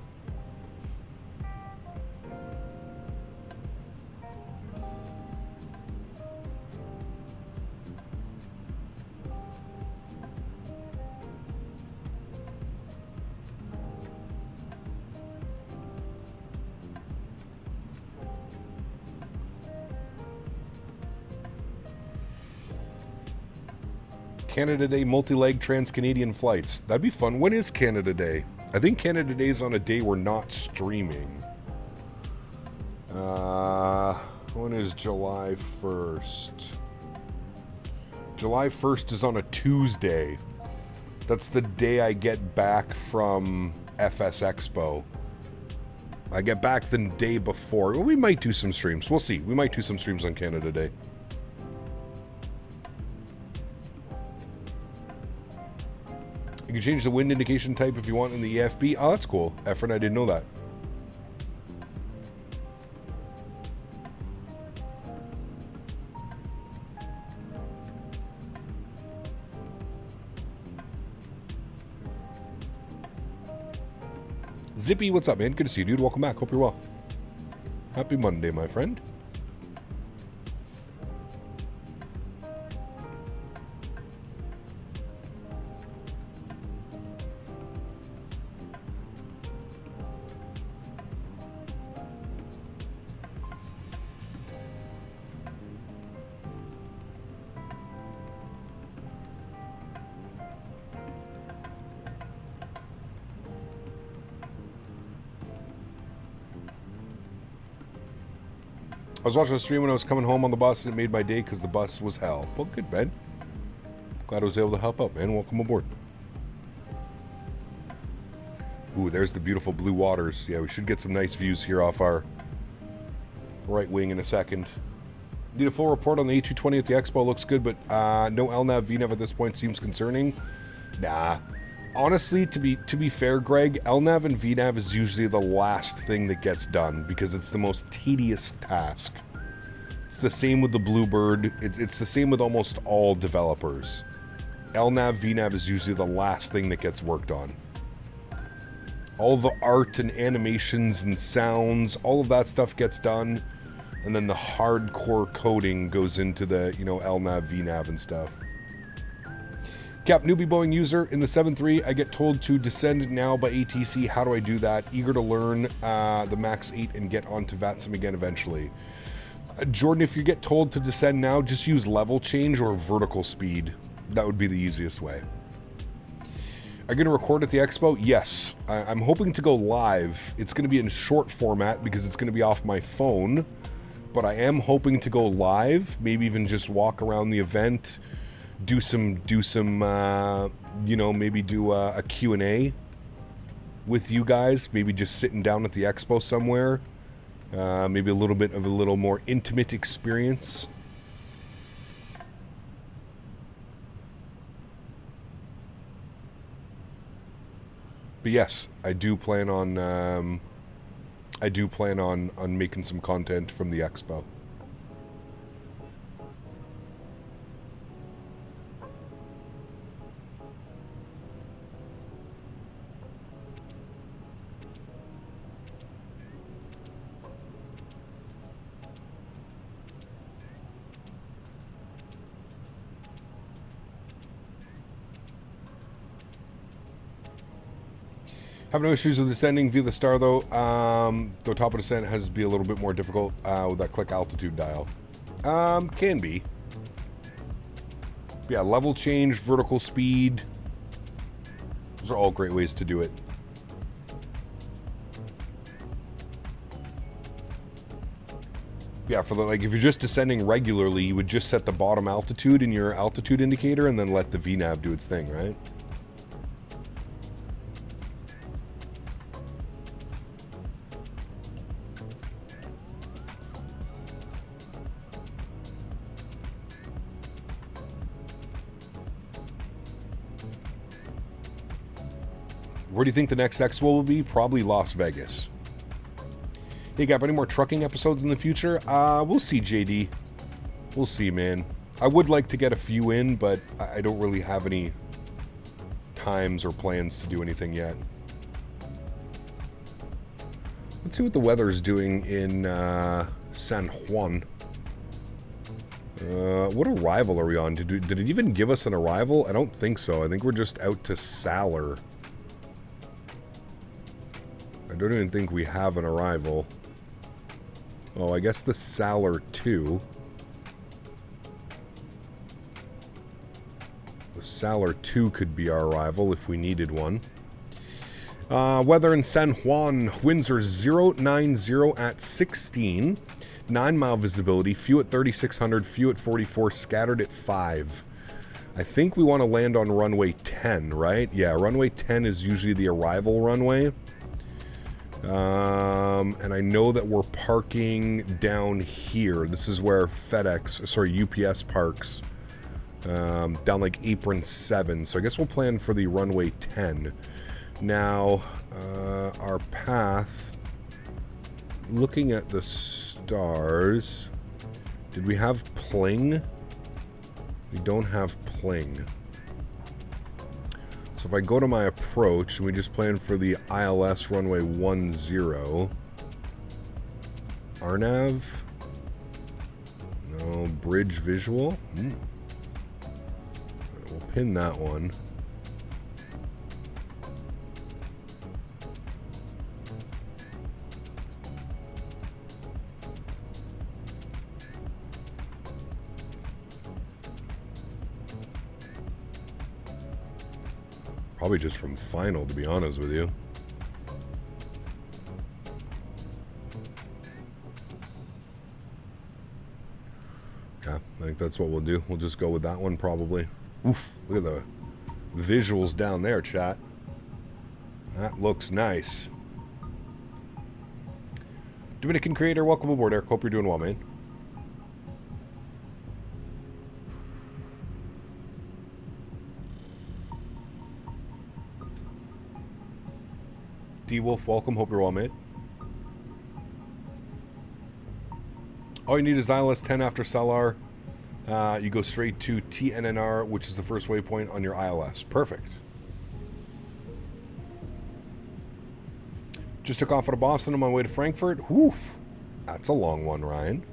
[SPEAKER 2] Canada Day multi-leg trans-Canadian flights. That'd be fun. When is Canada Day? I think Canada Day is on a day we're not streaming. When is July 1st? July 1st is on a Tuesday. That's the day I get back from FS Expo. I get back the day before. Well, we might do some streams. We'll see. We might do some streams on Canada Day. You can change the wind indication type if you want in the EFB. Oh, that's cool. Erin, I didn't know that. Zippy, what's up, man? Good to see you, dude. Welcome back. Hope you're well. Happy Monday, my friend. I was watching a stream when I was coming home on the bus, and it made my day because the bus was hell. Well, good, man. Glad I was able to help out, man. Welcome aboard. Ooh, there's the beautiful blue waters. Yeah, we should get some nice views here off our right wing in a second. Need a full report on the A220 at the Expo. Looks good, but no LNAV, VNAV at this point seems concerning. Nah. Honestly, to be fair, Greg, LNAV and VNAV is usually the last thing that gets done because it's the most tedious task. It's the same with the Bluebird. It's the same with almost all developers. LNAV, VNAV is usually the last thing that gets worked on. All the art and animations and sounds, all of that stuff gets done, and then the hardcore coding goes into the, you know, LNAV, VNAV and stuff. Cap, newbie Boeing user in the 7.3. I get told to descend now by ATC. How do I do that? Eager to learn the Max 8 and get onto VATSIM again eventually. Jordan, if you get told to descend now, just use level change or vertical speed. That would be the easiest way. Are you going to record at the Expo? Yes. I'm hoping to go live. It's going to be in short format because it's going to be off my phone. But I am hoping to go live. Maybe even just walk around the event. Do some, you know, maybe do a Q&A with you guys. Maybe just sitting down at the Expo somewhere. Maybe a little bit of a little more intimate experience. But yes, I do plan on making some content from the Expo. Have no issues with descending via the star though. The top of descent has to be a little bit more difficult with that click altitude dial. Can be. But yeah, level change, vertical speed. Those are all great ways to do it. Yeah, for the, like, if you're just descending regularly, you would just set the bottom altitude in your altitude indicator and then let the VNAV do its thing, right? Where do you think the next Expo will be? Probably Las Vegas. Hey, Gap, any more trucking episodes in the future? We'll see, JD. We'll see, man. I would like to get a few in, but I don't really have any times or plans to do anything yet. Let's see what the weather's doing in San Juan. What arrival are we on? Did it even give us an arrival? I don't think so. I think we're just out to Salar. I don't even think we have an arrival. Oh, I guess the Salar 2. The Salar 2 could be our arrival if we needed one. Weather in San Juan. Winds are 090 at 16. 9-mile visibility. Few at 3600. Few at 44. Scattered at 5. I think we want to land on runway 10, right? Yeah, runway 10 is usually the arrival runway. And I know that we're parking down here. This is where UPS parks. Down like apron 7. So I guess we'll plan for the runway 10. Now, our path, looking at the stars, did we have pling? We don't have pling. So if I go to my approach and we just plan for the ILS runway 10, RNAV, no, bridge visual. We'll pin that one. Probably just from final, to be honest with you. Yeah, I think that's what we'll do. We'll just go with that one probably. Oof, look at the visuals down there, chat. That looks nice. Dominican creator, welcome aboard, Eric. Hope you're doing well, man. D-Wolf, welcome. Hope you're well, mate. All you need is ILS 10 after Salar. You go straight to TNNR, which is the first waypoint on your ILS. Perfect. Just took off out of Boston on my way to Frankfurt. Woof. That's a long one, Ryan.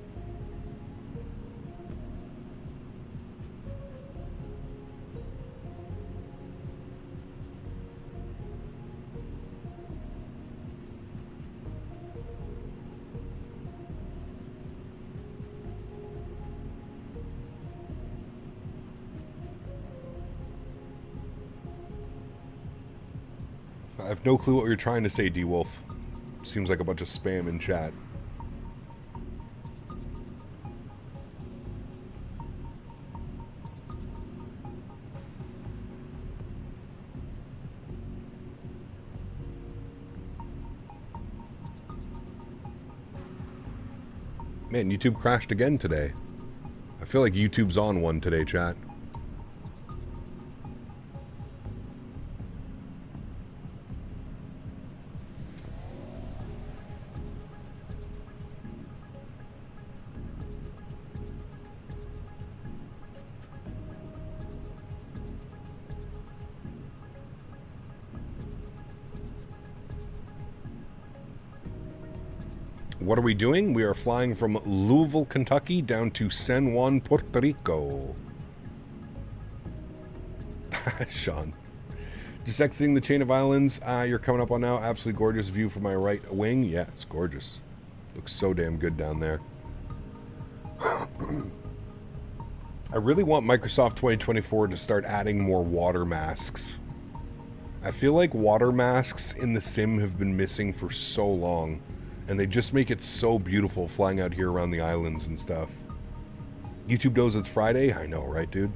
[SPEAKER 2] I have no clue what you're trying to say, D-Wolf. Seems like a bunch of spam in chat. Man, YouTube crashed again today. I feel like YouTube's on one today, chat. What are we doing? We are flying from Louisville, Kentucky down to San Juan, Puerto Rico. Sean. Just exiting the chain of islands you're coming up on now. Absolutely gorgeous view from my right wing. Yeah, it's gorgeous. Looks so damn good down there. I really want Microsoft 2024 to start adding more water masks. I feel like water masks in the sim have been missing for so long. And they just make it so beautiful flying out here around the islands and stuff. YouTube knows it's Friday? I know, right, dude?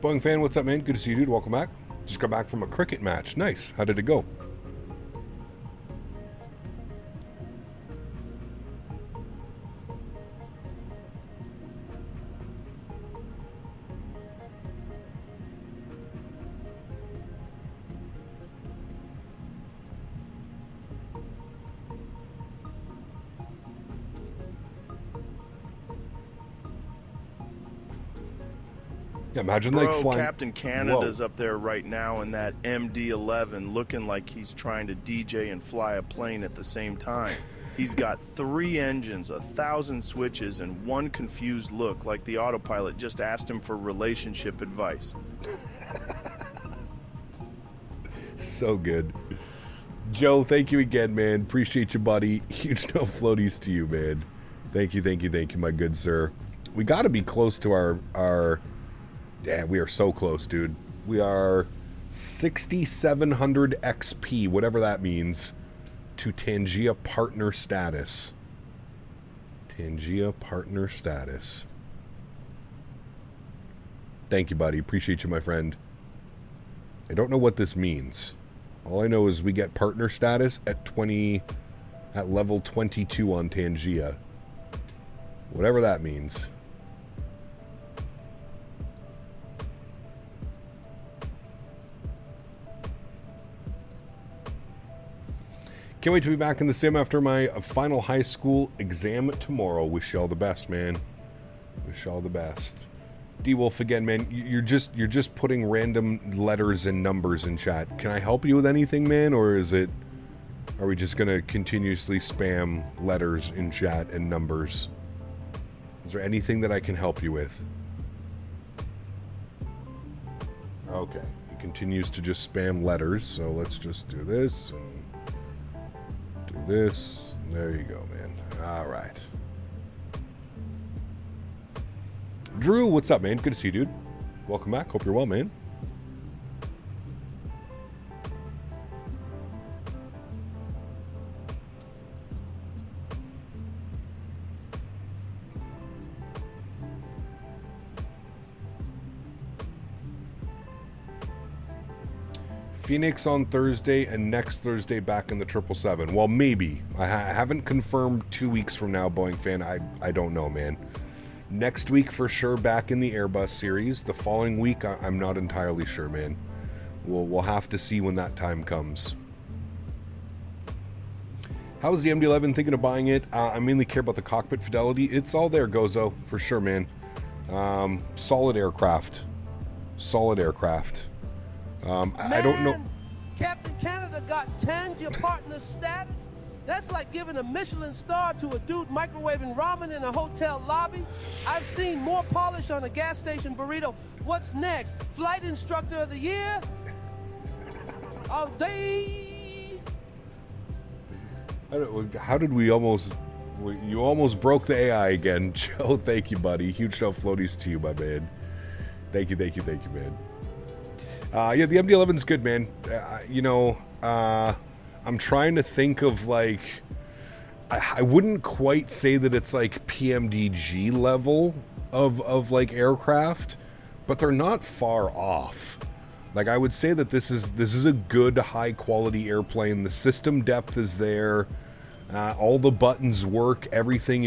[SPEAKER 2] Boeing fan, what's up, man? Good to see you, dude. Welcome back. Just got back from a cricket match. Nice. How did it go? Yeah, imagine like flying.
[SPEAKER 9] Captain Canada's up there right now in that MD-11 looking like he's trying to DJ and fly a plane at the same time. He's got 3 engines, 1,000 switches, and one confused look like the autopilot just asked him for relationship advice.
[SPEAKER 2] So good. Joe, thank you again, man. Appreciate you, buddy. Huge no floaties to you, man. Thank you, my good sir. We got to be close to our Yeah, we are so close, dude. We are 6,700 XP, whatever that means, to Tangia partner status. Tangia partner status. Thank you, buddy. Appreciate you, my friend. I don't know what this means. All I know is we get partner status at level 22 on Tangia. Whatever that means. Can't wait to be back in the sim after my final high school exam tomorrow. Wish you all the best, man. Wish you all the best. D-Wolf again, man. You're just putting random letters and numbers in chat. Can I help you with anything, man, or are we just gonna continuously spam letters in chat and numbers? Is there anything that I can help you with? Okay, he continues to just spam letters, so let's just do this and do this. There you go, man. All right. Drew, what's up, man? Good to see you, dude. Welcome back. Hope you're well, man. Phoenix on Thursday and next Thursday back in the 777. Well, maybe. I haven't confirmed 2 weeks from now, Boeing fan. I don't know, man. Next week for sure back in the Airbus series. The following week, I'm not entirely sure, man. We'll have to see when that time comes. How's the MD-11? Thinking of buying it? I mainly care about the cockpit fidelity. It's all there, Gozo, for sure, man. Solid aircraft. Solid aircraft. I don't know.
[SPEAKER 10] Captain Canada got Tangia partner status. That's like giving a Michelin star to a dude microwaving ramen in a hotel lobby. I've seen more polish on a gas station burrito. What's next? Flight instructor of the year? All day.
[SPEAKER 2] How did we almost... You almost broke the AI again. Joe, thank you, buddy. Huge no floaties to you, my man. Thank you, man. Yeah, the MD-11's good, man. I'm trying to think of, like... I wouldn't quite say that it's, like, PMDG level of like, aircraft, but they're not far off. Like, I would say that this is a good, high-quality airplane. The system depth is there. All the buttons work. Everything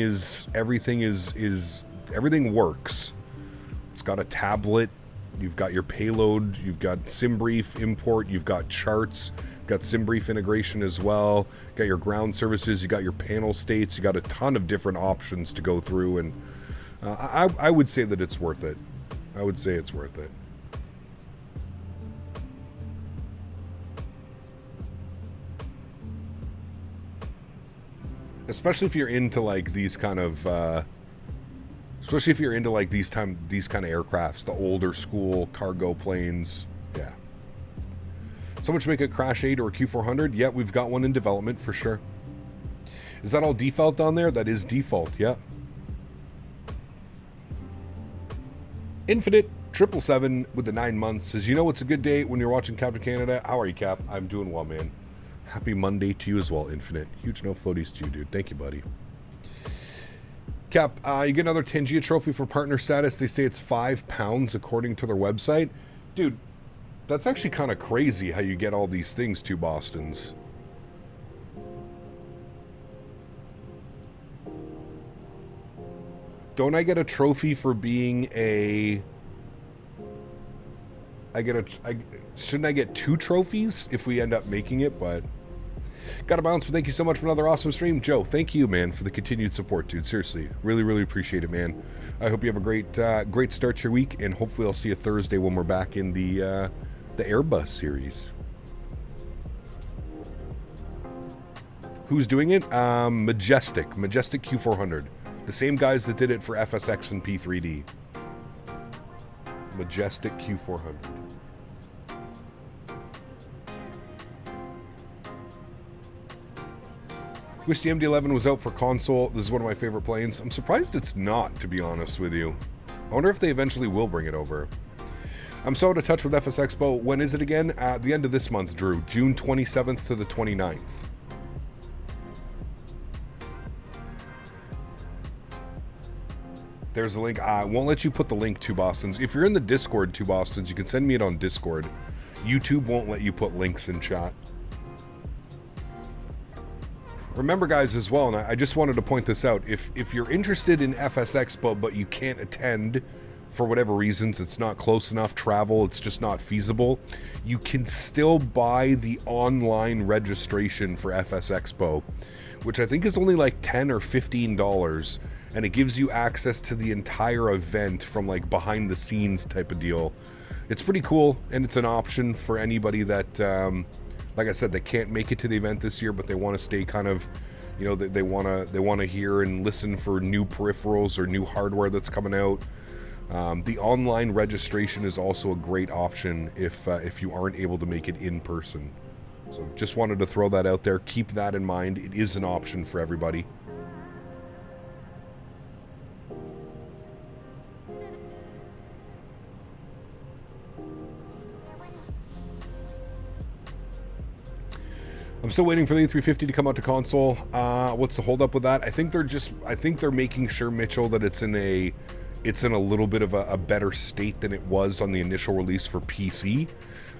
[SPEAKER 2] works. It's got a tablet. You've got your payload, you've got SimBrief import, you've got charts, you've got SimBrief integration as well, you got your ground services, you got your panel states, you got a ton of different options to go through, and I would say that it's worth it. I would say it's worth it. Especially if you're into like these kind of especially if you're into like these kind of aircrafts, the older school cargo planes. Yeah. Someone should make a Crash 8 or a Q400. Yeah, we've got one in development for sure. Is that all default on there? That is default, yeah. Infinite 777 with the 9 months says, you know it's a good day when you're watching Captain Canada. How are you, Cap? I'm doing well, man. Happy Monday to you as well, Infinite. Huge no floaties to you, dude. Thank you, buddy. Cap, you get another Tangia trophy for partner status. They say it's £5 according to their website. Dude, that's actually kind of crazy how you get all these things, to Bostons. Don't I get a trophy for being a... shouldn't I get 2 trophies if we end up making it, but... Gotta bounce, but thank you so much for another awesome stream. Joe, thank you, man, for the continued support, dude. Seriously, really, really appreciate it, man. I hope you have a great start to your week, and hopefully I'll see you Thursday when we're back in the Airbus series. Who's doing it? Majestic Q400. The same guys that did it for FSX and P3D. Majestic Q400. Wish the MD-11 was out for console. This is one of my favorite planes. I'm surprised it's not, to be honest with you. I wonder if they eventually will bring it over. I'm so out of touch with FS Expo. When is it again? At the end of this month, Drew. June 27th to the 29th. There's a link. I won't let you put the link, to Bostons. If you're in the Discord, to Bostons, you can send me it on Discord. YouTube won't let you put links in chat. Remember, guys, as well, and I just wanted to point this out, if you're interested in FS Expo but you can't attend for whatever reasons, it's not close enough, travel, it's just not feasible, you can still buy the online registration for FS Expo, which I think is only like $10 or $15, and it gives you access to the entire event from like behind the scenes type of deal. It's pretty cool, and it's an option for anybody that like I said, they can't make it to the event this year, but they want to stay kind of, you know, they want to hear and listen for new peripherals or new hardware that's coming out. The online registration is also a great option if you aren't able to make it in person. So just wanted to throw that out there. Keep that in mind. It is an option for everybody. I'm still waiting for the A350 to come out to console. What's the holdup with that? I think they're making sure, Mitchell, that it's in a little bit of a better state than it was on the initial release for PC.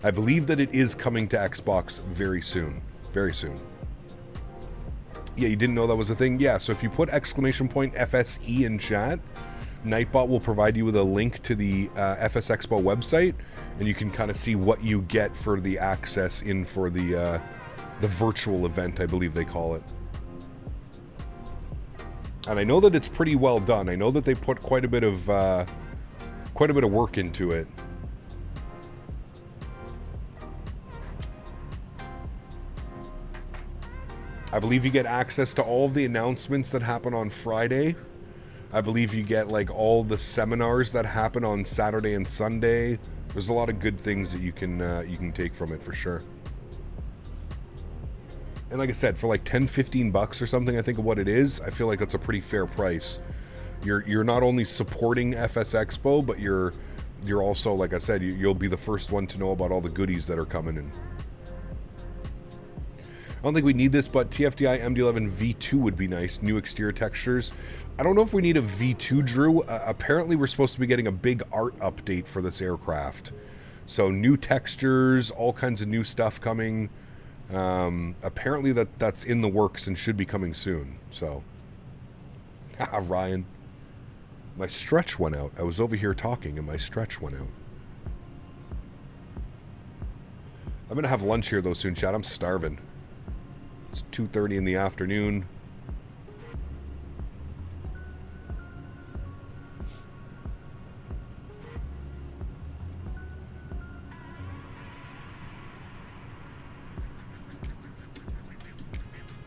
[SPEAKER 2] I believe that it is coming to Xbox very soon. Very soon. Yeah, you didn't know that was a thing? Yeah, so if you put !FSE in chat, Nightbot will provide you with a link to the FS Expo website, and you can kind of see what you get for the access in for the virtual event, I believe they call it. And I know that it's pretty well done. I know that they put quite a bit of work into it. I believe you get access to all of the announcements that happen on Friday. I believe you get like all the seminars that happen on Saturday and Sunday. There's a lot of good things that you can take from it for sure. And like I said, for like 10-15 bucks or something, I think of what it is, I feel like that's a pretty fair price. You're not only supporting FS Expo, but you're also, like I said, you'll be the first one to know about all the goodies that are coming in. I don't think we need this, but TFDi MD-11 V2 would be nice. New exterior textures. I don't know if we need a V2, Drew. Apparently we're supposed to be getting a big art update for this aircraft. So new textures, all kinds of new stuff coming. Apparently that's in the works and should be coming soon. So, Ryan, my stretch went out. I was over here talking and my stretch went out. I'm gonna have lunch here though soon, chat. I'm starving. It's 2:30 in the afternoon.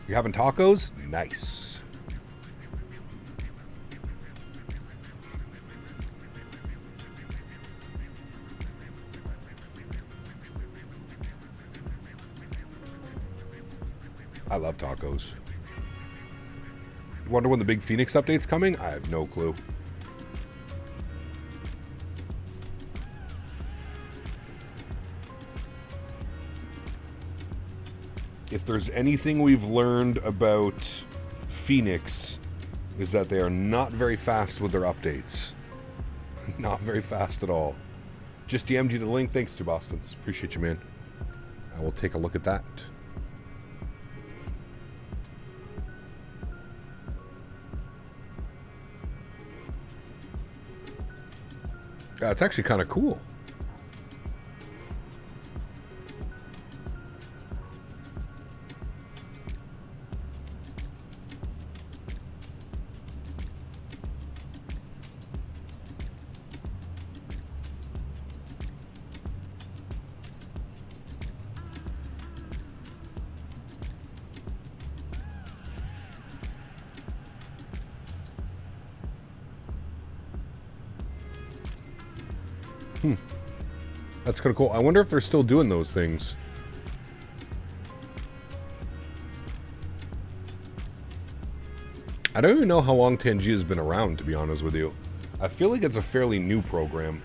[SPEAKER 2] You having tacos? Nice. I love tacos. Wonder when the big Phoenix update's coming? I have no clue. If there's anything we've learned about Phoenix, is that they are not very fast with their updates. Not very fast at all. Just DM'd you the link. Thanks to Bostons. Appreciate you, man. I will take a look at that. It's actually kind of cool. That's kind of cool. I wonder if they're still doing those things. I don't even know how long Tangi has been around, to be honest with you. I feel like it's a fairly new program.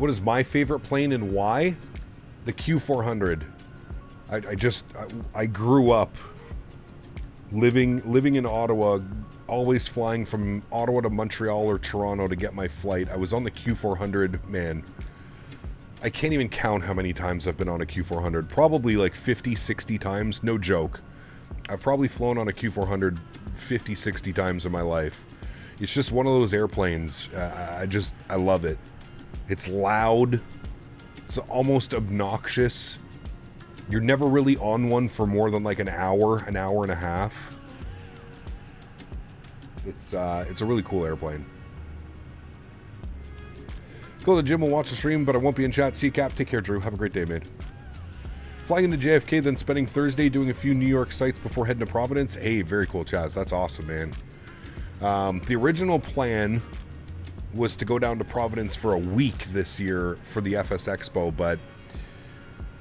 [SPEAKER 2] What is my favorite plane and why? The Q400. I grew up living in Ottawa, always flying from Ottawa to Montreal or Toronto to get my flight. I was on the Q400, man. I can't even count how many times I've been on a Q400. Probably like 50, 60 times, no joke. I've probably flown on a Q400 50, 60 times in my life. It's just one of those airplanes. I love it. It's loud. It's almost obnoxious. You're never really on one for more than like an hour and a half. It's a really cool airplane. Go to the gym and watch the stream, but I won't be in chat. See you, Cap. Take care, Drew. Have a great day, man. Flying into JFK, then spending Thursday doing a few New York sites before heading to Providence. Hey, very cool, Chaz. That's awesome, man. The original plan was to go down to Providence for a week this year for the FS Expo, but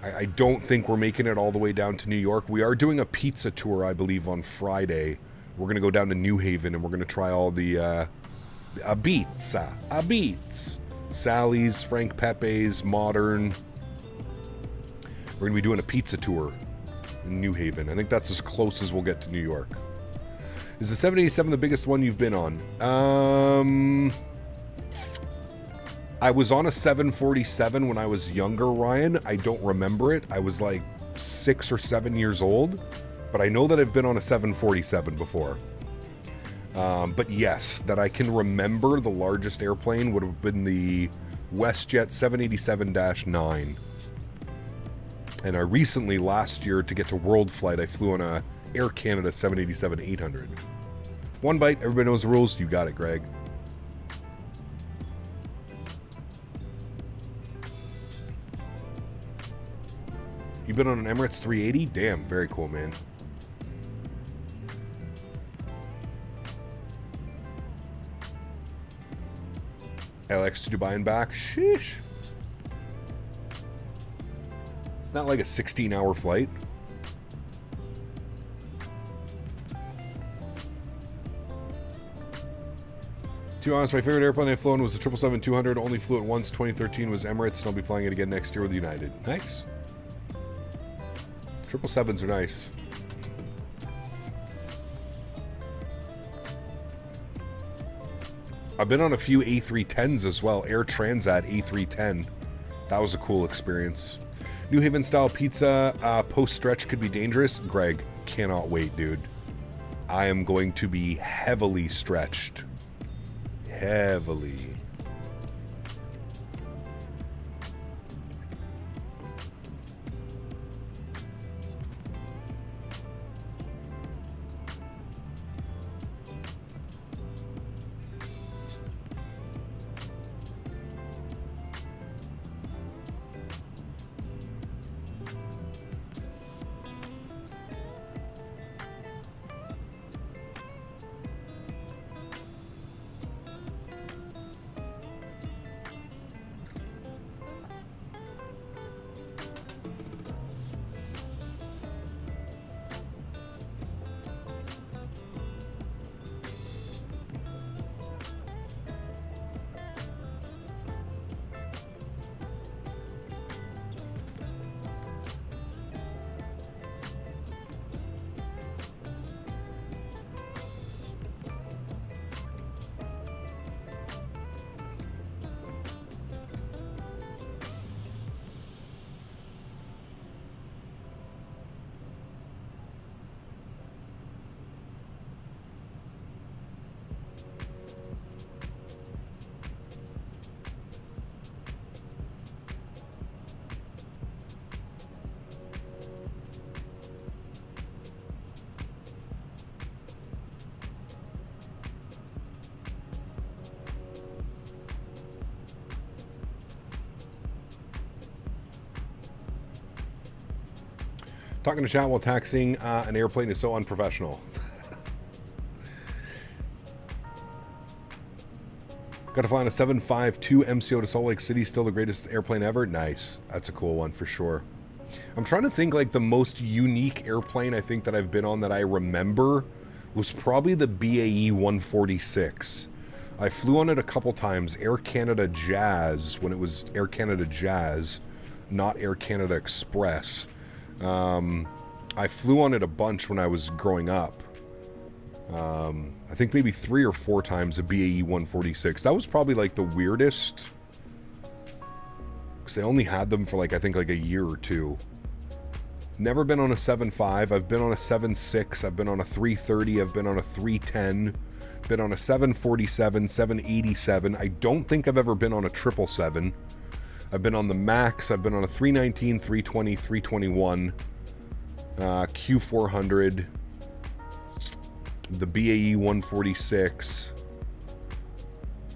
[SPEAKER 2] I don't think we're making it all the way down to New York. We are doing a pizza tour, I believe, on Friday. We're going to go down to New Haven, and we're going to try all the beats. Sally's, Frank Pepe's, Modern. We're going to be doing a pizza tour in New Haven. I think that's as close as we'll get to New York. Is the 787 the biggest one you've been on? I was on a 747 when I was younger, Ryan. I don't remember it. I was like 6 or 7 years old. But I know that I've been on a 747 before. But yes, that I can remember the largest airplane would have been the WestJet 787-9. And I recently, last year, to get to World Flight, I flew on a Air Canada 787-800. One bite, everybody knows the rules. You got it, Greg. You've been on an Emirates 380? Damn, very cool, man. LX to Dubai and back? Sheesh. It's not like a 16-hour flight. To be honest, my favorite airplane I've flown was the 777-200. Only flew it once. 2013 was Emirates, and I'll be flying it again next year with United. Nice. 777s are nice. I've been on a few A310s as well. Air Transat A310. That was a cool experience. New Haven style pizza post-stretch could be dangerous. Greg, cannot wait, dude. I am going to be heavily stretched. Heavily. Talking to chat while taxiing an airplane is so unprofessional. Got to fly on a 752 MCO to Salt Lake City. Still the greatest airplane ever. Nice. That's a cool one for sure. I'm trying to think, like, the most unique airplane I think that I've been on that I remember was probably the BAE 146. I flew on it a couple times. Air Canada Jazz, when it was Air Canada Jazz, not Air Canada Express. I flew on it a bunch when I was growing up. I think maybe 3 or 4 times a BAE 146. That was probably like the weirdest, because they only had them for like, I think like a year or 2. Never been on a 7.5. I've been on a 7.6. I've been on a 330. I've been on a 310. Been on a 747, 787. I don't think I've ever been on a 777. I've been on the Max. I've been on a 319, 320, 321, Q400, the BAE 146.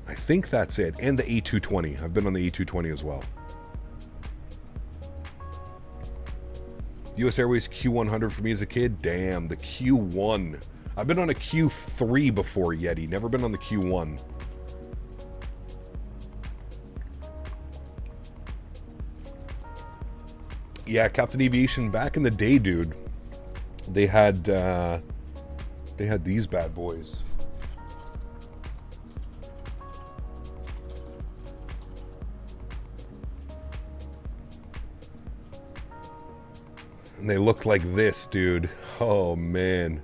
[SPEAKER 2] I think that's it. And the A220. I've been on the A220 as well. US Airways Q100 for me as a kid. Damn, the Q1. I've been on a Q3 before, Yeti. Never been on the Q1. Yeah, Captain Aviation, back in the day, dude. They had these bad boys. And they looked like this, dude. Oh, man.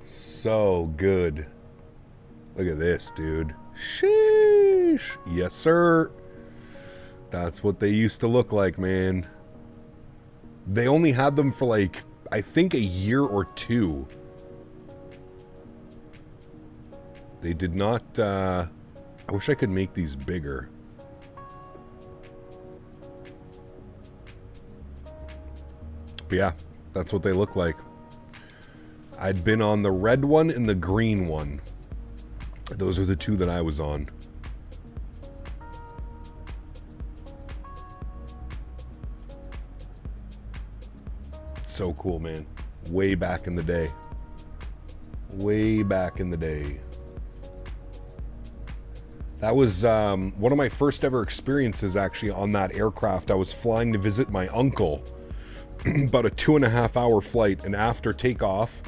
[SPEAKER 2] So good. Look at this, dude. Sheesh. Yes, sir. That's what they used to look like, man. They only had them for like, I think a year or 2. They did not, I wish I could make these bigger. But yeah, that's what they look like. I'd been on the red one and the green one. Those are the 2 that I was on. So cool, man. Way back in the day. Way back in the day. That was one of my first ever experiences actually on that aircraft. I was flying to visit my uncle. About a 2.5-hour flight, and after takeoff,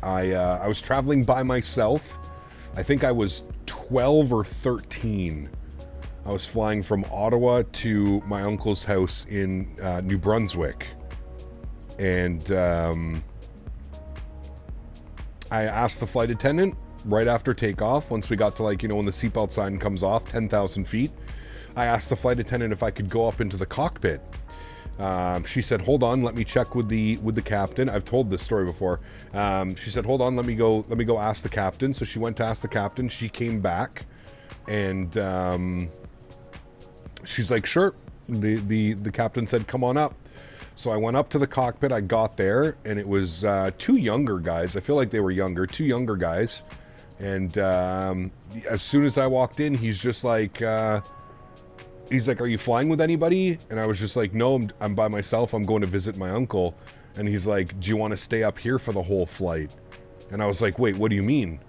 [SPEAKER 2] I was traveling by myself. I think I was 12 or 13. I was flying from Ottawa to my uncle's house in New Brunswick. And I asked the flight attendant right after takeoff, once we got to, like, you know, when the seatbelt sign comes off, 10,000 feet, I asked the flight attendant if I could go up into the cockpit. She said, hold on, let me check with the captain. I've told this story before. She said, hold on, let me go ask the captain. So she went to ask the captain. She came back and she's like, sure. The captain said, come on up. So I went up to the cockpit. I got there, and it was 2 younger guys. I feel like they were younger, 2 younger guys. And as soon as I walked in, he's just like, he's like, are you flying with anybody? And I was just like, no, I'm by myself. I'm going to visit my uncle. And he's like, do you want to stay up here for the whole flight? And I was like, wait, what do you mean?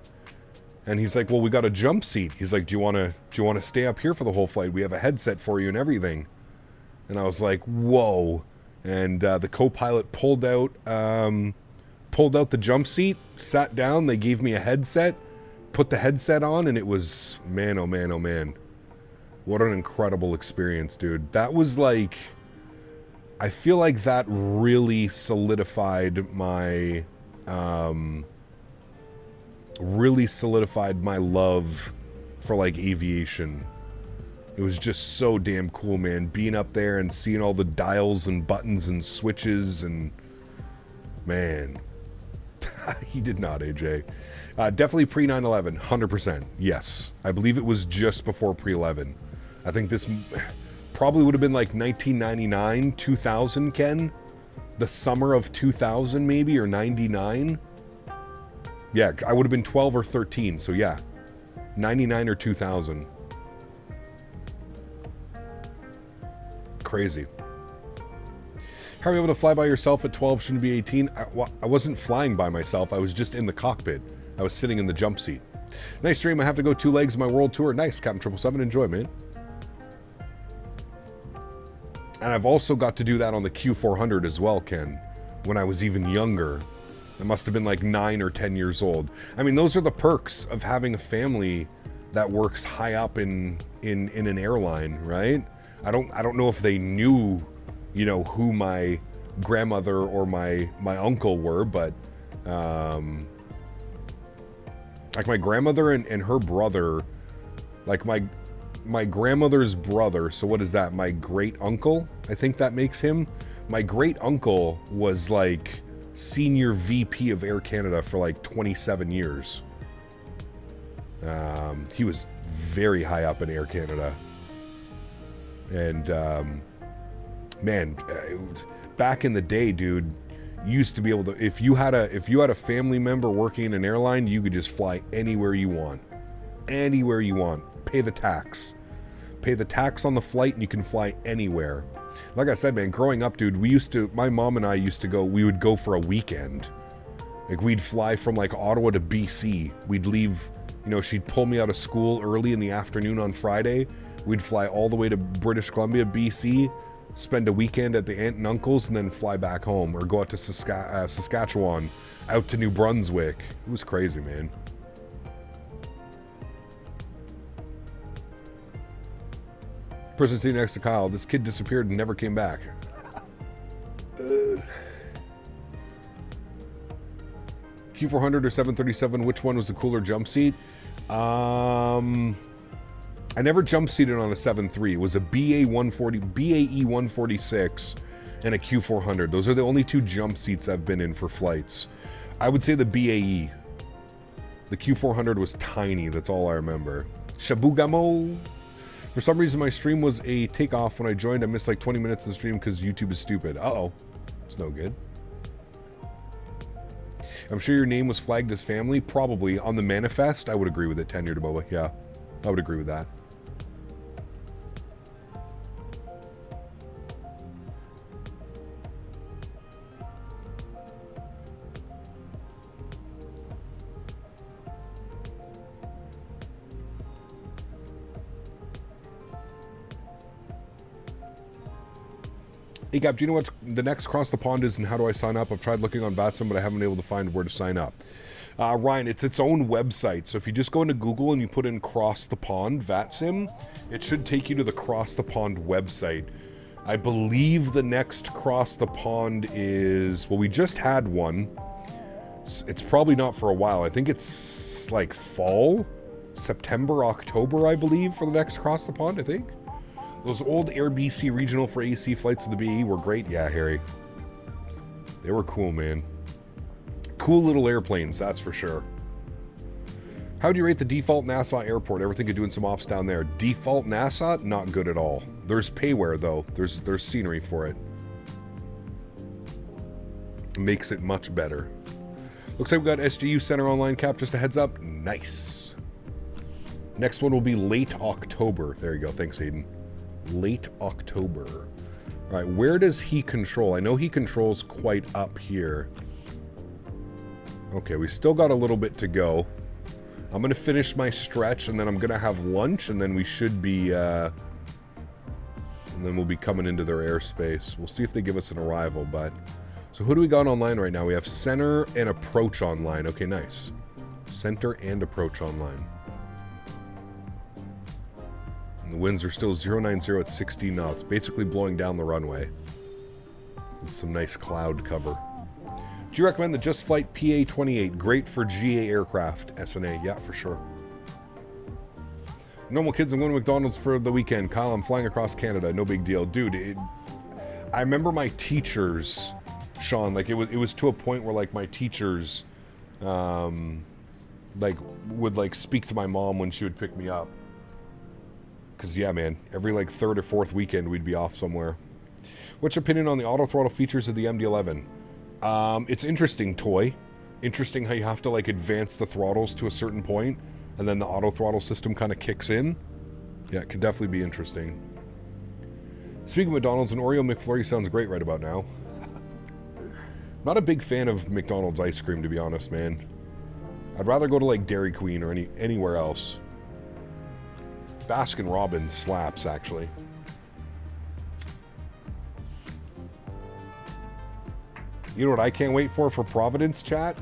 [SPEAKER 2] And he's like, well, we got a jump seat. He's like, do you want to stay up here for the whole flight? We have a headset for you and everything. And I was like, whoa. And the co-pilot pulled out the jump seat, sat down. They gave me a headset, put the headset on, and it was, man, oh man, oh man. What an incredible experience, dude. That was like, I feel like that really solidified my love for like aviation. It was just so damn cool, man. Being up there and seeing all the dials and buttons and switches and, man. He did not, AJ. Definitely pre 9/11, 100%. Yes. I believe it was just before pre-11. I think this probably would have been like 1999, 2000, Ken. The summer of 2000 maybe, or 99. Yeah, I would have been 12 or 13, so yeah. 99 or 2000. Crazy. How are you able to fly by yourself at 12? Shouldn't be 18. I wasn't flying by myself. I was just in the cockpit. I was sitting in the jump seat. Nice stream. I have to go 2 legs my world tour. Nice, Captain 777. Enjoy, man. And I've also got to do that on the Q400 as well, Ken. When I was even younger. I must have been like 9 or 10 years old. I mean, those are the perks of having a family that works high up in an airline, right? I don't know if they knew, you know, who my grandmother or my uncle were, but like my grandmother and her brother, like my grandmother's brother, so what is that, my great uncle, I think that makes him. My great uncle was like senior VP of Air Canada for like 27 years. He was very high up in Air Canada. And man, back in the day, dude, you used to be able to, if you had a family member working in an airline, you could just fly anywhere you want. Anywhere you want. Pay the tax. Pay the tax on the flight and you can fly anywhere. Like I said, man, growing up, dude, my mom and I used to go, we would go for a weekend. Like, we'd fly from, like, Ottawa to BC. We'd leave, you know, she'd pull me out of school early in the afternoon on Friday. We'd fly all the way to British Columbia, BC, spend a weekend at the aunt and uncle's, and then fly back home, or go out to Saskatchewan, out to New Brunswick. It was crazy, man. Person sitting next to Kyle, this kid disappeared and never came back. Q400 or 737, which one was the cooler jump seat? I never jump seated on a 7.3. It was a BAE 146 and a Q400. Those are the only two jump seats I've been in for flights. I would say the BAE. The Q400 was tiny, that's all I remember. Shabugamo. For some reason, my stream was a takeoff. When I joined, I missed like 20 minutes of the stream because YouTube is stupid. Uh-oh. It's no good. I'm sure your name was flagged as family. Probably. On the manifest, I would agree with it. Tenure to Boba. Yeah, I would agree with that. Hey Gab, do you know what the next cross the pond is and how do I sign up? I've tried looking on VATSIM, but I haven't been able to find where to sign up. Ryan, it's its own website. So if you just go into Google and you put in cross the pond VATSIM, it should take you to the cross the pond website. I believe the next cross the pond is, well, we just had one. It's probably not for a while. I think it's like fall, September, October, I believe, for the next cross the pond, I think. Those old Air BC regional for AC flights with the BE were great. Yeah, Harry. They were cool, man. Cool little airplanes, that's for sure. How do you rate the default Nassau airport? Ever think of doing some ops down there? Default Nassau? Not good at all. There's payware, though. There's scenery for it. Makes it much better. Looks like we got SGU Center online, Cap. Just a heads up. Nice. Next one will be late October. There you go. Thanks, Aiden. Late October. All right, where does he control? I know he controls quite up here. Okay, we still got a little bit to go. I'm going to finish my stretch, and then I'm going to have lunch, and then we should be, and then we'll be coming into their airspace. We'll see if they give us an arrival, but... So who do we got online right now? We have center and approach online. Okay, nice. Center and approach online. And the winds are still 090 at 60 knots, basically blowing down the runway. With some nice cloud cover. Do you recommend the Just Flight PA-28? Great for GA aircraft. SNA, yeah, for sure. Normal kids, I'm going to McDonald's for the weekend. Kyle, I'm flying across Canada. No big deal. Dude, I remember my teachers, Sean, like it was to a point where like my teachers like would like speak to my mom when she would pick me up. Because, yeah, man, every, like, third or fourth weekend, we'd be off somewhere. What's your opinion on the auto-throttle features of the MD-11? It's interesting, toy. Interesting how you have to, like, advance the throttles to a certain point, and then the auto-throttle system kind of kicks in. Yeah, it could definitely be interesting. Speaking of McDonald's, an Oreo McFlurry sounds great right about now. Not a big fan of McDonald's ice cream, to be honest, man. I'd rather go to, like, Dairy Queen or anywhere else. Baskin Robbins slaps, actually. You know what I can't wait for Providence, chat?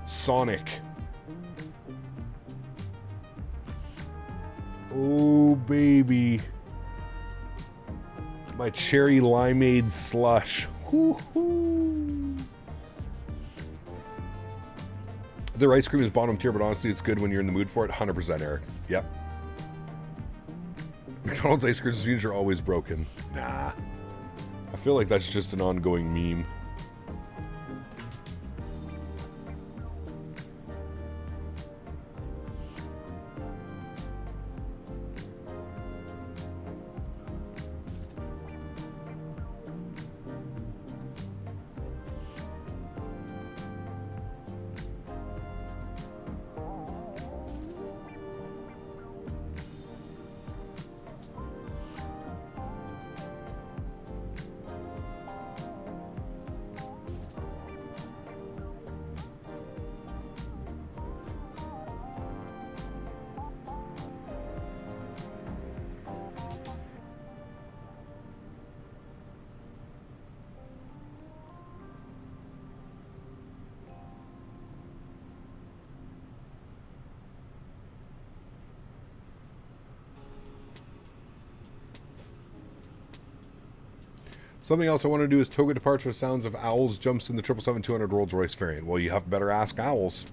[SPEAKER 2] Sonic. Oh, baby. My cherry limeade slush. Woo-hoo. Their ice cream is bottom tier, but honestly, it's good when you're in the mood for it. 100%, Eric. Yep. McDonald's ice cream machines are always broken. Nah. I feel like that's just an ongoing meme. Something else I want to do is toga departure sounds of owls jumps in the 777-200 Rolls-Royce variant. Well, you have better ask owls.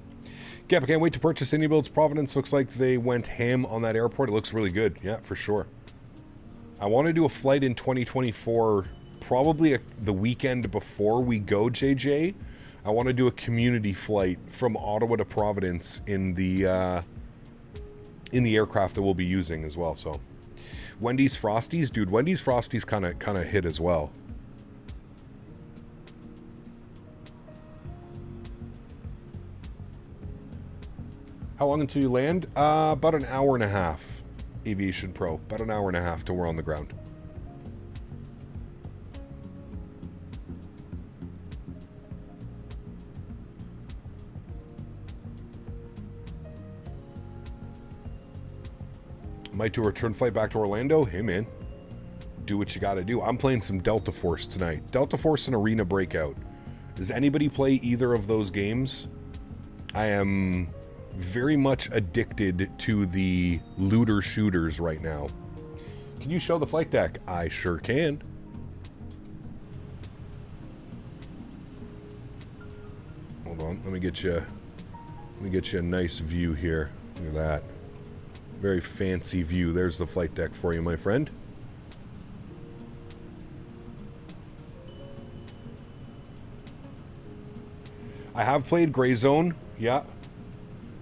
[SPEAKER 2] Gap, I can't wait to purchase Indie Builds. Providence looks like they went ham on that airport. It looks really good. Yeah, for sure. I want to do a flight in 2024, probably the weekend before we go, JJ. I want to do a community flight from Ottawa to Providence in the aircraft that we'll be using as well. So, Wendy's Frosties, dude. Wendy's Frosties kind of hit as well. How long until you land? About an hour and a half. Aviation Pro. About an hour and a half till we're on the ground. Might do a return flight back to Orlando. Hey, man. Do what you gotta do. I'm playing some Delta Force tonight. Delta Force and Arena Breakout. Does anybody play either of those games? I am very much addicted to the looter shooters right now. Can you show the flight deck? I sure can. Hold on, let me get you a nice view here. Look at that. Very fancy view. There's the flight deck for you, my friend. I have played Gray Zone, yeah.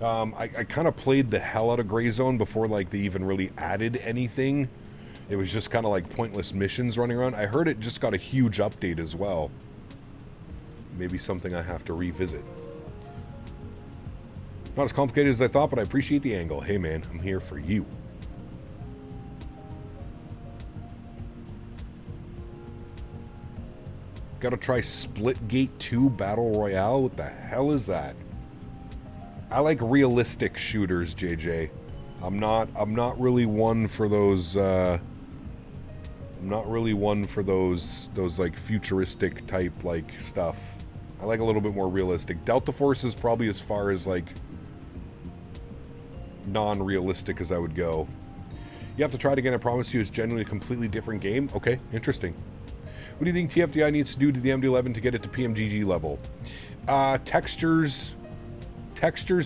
[SPEAKER 2] I kind of played the hell out of Gray Zone before like they even really added anything. It was just kind of like pointless missions running around. I heard it just got a huge update as well. Maybe something I have to revisit. Not as complicated as I thought, but I appreciate the angle. Hey man, I'm here for you. Gotta try Splitgate 2 Battle Royale. What the hell is that? I like realistic shooters, JJ. I'm not really one for those I'm not really one for those like futuristic type like stuff. I like a little bit more realistic. Delta Force is probably as far as like non-realistic as I would go. You have to try it again. I promise you, it's genuinely a completely different game. Okay, interesting. What do you think TFDi needs to do to the MD-11 to get it to PMGG level? Textures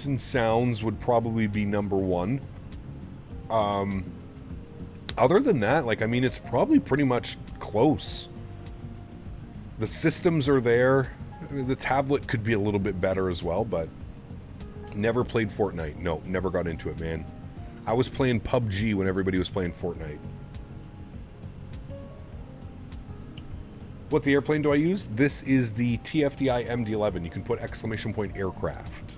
[SPEAKER 2] and sounds would probably be number one. Other than that, like, I mean, it's probably pretty much close. The systems are there. I mean, the tablet could be a little bit better as well, but never played Fortnite. No, never got into it, man. I was playing PUBG when everybody was playing Fortnite. What the airplane do I use? This is the TFDi MD-11. You can put exclamation point aircraft.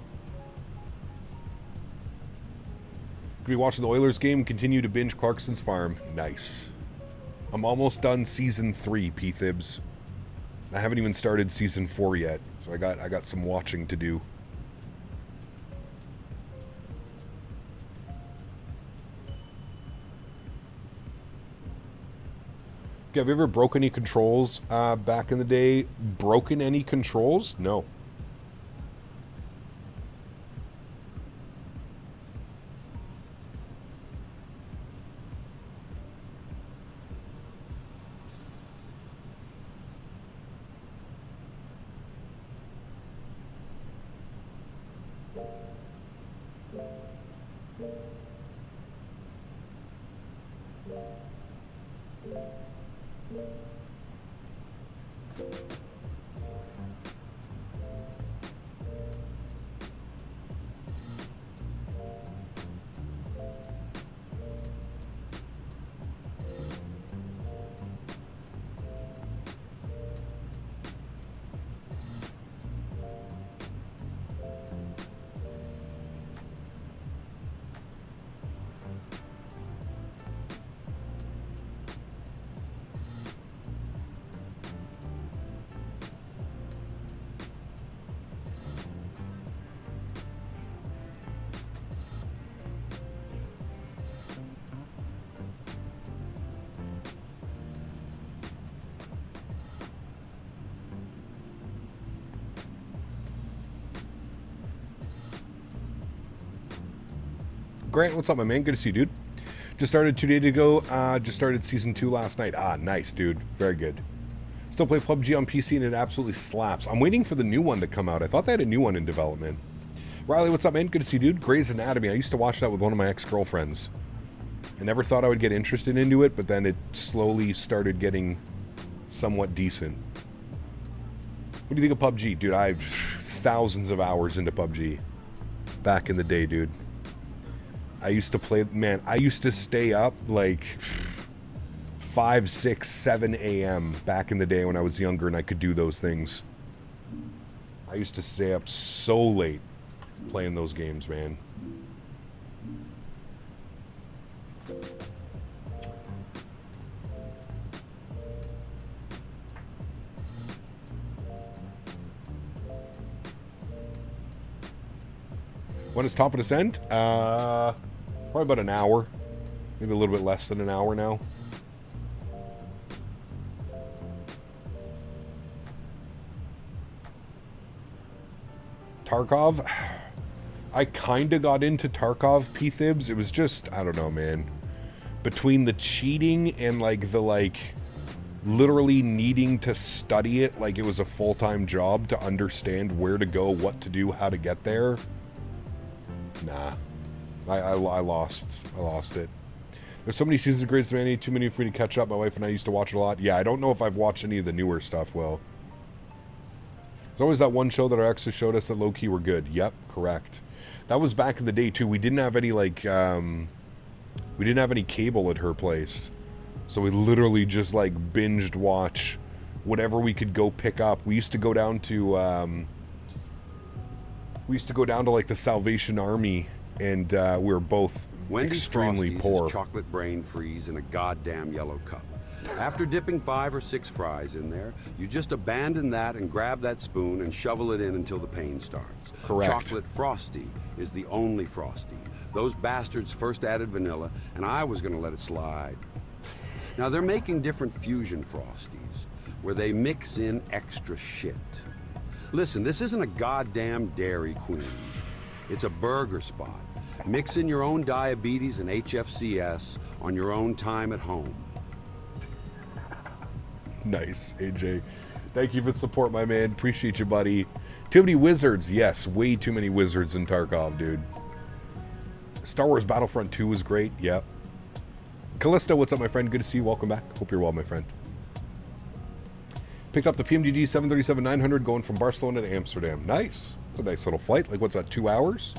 [SPEAKER 2] Could be watching the Oilers game, continue to binge Clarkson's Farm. Nice. I'm almost done season 3, P-Thibs. I haven't even started season 4 yet, so I got some watching to do. Have you ever broke any controls back in the day? Broken any controls? No. Grant, what's up, my man? Good to see you, dude. Just started 2 days ago. Just started Season 2 last night. Ah, nice, dude. Very good. Still play PUBG on PC, and it absolutely slaps. I'm waiting for the new one to come out. I thought they had a new one in development. Riley, what's up, man? Good to see you, dude. Grey's Anatomy. I used to watch that with one of my ex-girlfriends. I never thought I would get interested into it, but then it slowly started getting somewhat decent. What do you think of PUBG? Dude, I've thousands of hours into PUBG. Back in the day, dude. I used to play, man, I used to stay up like 5, 6, 7 a.m. back in the day when I was younger and I could do those things. I used to stay up so late playing those games, man. When is Top of Descent? Probably about an hour. Maybe a little bit less than an hour now. Tarkov? I kind of got into Tarkov, P-Thibs. It was just, I don't know, man. Between the cheating and, like, the, like, literally needing to study it like it was a full-time job to understand where to go, what to do, how to get there. Nah. I lost it. There's so many seasons of Grey's Anatomy, too many for me to catch up. My wife and I used to watch it a lot. Yeah, I don't know if I've watched any of the newer stuff, Will. There's always that one show that our exes showed us that low-key were good. Yep, correct. That was back in the day, too. We didn't have any, like, we didn't have any cable at her place. So we literally just, like, binged watch whatever we could go pick up. We used to go down to, like, the Salvation Army, and we were both
[SPEAKER 11] Wendy's
[SPEAKER 2] extremely
[SPEAKER 11] Frosties
[SPEAKER 2] poor.
[SPEAKER 11] Is chocolate brain freeze in a goddamn yellow cup. After dipping 5 or 6 fries in there, you just abandon that and grab that spoon and shovel it in until the pain starts.
[SPEAKER 2] Correct.
[SPEAKER 11] Chocolate Frosty is the only Frosty. Those bastards first added vanilla, and I was gonna let it slide. Now they're making different fusion Frosties, where they mix in extra shit. Listen, this isn't a goddamn Dairy Queen. It's a burger spot. Mix in your own diabetes and HFCS on your own time at home.
[SPEAKER 2] Nice, AJ. Thank you for the support, my man. Appreciate you, buddy. Too many wizards. Yes, way too many wizards in Tarkov, dude. Star Wars Battlefront 2 was great. Yep. Callisto, what's up, my friend? Good to see you. Welcome back. Hope you're well, my friend. Picked up the PMGG 737-900 going from Barcelona to Amsterdam. Nice. It's a nice little flight. Like, what's that, 2 hours?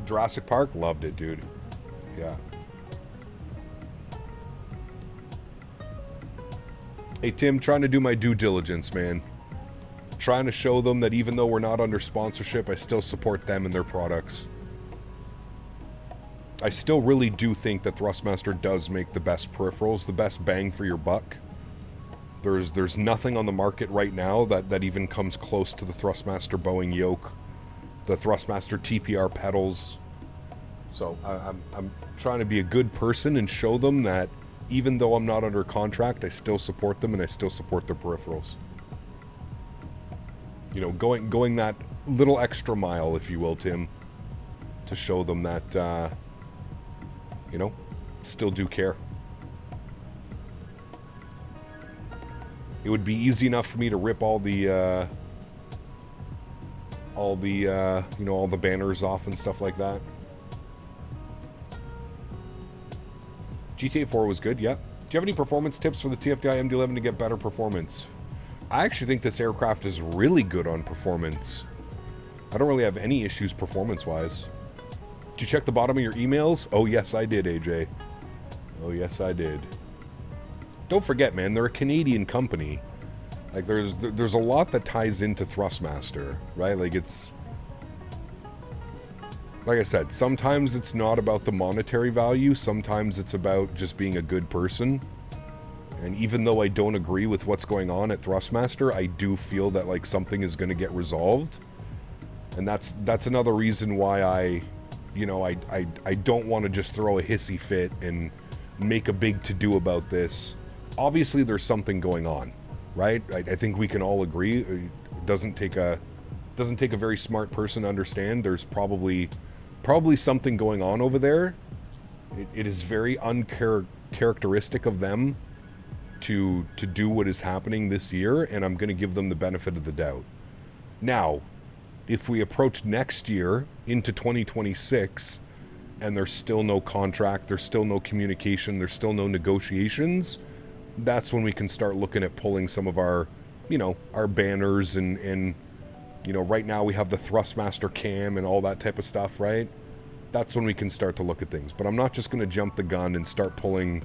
[SPEAKER 2] Jurassic Park, loved it, dude. Yeah. Hey, Tim, trying to do my due diligence, man. Trying to show them that even though we're not under sponsorship, I still support them and their products. I still really do think that Thrustmaster does make the best peripherals, the best bang for your buck. There's nothing on the market right now that even comes close to the Thrustmaster Boeing yoke, the Thrustmaster TPR pedals. So I'm trying to be a good person and show them that even though I'm not under contract, I still support them and I still support their peripherals. You know, going that little extra mile, if you will, Tim, to show them that, you know, still do care. It would be easy enough for me to rip all the you know, all the banners off and stuff like that. GTA 4 was good, yeah. Do you have any performance tips for the TFDi MD-11 to get better performance? I actually think this aircraft is really good on performance. I don't really have any issues performance-wise. Did you check the bottom of your emails? Oh, yes, I did, AJ. Oh, yes, I did. Don't forget, man, they're a Canadian company. Like, there's a lot that ties into Thrustmaster, right? Like, it's... Like I said, sometimes it's not about the monetary value. Sometimes it's about just being a good person. And even though I don't agree with what's going on at Thrustmaster, I do feel that, like, something is going to get resolved. And that's another reason why I don't want to just throw a hissy fit and make a big to-do about this. Obviously, there's something going on, right? I think we can all agree. It doesn't take a very smart person to understand. There's probably something going on over there. It is very uncharacteristic of them to do what is happening this year, and I'm going to give them the benefit of the doubt. Now, if we approach next year into 2026 and there's still no contract, there's still no communication, there's still no negotiations, that's when we can start looking at pulling some of our, you know, our banners and you know, right now we have the Thrustmaster cam and all that type of stuff, right? That's when we can start to look at things. But I'm not just going to jump the gun and start pulling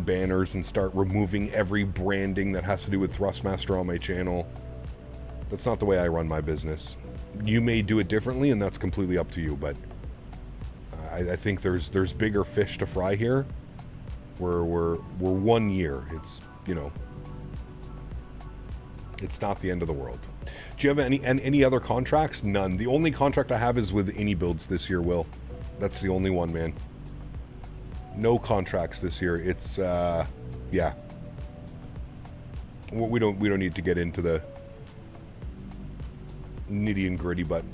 [SPEAKER 2] banners and start removing every branding that has to do with Thrustmaster on my channel. That's not the way I run my business. You may do it differently, and that's completely up to you, but I think there's bigger fish to fry here. We're 1 year. It's, you know, it's not the end of the world. Do you have any other contracts? None. The only contract I have is with AnyBuilds this year, Will. That's the only one, man. No contracts this year. It's yeah. We don't need to get into the nitty and gritty, but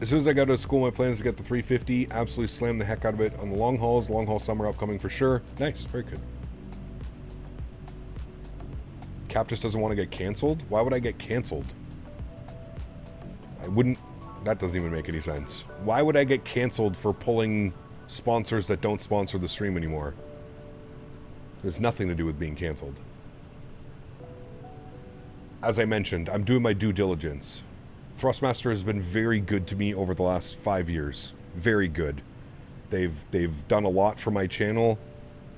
[SPEAKER 2] as soon as I got out of school, my plan is to get the 350, absolutely slam the heck out of it on the long hauls. Long haul summer upcoming for sure. Nice, very good. Cap just doesn't want to get canceled. Why would I get canceled? I wouldn't. That doesn't even make any sense. Why would I get canceled for pulling sponsors that don't sponsor the stream anymore? There's nothing to do with being canceled. As I mentioned, I'm doing my due diligence. Thrustmaster has been very good to me over the last 5 years. Very good. They've done a lot for my channel.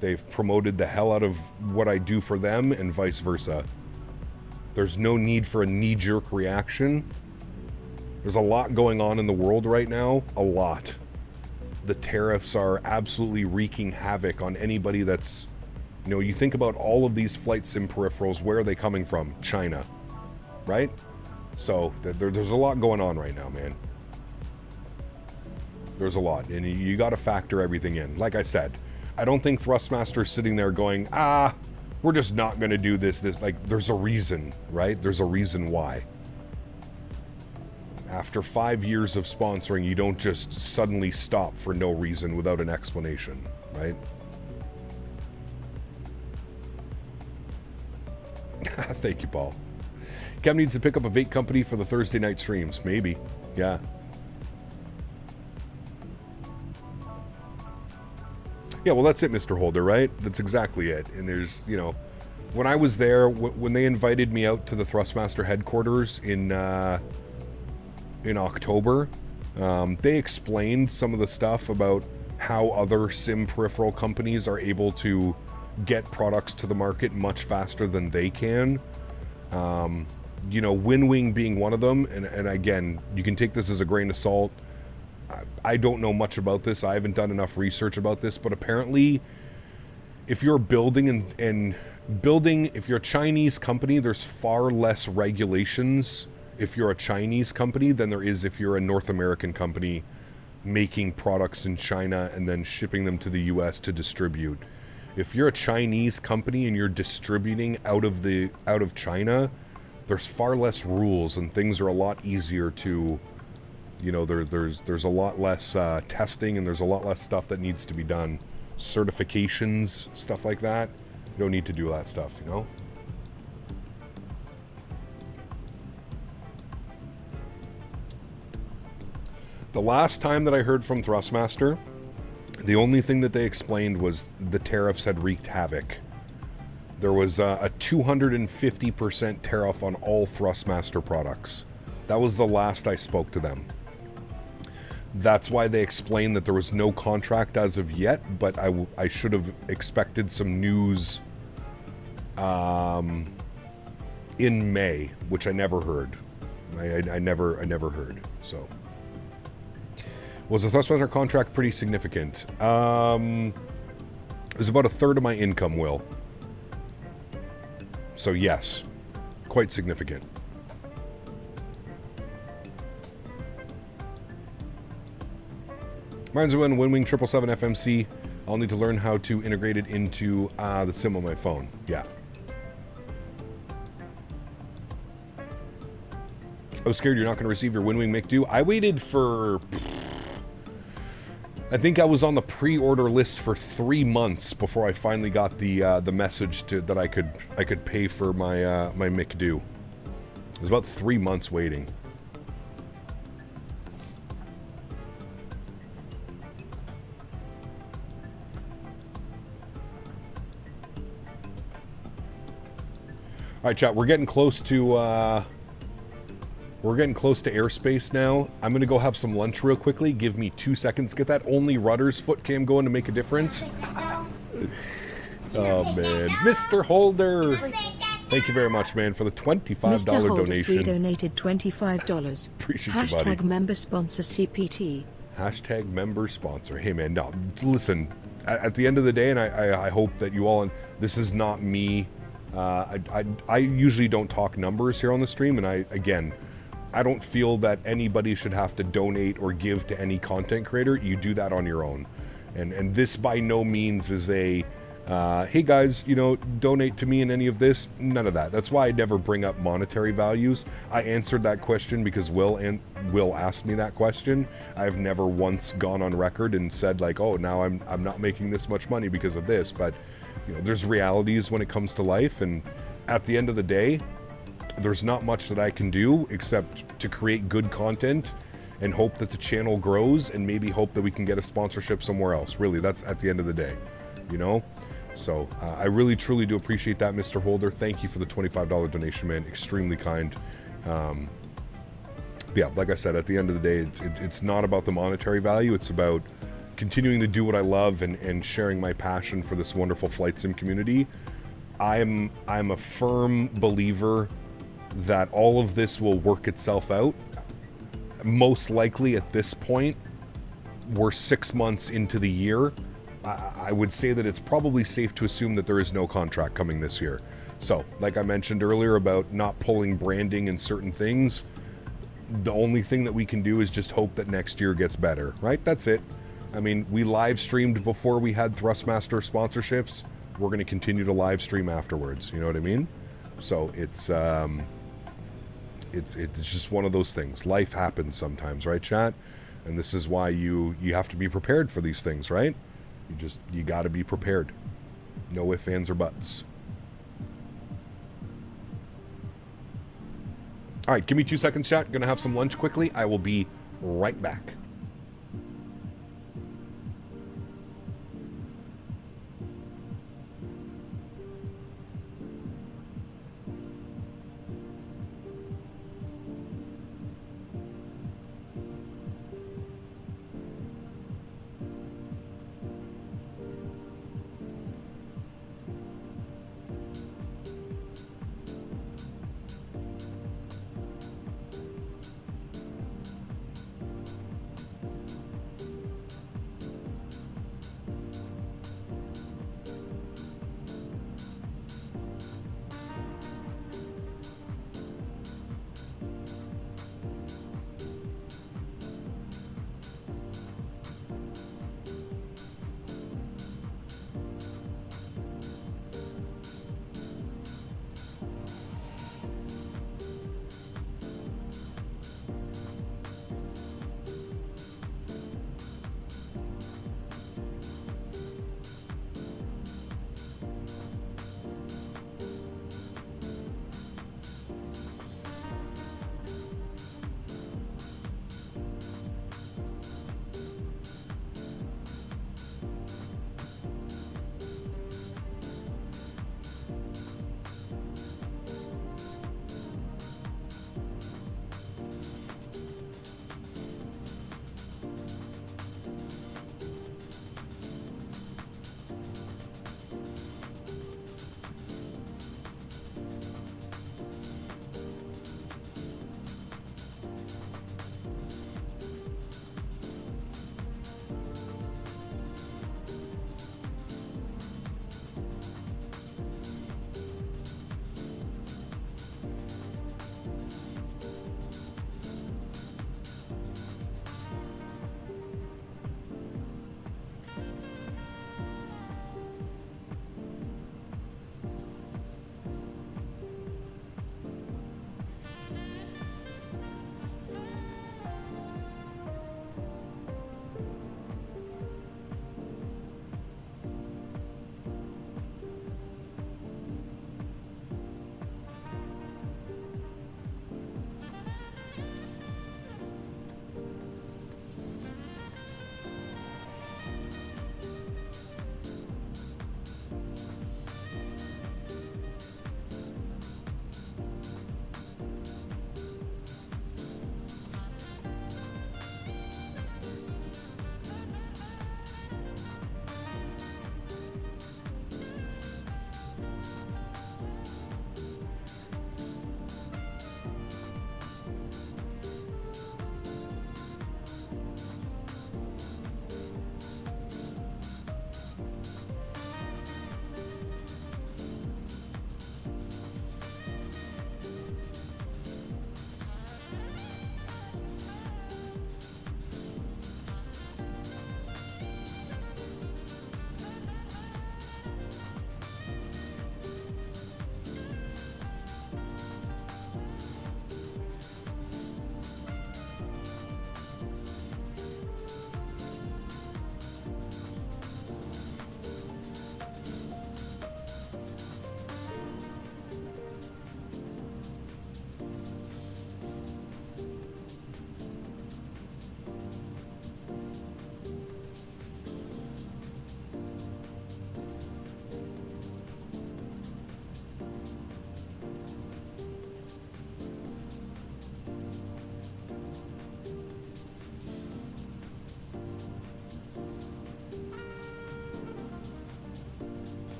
[SPEAKER 2] They've promoted the hell out of what I do for them and vice versa. There's no need for a knee-jerk reaction. There's a lot going on in the world right now. A lot. The tariffs are absolutely wreaking havoc on anybody that's... You know, you think about all of these flight sim peripherals, where are they coming from? China. Right? So, there's a lot going on right now, man. There's a lot. And you got to factor everything in. Like I said, I don't think Thrustmaster's sitting there going, we're just not going to do this. Like, there's a reason, right? There's a reason why. After 5 years of sponsoring, you don't just suddenly stop for no reason without an explanation, right? Thank you, Paul. Kev needs to pick up a vape company for the Thursday night streams. Maybe. Yeah. Yeah, well, that's it, Mr. Holder, right? That's exactly it. And there's, you know, when I was there, when they invited me out to the Thrustmaster headquarters in October, they explained some of the stuff about how other sim peripheral companies are able to get products to the market much faster than they can. You know, Winwing being one of them, and again, you can take this as a grain of salt. I don't know much about this. I haven't done enough research about this, but apparently, if you're building if you're a Chinese company, there's far less regulations if you're a Chinese company than there is if you're a North American company making products in China and then shipping them to the US to distribute. If you're a Chinese company and you're distributing out of China, there's far less rules and things are a lot easier to, you know, there's a lot less testing and there's a lot less stuff that needs to be done. Certifications, stuff like that. You don't need to do that stuff, you know? The last time that I heard from Thrustmaster, the only thing that they explained was the tariffs had wreaked havoc. There was a 250% tariff on all Thrustmaster products. That was the last I spoke to them. That's why they explained that there was no contract as of yet, but I should have expected some news in May, which I never heard. I never heard, so... Was the Thrustmaster contract pretty significant? It was about a third of my income, Will. So yes, quite significant. Mine's when Winwing 777 FMC. I'll need to learn how to integrate it into the SIM on my phone. Yeah. I was scared you're not going to receive your Winwing McDo. I waited for... I think I was on the pre-order list for 3 months before I finally got the message that I could pay for my my McDo. It was about 3 months waiting. All right, chat. We're getting close to airspace now. I'm gonna go have some lunch real quickly. Give me 2 seconds. Get that only Rudder's foot cam going to make a difference. Oh man, Mr. Holder, thank you very much, man, for the $25
[SPEAKER 4] Mr. Holder
[SPEAKER 2] donation.
[SPEAKER 4] donated $25.
[SPEAKER 2] Appreciate you, buddy.
[SPEAKER 4] Hashtag member sponsor CPT.
[SPEAKER 2] Hashtag member sponsor. Hey man, no, listen. At the end of the day, and I hope that you all. This is not me. I usually don't talk numbers here on the stream, and I don't feel that anybody should have to donate or give to any content creator. You do that on your own. And this by no means is a, hey guys, you know, donate to me in any of this. None of that. That's why I never bring up monetary values. I answered that question because Will asked me that question. I've never once gone on record and said like, oh, now I'm not making this much money because of this. But, you know, there's realities when it comes to life. And at the end of the day, there's not much that I can do except to create good content and hope that the channel grows and maybe hope that we can get a sponsorship somewhere else. Really, that's at the end of the day, you know? So I really, truly do appreciate that, Mr. Holder. Thank you for the $25 donation, man. Extremely kind. Yeah, like I said, at the end of the day, it's not about the monetary value. It's about continuing to do what I love and sharing my passion for this wonderful flight sim community. I'm a firm believer that all of this will work itself out. Most likely at this point, we're 6 months into the year. I would say that it's probably safe to assume that there is no contract coming this year. So, like I mentioned earlier about not pulling branding and certain things, the only thing that we can do is just hope that next year gets better, right? That's it. I mean, we live streamed before we had Thrustmaster sponsorships. We're going to continue to live stream afterwards. You know what I mean? So it's just one of those things. Life happens sometimes, right, chat? And this is why you have to be prepared for these things, right? You got to be prepared. No ifs, ands, or buts. All right, give me 2 seconds, chat. Gonna have some lunch quickly. I will be right back.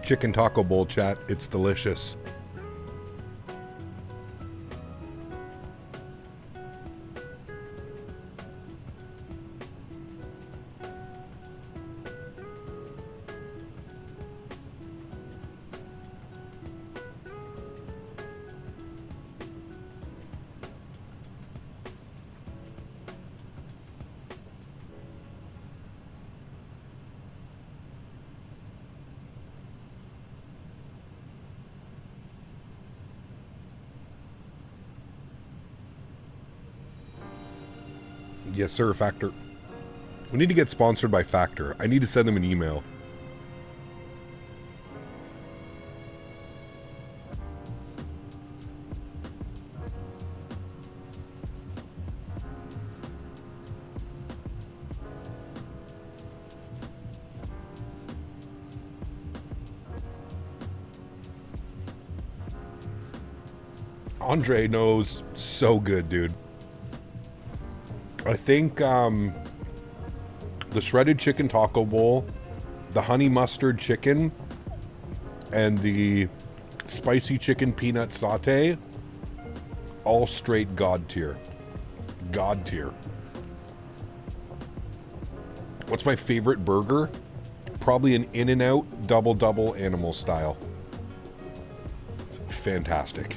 [SPEAKER 2] chicken taco bowl, chat. It's delicious. Yes, sir, Factor. We need to get sponsored by Factor. I need to send them an email. Andre knows so good, dude. I think the shredded chicken taco bowl, the honey mustard chicken, and the spicy chicken peanut saute, all straight God tier. God tier. What's my favorite burger? Probably an In-N-Out double animal style. It's fantastic.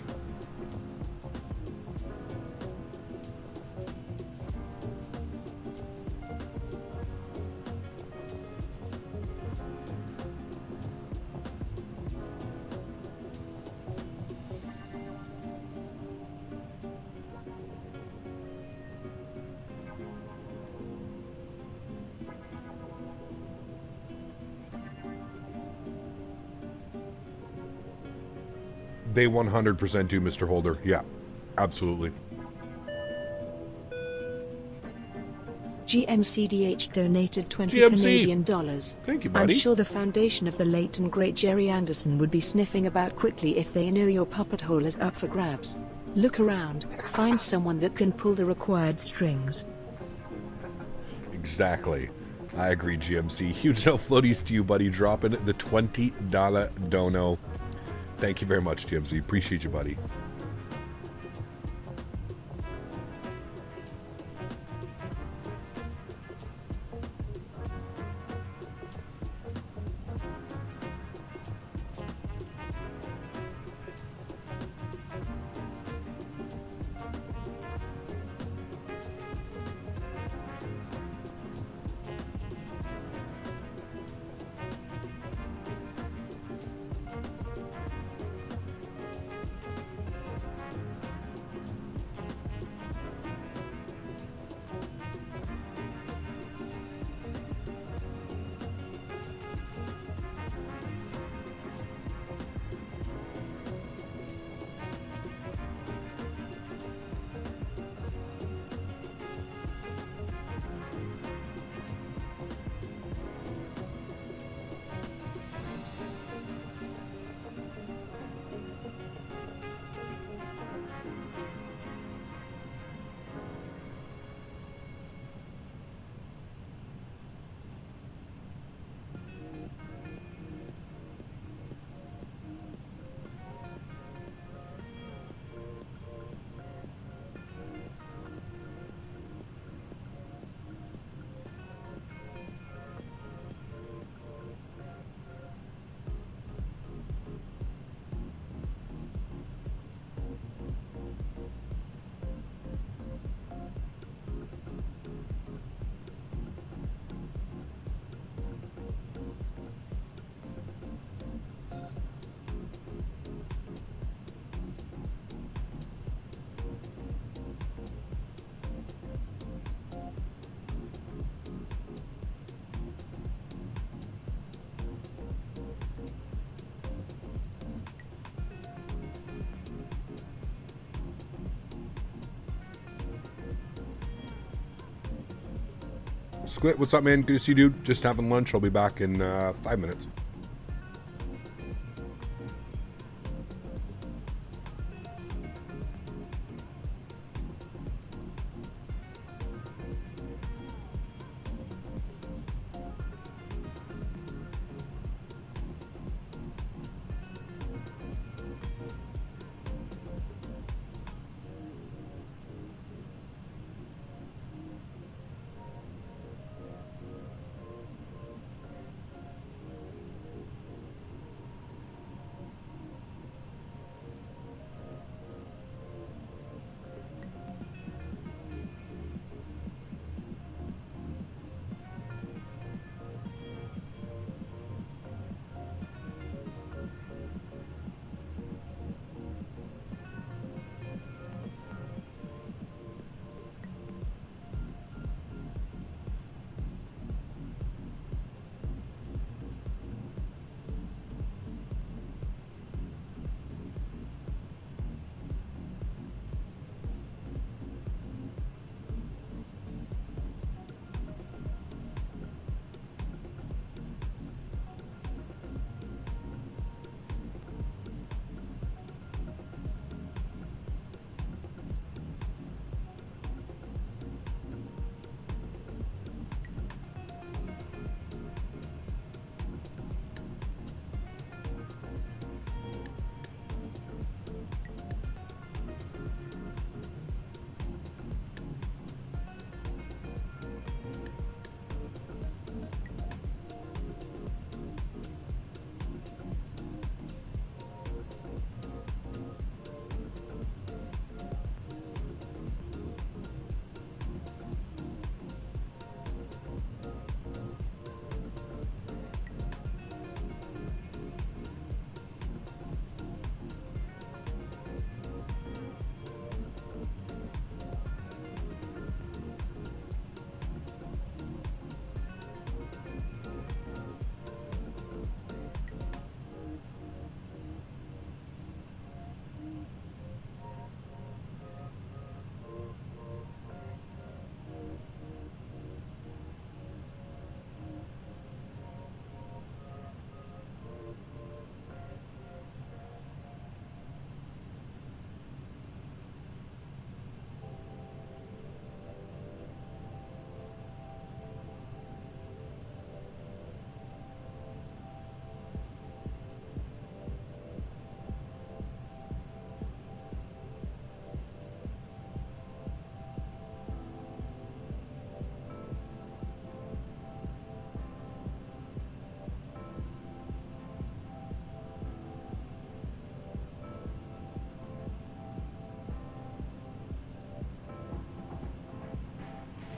[SPEAKER 2] They 100% do, Mr. Holder. Yeah, absolutely.
[SPEAKER 4] GMCDH donated 20
[SPEAKER 2] GMC.
[SPEAKER 4] Canadian dollars.
[SPEAKER 2] Thank you, buddy.
[SPEAKER 4] I'm sure the foundation of the late and great Jerry Anderson would be sniffing about quickly if they know your puppet hole is up for grabs. Look around, find someone that can pull the required strings.
[SPEAKER 2] Exactly. I agree, GMC. Huge no floaties to you, buddy. Dropping the $20 dono. Thank you very much, GMC. Appreciate you, buddy. Sklit, what's up, man? Good to see you, dude. Just having lunch. I'll be back in 5 minutes.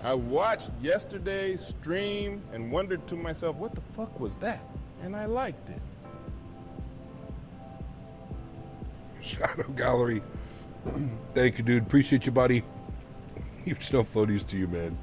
[SPEAKER 12] I watched yesterday's stream and wondered to myself, what the fuck was that? And I liked it.
[SPEAKER 2] Shadow Gallery. Thank you, dude. Appreciate you, buddy. Huge snow floaties to you, man.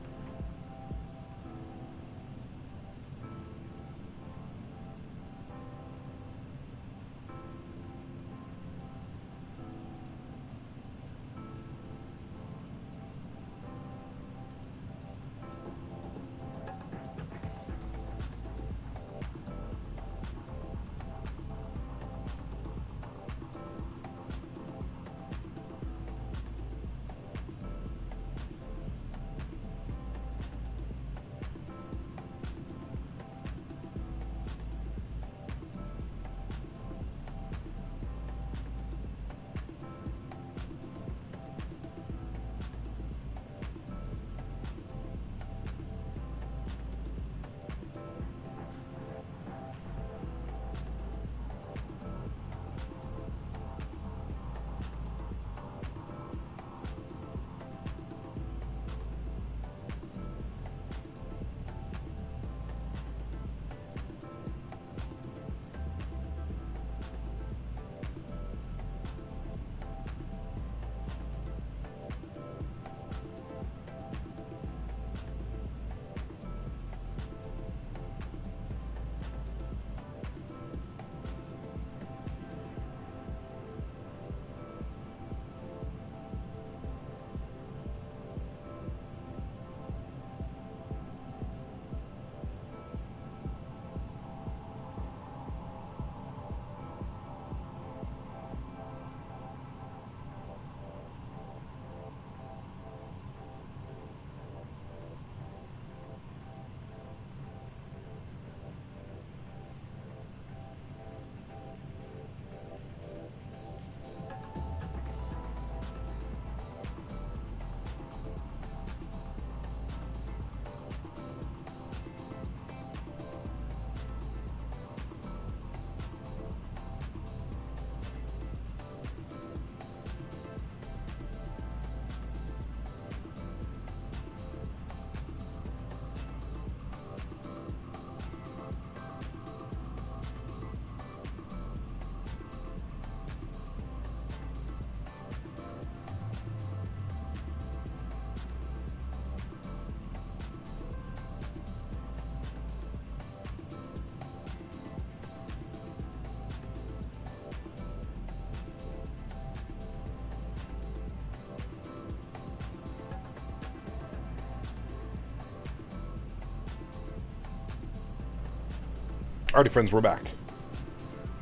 [SPEAKER 2] Alrighty, friends, we're back.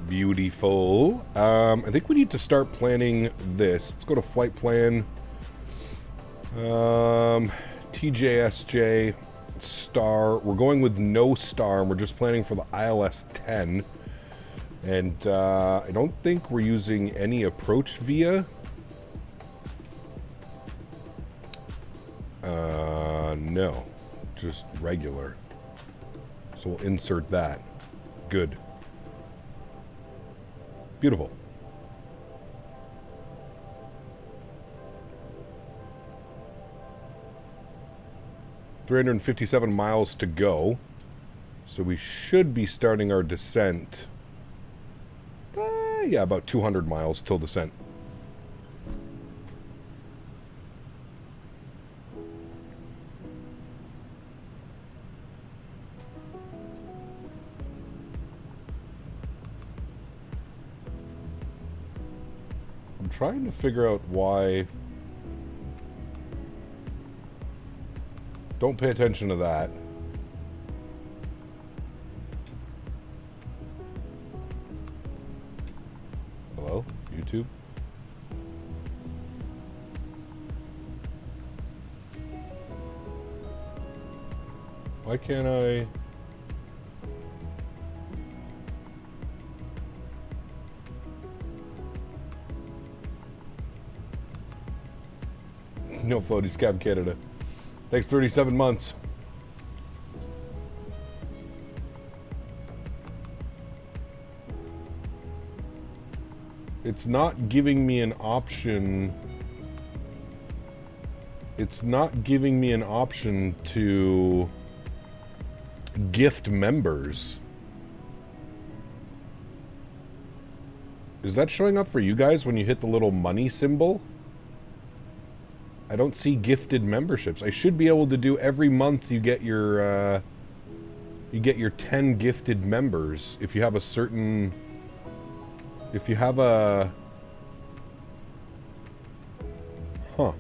[SPEAKER 2] Beautiful. I think we need to start planning this. Let's go to flight plan. TJSJ star. We're going with no star, and we're just planning for the ILS 10. And I don't think we're using any approach via. No, just regular. So we'll insert that. Good. Beautiful. $357 miles to go. So we should be starting our descent. Yeah, about 200 miles till descent. I'm trying to figure out why. Don't pay attention to that. Hello, YouTube? Why can't I? No floaty, Scab Canada. Thanks, 37 months. It's not giving me an option it's not giving me an option to gift members. Is that showing up for you guys when you hit the little money symbol? I don't see gifted memberships. I should be able to do every month you get your 10 gifted members if you have a certain, if you have a, huh.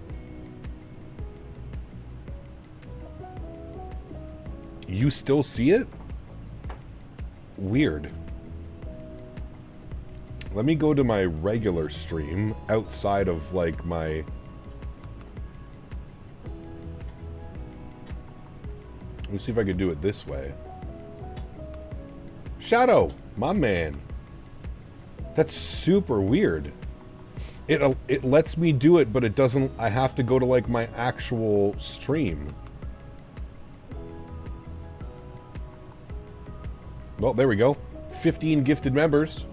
[SPEAKER 2] You still see it? Weird. Let me go to my regular stream outside of like my... Let me see if I can do it this way. Shadow, my man. That's super weird. It lets me do it, but it doesn't... I have to go to like my actual stream. Well, there we go. 15 gifted members.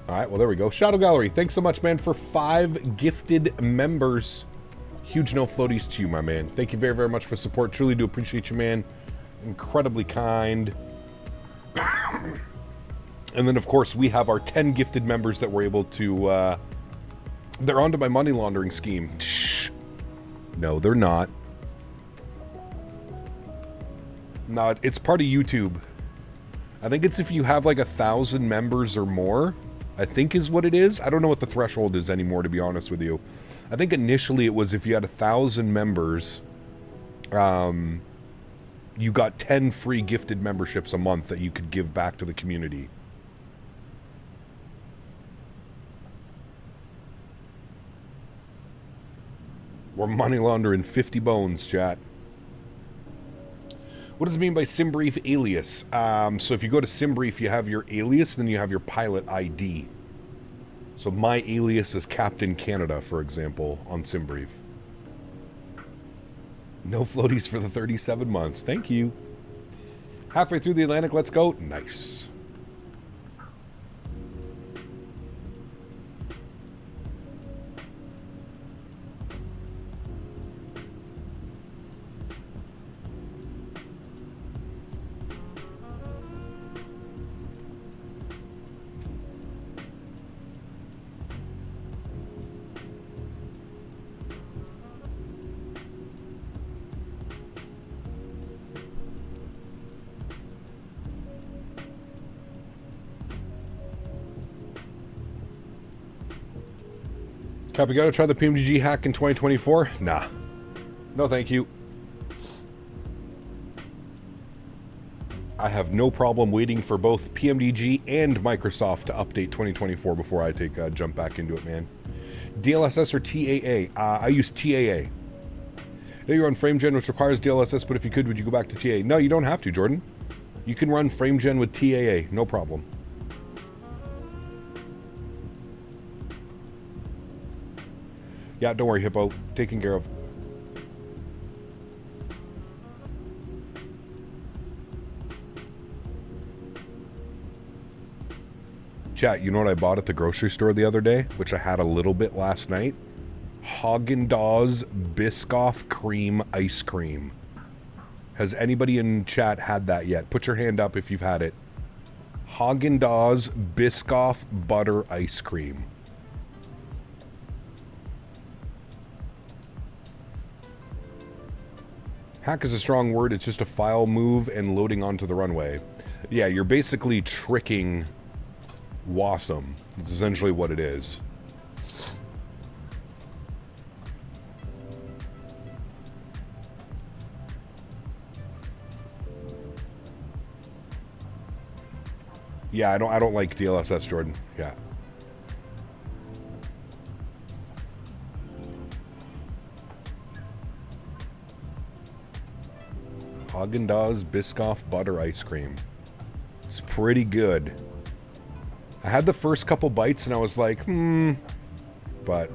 [SPEAKER 2] Alright, well there we go. Shadow Gallery, thanks so much, man, for 5 gifted members. Huge no floaties to you, my man. Thank you very, very much for support. Truly do appreciate you, man. Incredibly kind. And then, of course, we have our 10 gifted members that we're able to... they're onto my money laundering scheme. Shh. No, they're not. No, it's part of YouTube. I think it's if you have like 1,000 members or more, I think is what it is. I don't know what the threshold is anymore, to be honest with you. I think initially it was if you had 1,000 members, you got 10 free gifted memberships a month that you could give back to the community. We're money laundering 50 bones, chat. What does it mean by SimBrief alias? So if you go to SimBrief, you have your alias, then you have your pilot ID. So my alias is Captain Canada, for example, on SimBrief. No floaties for the 37 months. Thank you. Halfway through the Atlantic, let's go. Nice. Copy, gotta try the PMDG hack in 2024? Nah. No, thank you. I have no problem waiting for both PMDG and Microsoft to update 2024 before I take a jump back into it, man. DLSS or TAA? I use TAA. I know you're on FrameGen, which requires DLSS, but if you could, would you go back to TAA? No, you don't have to, Jordan. You can run FrameGen with TAA, no problem. Yeah, don't worry, Hippo. Taken care of. Chat, you know what I bought at the grocery store the other day? Which I had a little bit last night? Haagen-Dazs Biscoff Cream Ice Cream. Has anybody in chat had that yet? Put your hand up if you've had it. Haagen-Dazs Biscoff Butter Ice Cream. Hack is a strong word. It's just a file move and loading onto the runway. Yeah, you're basically tricking WASM. That's essentially what it is. Yeah, I don't like DLSS, Jordan. Yeah. Haagen-Dazs Biscoff Butter Ice Cream. It's pretty good. I had the first couple bites and I was like, but...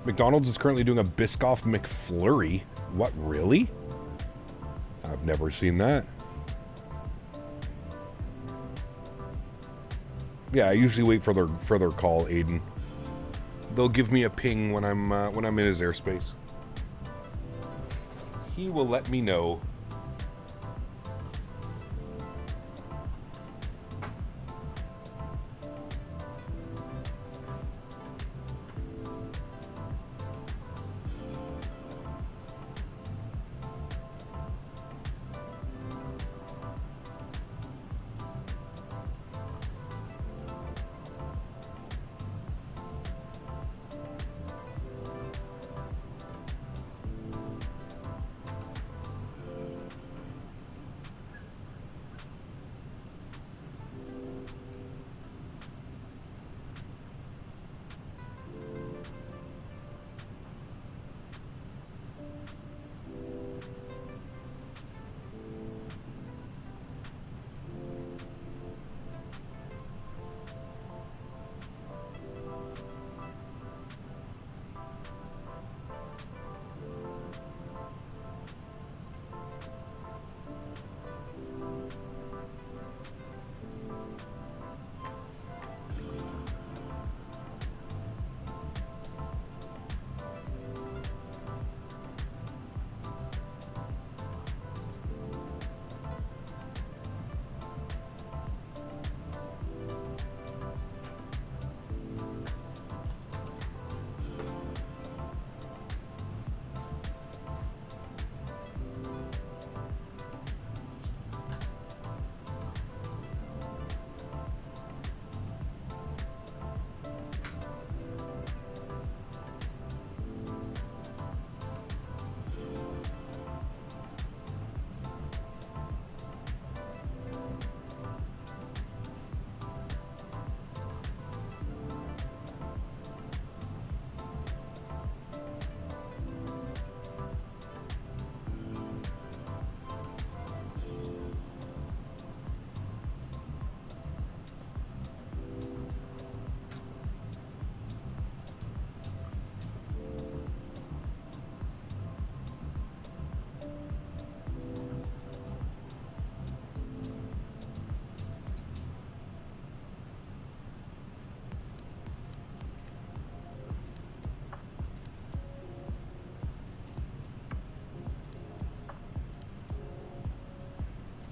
[SPEAKER 2] McDonald's is currently doing a Biscoff McFlurry. What, really? I've never seen that. Yeah, I usually wait for their call, Aiden. They'll give me a ping when I'm in his airspace. He will let me know.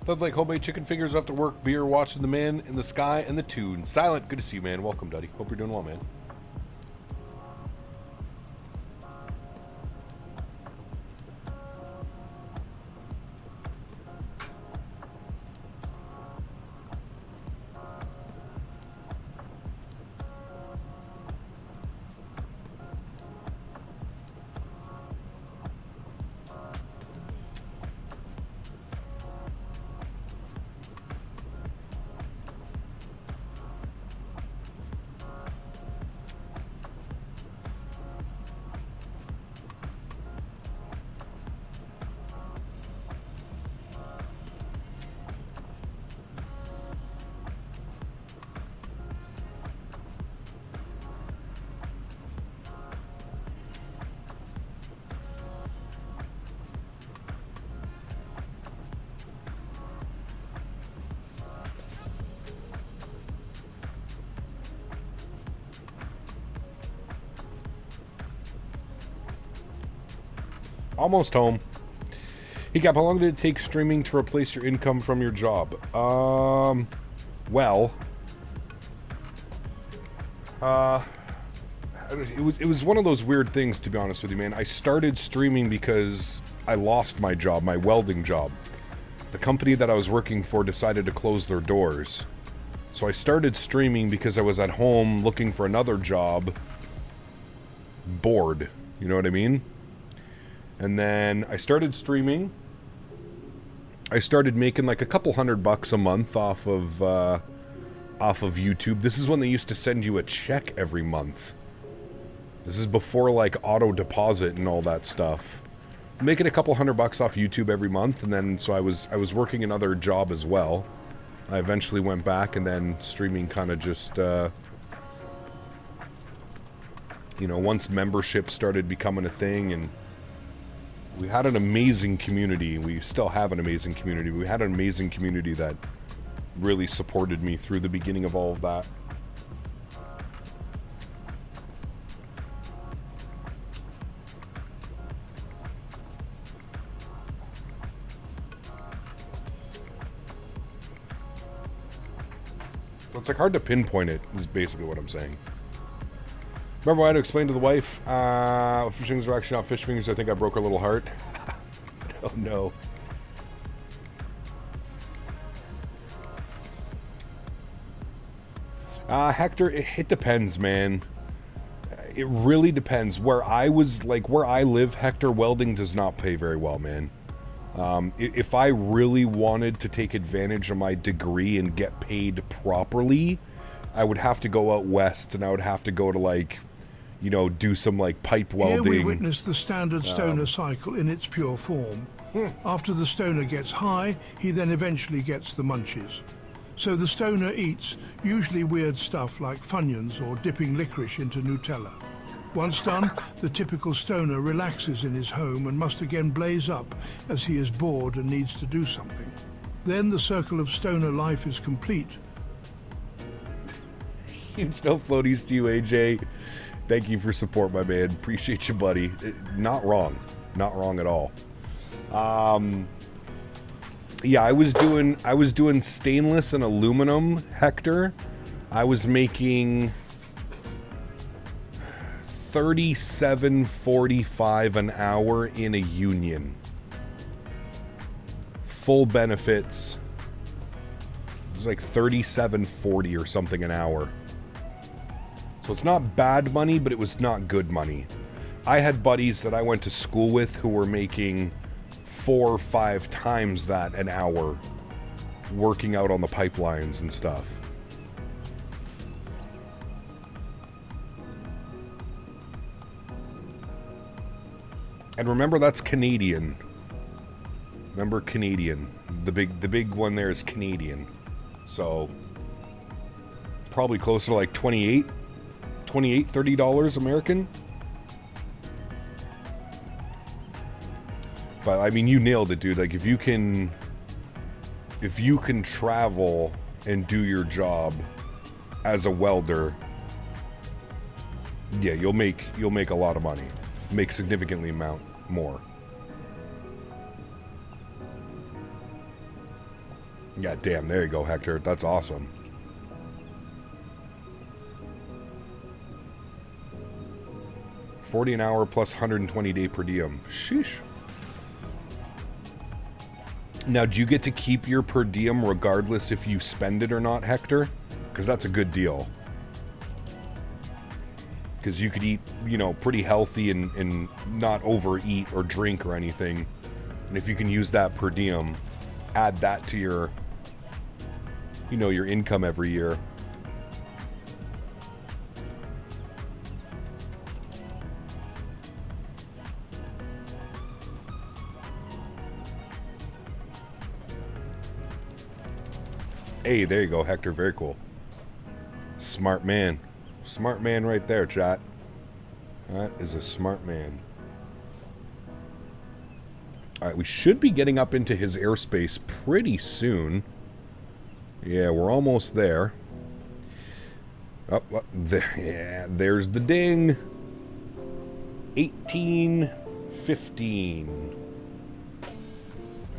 [SPEAKER 2] Does like homemade chicken fingers after work, beer, watching the man in the sky and the tune. Silent, good to see you, man. Welcome, Duddy. Hope you're doing well, man. Almost home. Hey, Cap, how long did it take streaming to replace your income from your job? Well, it was one of those weird things, to be honest with you, man. I started streaming because I lost my job, my welding job. The company that I was working for decided to close their doors. So I started streaming because I was at home looking for another job, bored, you know what I mean? And then I started streaming. I started making like a couple $100 a month off of YouTube. This is when they used to send you a check every month. This is before like auto deposit and all that stuff. Making a couple $100 off YouTube every month, and then so I was working another job as well. I eventually went back, and then streaming kind of just You know, once membership started becoming a thing, and we had an amazing community. We still have an amazing community. We had an amazing community that really supported me through the beginning of all of that. So it's like hard to pinpoint it, is basically what I'm saying. Remember, I had to explain to the wife, fish fingers are actually not fish fingers. I think I broke her little heart. Oh no. Hector, it depends, man. It really depends. Where I live, Hector, welding does not pay very well, man. If I really wanted to take advantage of my degree and get paid properly, I would have to go out west, and I would have to go to, like, you know, do some, like, pipe welding.
[SPEAKER 7] Here we witness the standard stoner cycle in its pure form. After the stoner gets high, he then eventually gets the munchies. So the stoner eats usually weird stuff like Funyuns or dipping licorice into Nutella. Once done, the typical stoner relaxes in his home and must again blaze up as he is bored and needs to do something. Then the circle of stoner life is complete.
[SPEAKER 2] Huge no floaties to you, AJ. Thank you for support, my man. Appreciate you, buddy. Not wrong. Not wrong at all. Yeah, I was doing stainless and aluminum, Hector. I was making $37.45 an hour in a union. Full benefits. It was like $37.40 or something an hour. So it's not bad money, but it was not good money. I had buddies that I went to school with who were making 4 or 5 times that an hour working out on the pipelines and stuff. And remember, that's Canadian. Remember, Canadian. The big one there is Canadian. So probably closer to like $30 American. But I mean, you nailed it, dude. Like, if you can travel and do your job as a welder, yeah, you'll make a lot of money. Make significantly more. Yeah, damn, there you go, Hector. That's awesome. $40 an hour plus 120 day per diem. Sheesh. Now, do you get to keep your per diem regardless if you spend it or not, Hector? Because that's a good deal. Because you could eat, you know, pretty healthy and not overeat or drink or anything. And if you can use that per diem, add that to your, you know, your income every year. Hey, there you go, Hector. Very cool. Smart man. Smart man right there, chat. That is a smart man. Alright, we should be getting up into his airspace pretty soon. Yeah, we're almost there. Oh, yeah, there's the ding. 18:15.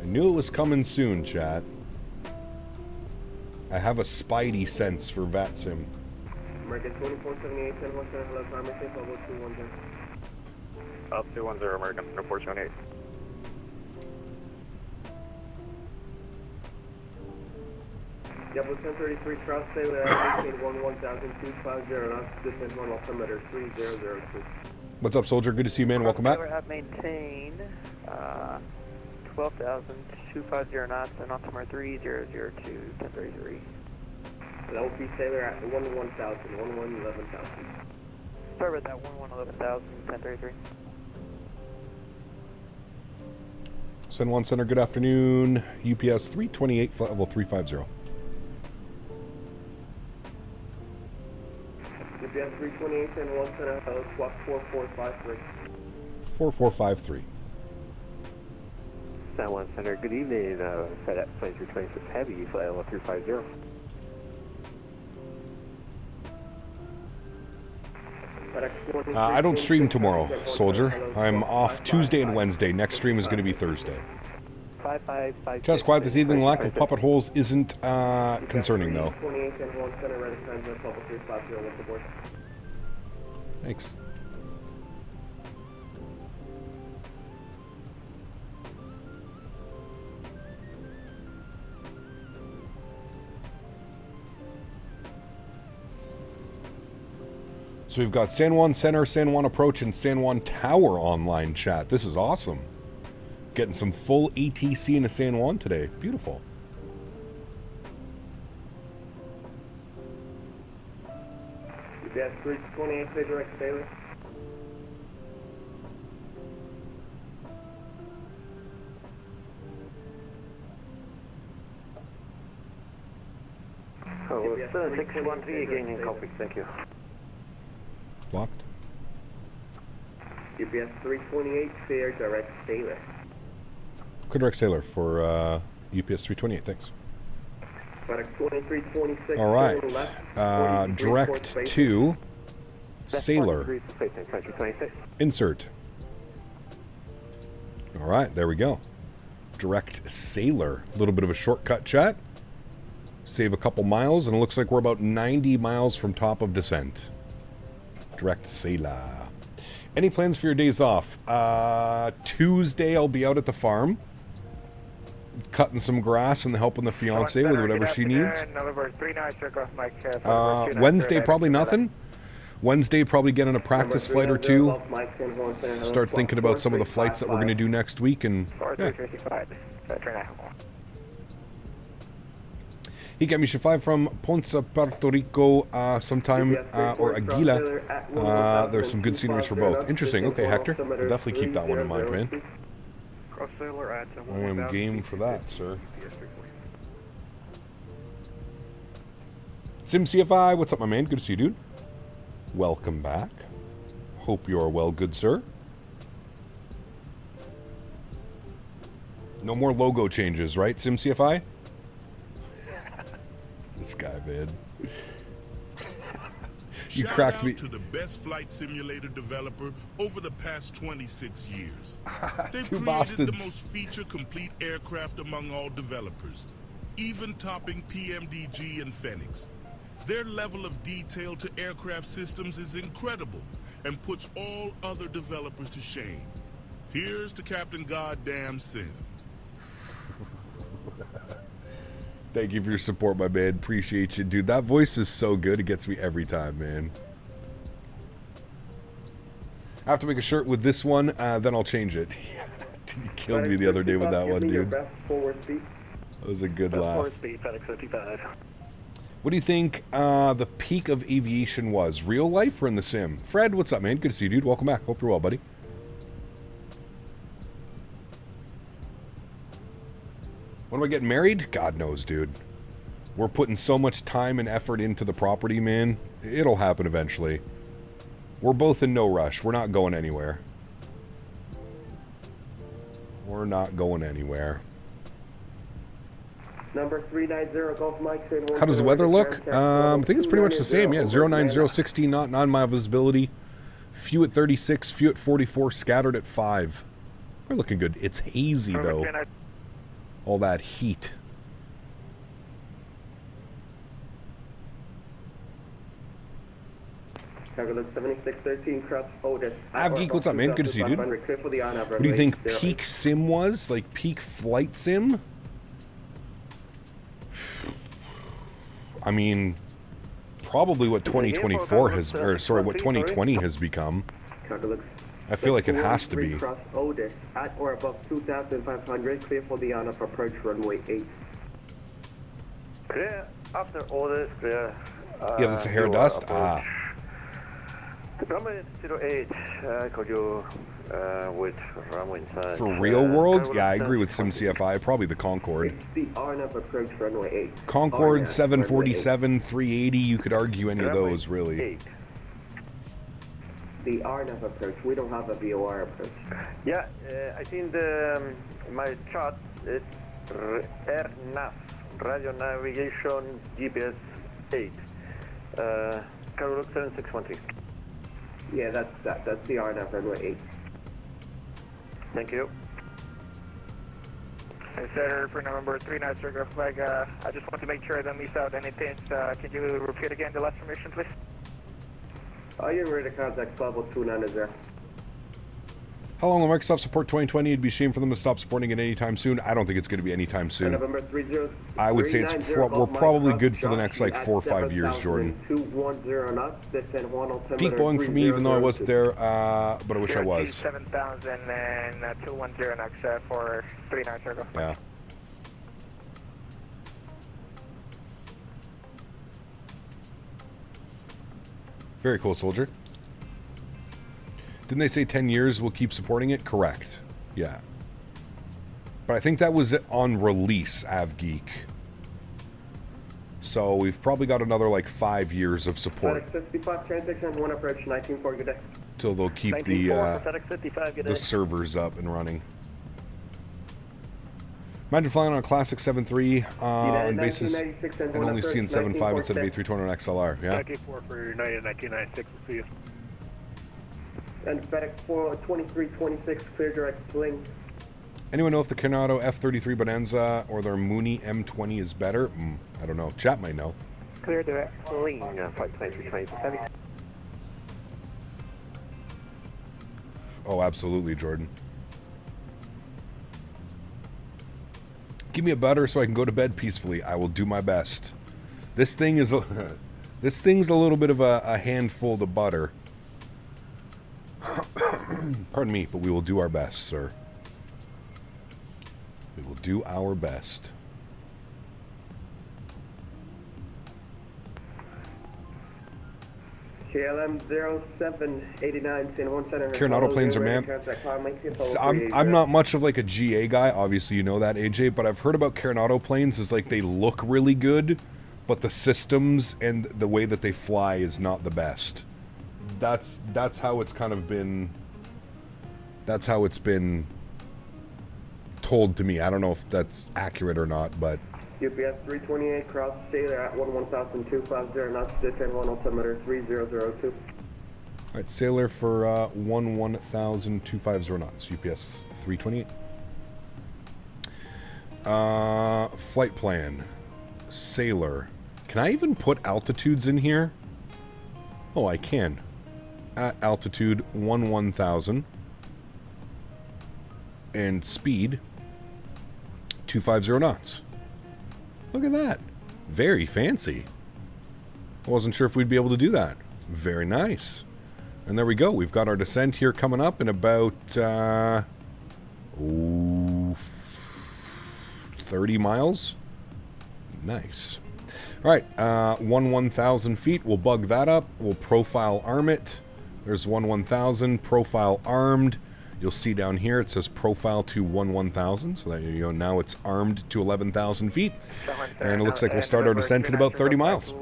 [SPEAKER 2] I knew it was coming soon, chat. I have a spidey sense for VATSIM.
[SPEAKER 5] American 2478, 1017, hello, time is safe, level 210. 210, American 2478. Yep, 1033, cross stay with 1811,250, that's distance 1 altimeter 3002.
[SPEAKER 2] What's up, soldier? Good to see you, man. Welcome back.
[SPEAKER 5] We have maintained 12,250 knots and altimeter 3002, 1033. That will be Sailor at 11,000, 11,000. Sorry about that, 11,000, 1033.
[SPEAKER 2] Send 1 center, good afternoon. UPS 328, flight level 350.
[SPEAKER 5] UPS 328 and 1 center, squawk 4453.
[SPEAKER 2] 4453.
[SPEAKER 5] San Juan Center, good evening. FedEx 2326 Heavy, flight 1350.
[SPEAKER 2] I don't stream tomorrow, Soldier. I'm off Tuesday and Wednesday. Next stream is going to be Thursday. Just quiet this evening. Lack of puppet holes isn't concerning, though. Thanks. So we've got San Juan Center, San Juan Approach, and San Juan Tower online chat. This is awesome. Getting some full ATC into San Juan today. Beautiful.
[SPEAKER 5] UPS 328, say direct Sailor.
[SPEAKER 13] Oh, 613 again in copy, thank you.
[SPEAKER 2] Locked.
[SPEAKER 5] UPS 328, fair direct Sailor.
[SPEAKER 2] Direct Sailor for UPS 328, thanks.
[SPEAKER 5] Product 2326.
[SPEAKER 2] All right. Direct to Sailor. Insert. All right, there we go. Direct Sailor. A little bit of a shortcut chat. Save a couple miles, and it looks like we're about 90 miles from top of descent. Direct Sailor. Any plans for your days off? Tuesday I'll be out at the farm, cutting some grass and helping the fiance with whatever she needs. Wednesday probably nothing. Wednesday probably getting a practice flight or two. Start thinking about some of the flights that we're going to do next week, and yeah. He got me should fly from Ponce, Puerto Rico sometime, or Aguila. There's some good sceneries for both. Interesting. Okay, Hector. I'll definitely keep that one in mind, man. I am game for that, sir. SimCFI, what's up, my man? Good to see you, dude. Welcome back. Hope you are well, good sir. No more logo changes, right, SimCFI? This guy, man. You cracked me.
[SPEAKER 14] To the best flight simulator developer over the past 26 years. They've created the most feature-complete aircraft among all developers, even topping PMDG and Phoenix. Their level of detail to aircraft systems is incredible and puts all other developers to shame. Here's to Captain Goddamn Sim.
[SPEAKER 2] Thank you for your support, my man. Appreciate you. Dude, that voice is so good. It gets me every time, man. I have to make a shirt with this one, then I'll change it. You killed me the other day with that one, dude. That was a good laugh. What do you think the peak of aviation was? Real life or in the sim? Fred, what's up, man? Good to see you, dude. Welcome back. Hope you're well, buddy. When am I getting married? God knows, dude. We're putting so much time and effort into the property, man. It'll happen eventually. We're both in no rush. We're not going anywhere. We're not going anywhere.
[SPEAKER 5] Number 390 Gulf Mike.
[SPEAKER 2] How does the weather look? I think it's pretty much the same. Yeah, 090, 16 knot, 9 mile visibility. Few at 36, few at 44, scattered at 5. We're looking good. It's hazy, though. All that heat. Avgeek, what's up, man? Good to see you, dude. What do you think peak sim was? Like peak flight sim? I mean, probably what 2024 has, or sorry, what 2020 has become. I feel like it has to be.
[SPEAKER 5] At or above 2,500, clear for the on-up approach runway 8.
[SPEAKER 13] Clear after orders, clear.
[SPEAKER 2] Yeah, the Sahara dust? Ah.
[SPEAKER 13] Runway 08, could you with runway inside?
[SPEAKER 2] For real world? Yeah, I agree with SimCFI. Probably the Concorde.
[SPEAKER 5] The on-up approach runway 8.
[SPEAKER 2] Concorde, 747, 380, you could argue any of those, really.
[SPEAKER 5] the RNAV approach. We don't have a VOR approach.
[SPEAKER 13] Yeah, I think my chart is RNAV, Radio Navigation GPS 8. Karl 7613.
[SPEAKER 5] Yeah, that's the RNAV runway 8.
[SPEAKER 13] Thank you.
[SPEAKER 5] Hey, Center for November 39 Circle Flag. I just want to make sure I don't miss out anything. Can you repeat again the last information, please? You're ready to contact level 290.
[SPEAKER 2] How long will Microsoft support 2020? It'd be a shame for them to stop supporting it anytime soon. I don't think it's going to be anytime soon.
[SPEAKER 5] November 30.
[SPEAKER 2] I would say we're probably good for the next like 4 or 5 years, Jordan.
[SPEAKER 5] 210 knots. Descend 1 altimeter.
[SPEAKER 2] Peak Boeing for me, even though I wasn't there, but I wish I was.
[SPEAKER 5] 7,000 and 210 knots for 39 Circle.
[SPEAKER 2] Yeah. Very cool, soldier. Didn't they say 10 years we'll keep supporting it? Correct. Yeah. But I think that was on release, AvGeek. So we've probably got another like 5 years of support.
[SPEAKER 5] 55 transaction, 1 approach, 19-4, good day.
[SPEAKER 2] Till they'll keep the servers up and running. Imagine flying on a classic 7.3 on basis and only seeing 7.5 instead of A320 on XLR. Yeah.
[SPEAKER 5] 94 for United 1996. See you. And FedEx 2326, clear direct wing.
[SPEAKER 2] Anyone know if the Coronado F-33 Bonanza or their Mooney M20 is better? I don't know. Chat might know.
[SPEAKER 5] Clear direct wing, flight 2327.
[SPEAKER 2] Oh, absolutely, Jordan. Give me a butter so I can go to bed peacefully. I will do my best. This thing is this thing's a little bit of a handful to butter. Pardon me, but we will do our best, sir. We will do our best.
[SPEAKER 5] KLM 0789 San Juan Center.
[SPEAKER 2] Coronado planes are man. I'm not much of like a GA guy. Obviously, you know that, AJ. But I've heard about Coronado planes is like they look really good, but the systems and the way that they fly is not the best. That's how it's kind of been. That's how it's been told to me. I don't know if that's accurate or not, but.
[SPEAKER 5] UPS 328 cross Sailor at 11250 knots, descend 1 altimeter 3002.
[SPEAKER 2] All right, Sailor for 11250 knots. UPS 328. Flight plan. Sailor. Can I even put altitudes in here? Oh, I can. At altitude 1000 and speed 250 knots. Look at that. Very fancy. I wasn't sure if we'd be able to do that. Very nice. And there we go. We've got our descent here coming up in about 30 miles. Nice. All right, 1,000 feet. We'll bug that up. We'll profile arm it. There's 1,000 profile armed. You'll see down here it says profile to 1,000. So that, you know, now it's armed to 11,000 feet. And it looks like we'll start our descent in about 30 miles.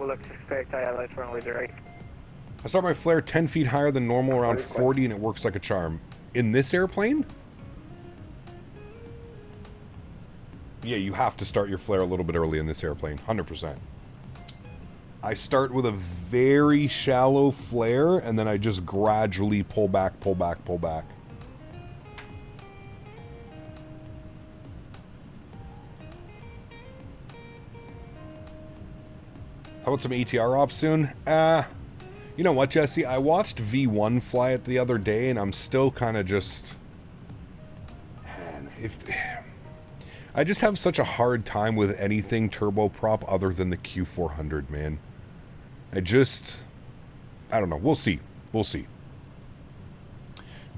[SPEAKER 2] I start my flare 10 feet higher than normal, around 40, and it works like a charm. In this airplane? Yeah, you have to start your flare a little bit early in this airplane, 100%. I start with a very shallow flare, and then I just gradually pull back, pull back, pull back. How about some ATR ops soon? You know what, Jesse? I watched V1 fly it the other day, and I'm still kind of just... Man, I just have such a hard time with anything turboprop other than the Q400, man. I don't know. We'll see. We'll see.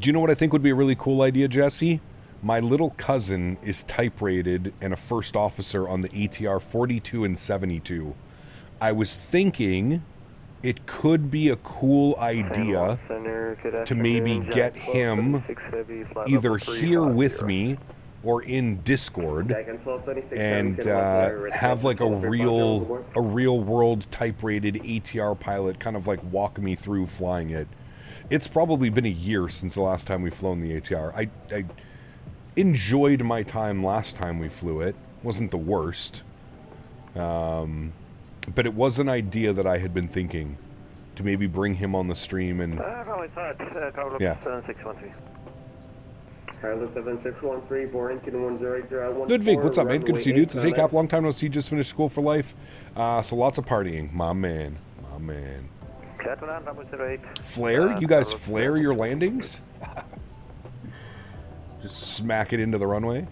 [SPEAKER 2] Do you know what I think would be a really cool idea, Jesse? My little cousin is type rated and a first officer on the ATR 42 and 72. I was thinking it could be a cool idea to maybe get him either here with me or in Discord and have like a real world type rated ATR pilot kind of like walk me through flying it. It's probably been a year since the last time we've flown the ATR. I enjoyed my time last time we flew it. Wasn't the worst. But it was an idea that I had been thinking to maybe bring him on the stream and... yeah.
[SPEAKER 13] 7613.
[SPEAKER 5] Carlos 7613, Boring 2108.
[SPEAKER 2] Ludwig, what's up, man? Good to see you, dude. Says, hey, Cap, long time no see. Just finished school for life. So lots of partying. My man. My man. Flare? You guys flare your landings? Just smack it into the runway?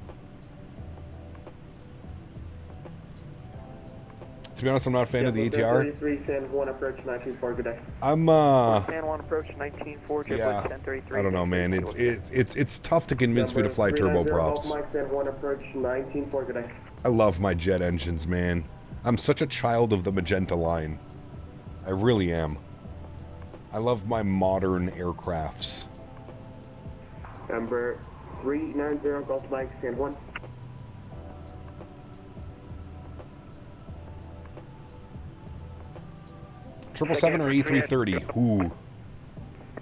[SPEAKER 2] To be honest, I'm not a fan of the ATR. I'm yeah, I don't know, man. It's tough to convince me to fly turboprops. I love my jet engines, man. I'm such a child of the magenta line. I really am. I love my modern aircrafts.
[SPEAKER 5] Number 390 Golf Mike, stand 1.
[SPEAKER 2] Triple seven or A330? Ooh.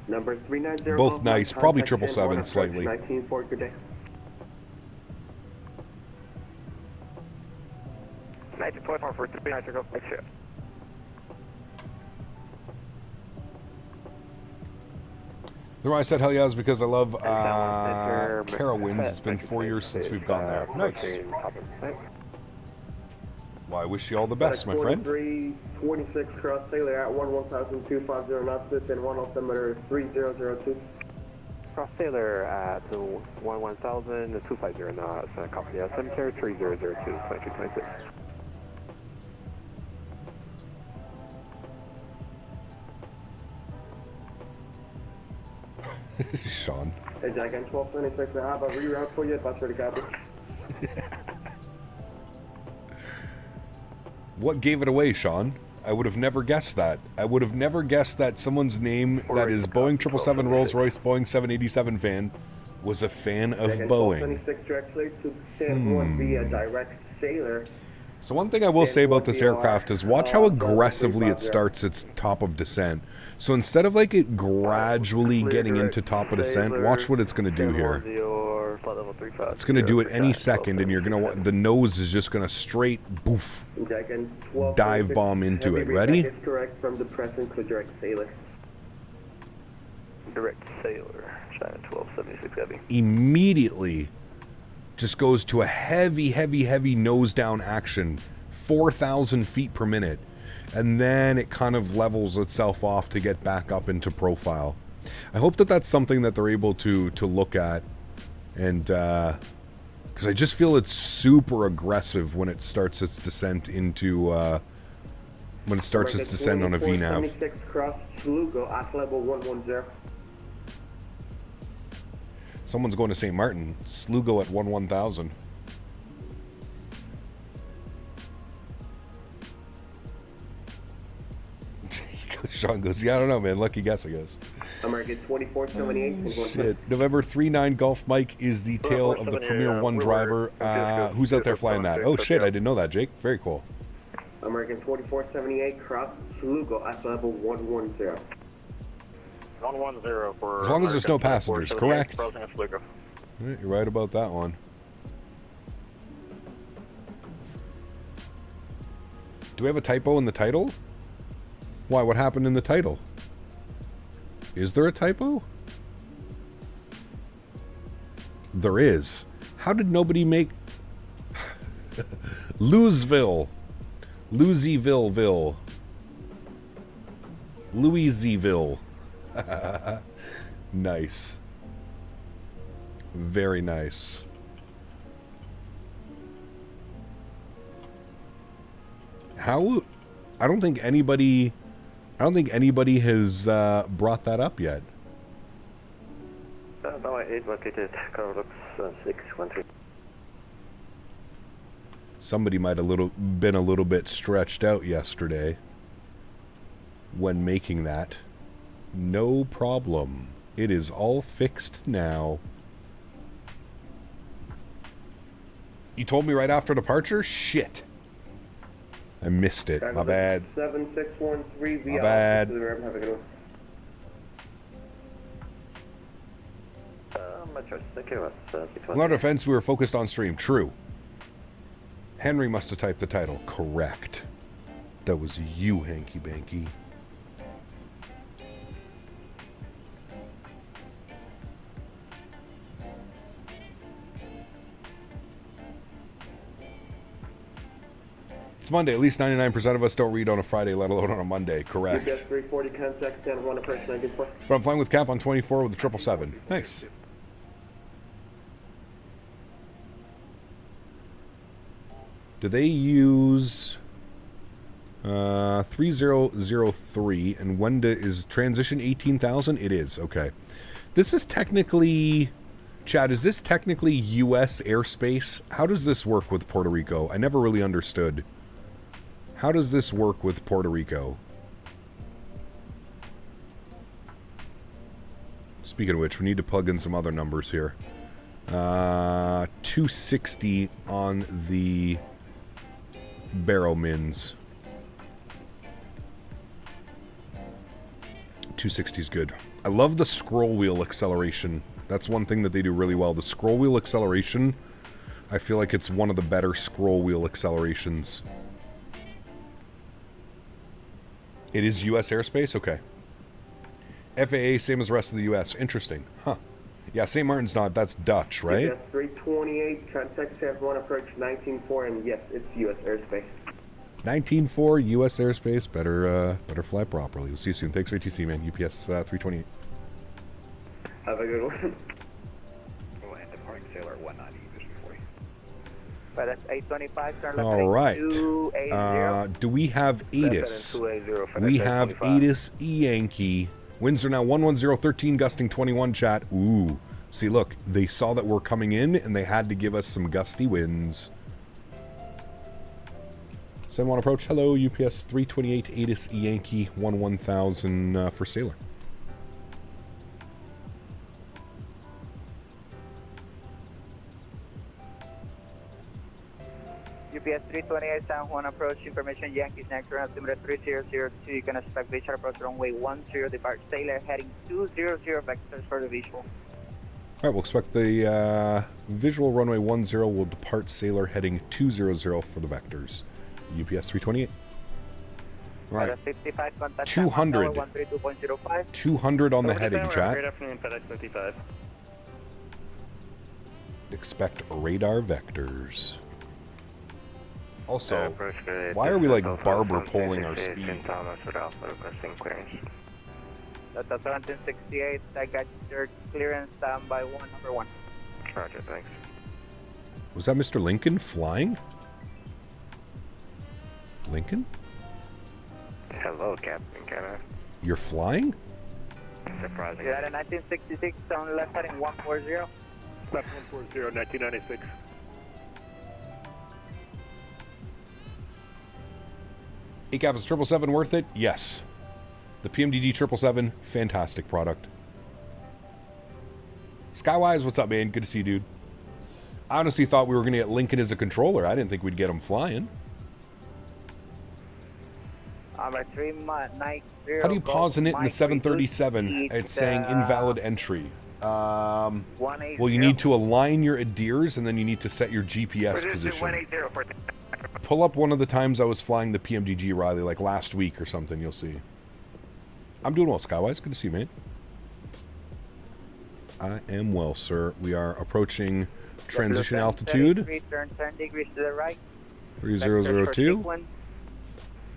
[SPEAKER 5] Number 390.
[SPEAKER 2] Both nice. Probably 777 slightly.
[SPEAKER 5] 19-4, good day.
[SPEAKER 13] 19.4 for 390 Golf Mike, sure.
[SPEAKER 2] The reason I said hell yeah is because I love Carowinds. It's been 4 years since we've gone there. Nice. Well, I wish you all the best, my friend.
[SPEAKER 5] 46 cross Sailor at 11,250 knots, and 1 altimeter 3002.
[SPEAKER 13] Cross Sailor at 11,250 knots, copy. Yeah, cemetery 3002, 2226.
[SPEAKER 2] Sean.
[SPEAKER 5] Hey, Jack, I'm 1226. I have a reroute for you if I sure to copy.
[SPEAKER 2] What gave it away, Sean? I would have never guessed that. I would have never guessed that someone's name that is Boeing 777 Rolls-Royce Boeing 787 fan was a fan of Boeing. So one thing I will say about this aircraft is watch how aggressively it starts its top of descent. So instead of like it gradually getting into top of descent, watch what it's going to do here. It's going to do it any second, and you're going to the nose is just going to straight boof dive bomb into it. Ready?
[SPEAKER 5] Correct from the present to direct sailor.
[SPEAKER 13] Direct sailor, China 1276 heavy.
[SPEAKER 2] Immediately just goes to a heavy, heavy, heavy nose down action, 4,000 feet per minute, and then it kind of levels itself off to get back up into profile. I hope that that's something that they're able to look at, and because I just feel it's super aggressive when it starts its descent into when it starts its descent on a VNAV.
[SPEAKER 5] 26 cross Lugo at level 110.
[SPEAKER 2] Someone's going to St. Martin. Slugo at 11,000. Sean goes, yeah, I don't know, man. Lucky guess, I guess.
[SPEAKER 5] American 2478.
[SPEAKER 2] Shit. November 39 Golf Mike is the tail of the Premier 1 driver. Who's out there flying that? Oh, shit. I didn't know that, Jake. Very cool.
[SPEAKER 5] American 2478 cross Lugo at level 110.
[SPEAKER 13] 110 for...
[SPEAKER 2] As long as there's no passengers, correct? Yeah, you're right about that one. Do we have a typo in the title? Why, what happened in the title? Is there a typo? There is. How did nobody make... Louisville. Louisville. Louisville. Nice. Very nice. How... I don't think anybody has brought that up yet. Somebody might have been a little bit stretched out yesterday when making that. No problem. It is all fixed now. You told me right after departure? Shit. I missed it. My bad.
[SPEAKER 5] 7613
[SPEAKER 2] My bad. In our defense, we were focused on stream. True. Henry must have typed the title. Correct. That was you, Hanky Banky. It's Monday. At least 99% of us don't read on a Friday, let alone on a Monday. Correct.
[SPEAKER 5] 340 contact, stand 1 approach 94.
[SPEAKER 2] But I'm flying with cap on 24 with the 777. Nice. Do they use 3003 and when is transition 18,000? It is. Okay. This is technically, Chad, is this technically U.S. airspace? How does this work with Puerto Rico? I never really understood. How does this work with Puerto Rico? Speaking of which, we need to plug in some other numbers here. 260 on the Barrow Mins. 260 is good. I love the scroll wheel acceleration. That's one thing that they do really well. The scroll wheel acceleration, I feel like it's one of the better scroll wheel accelerations. It is U.S. airspace? Okay. FAA, same as the rest of the U.S. Interesting. Huh. Yeah, St. Martin's not. That's Dutch, right?
[SPEAKER 5] Yes, 328, contact tab 1 approach 194, and yes, it's U.S. airspace.
[SPEAKER 2] 19.4 U.S. airspace. Better fly properly. We'll see you soon. Thanks for ATC, man. UPS 328.
[SPEAKER 5] Have a good one.
[SPEAKER 13] Land departing Sailor 190, vision for you.
[SPEAKER 5] That's 825.
[SPEAKER 2] All right. Do we have ATIS? We have ATIS E-Yankee. Winds are now 11013, gusting 21, chat. Ooh. See, look, they saw that we're coming in, and they had to give us some gusty winds. Send one approach. Hello, UPS 328, ATIS E-Yankee, 11000 for Sailor.
[SPEAKER 5] UPS 328, San Juan approach, information Yankees next round, altimeter 3002, you can expect visual approach runway 10, depart Sailor, heading 200 vectors for the visual.
[SPEAKER 2] Alright, we'll expect the visual runway 10 will depart Sailor, heading 200 for the vectors. UPS 328. Alright, 200. 200 on the heading, chat.
[SPEAKER 13] Good afternoon, FedEx 55.
[SPEAKER 2] Expect radar vectors. Also, why are we like barber poling our speed?
[SPEAKER 5] That's 1768, I got your clearance by 1, number 1.
[SPEAKER 13] Roger, thanks.
[SPEAKER 2] Was that Mr. Lincoln flying? Lincoln?
[SPEAKER 13] Hello, Captain Kenna.
[SPEAKER 2] You're flying?
[SPEAKER 13] Surprising.
[SPEAKER 5] You're at a 1966, on left heading 140.
[SPEAKER 13] Left 140, 1996.
[SPEAKER 2] ACAP is 777 worth it? Yes. The PMDG 777, fantastic product. Skywise, what's up, man? Good to see you, dude. I honestly thought we were going to get Lincoln as a controller. I didn't think we'd get him flying.
[SPEAKER 5] How
[SPEAKER 2] do you pause in it in the 737? It's saying invalid entry. Well, you need to align your ADIRs, and then you need to set your GPS position. Pull up one of the times I was flying the PMDG, Riley, like last week or something, you'll see. I'm doing well, Skywise. Good to see you, mate. I am well, sir. We are approaching transition altitude.
[SPEAKER 5] Turn 10 degrees to the right.
[SPEAKER 2] 3002.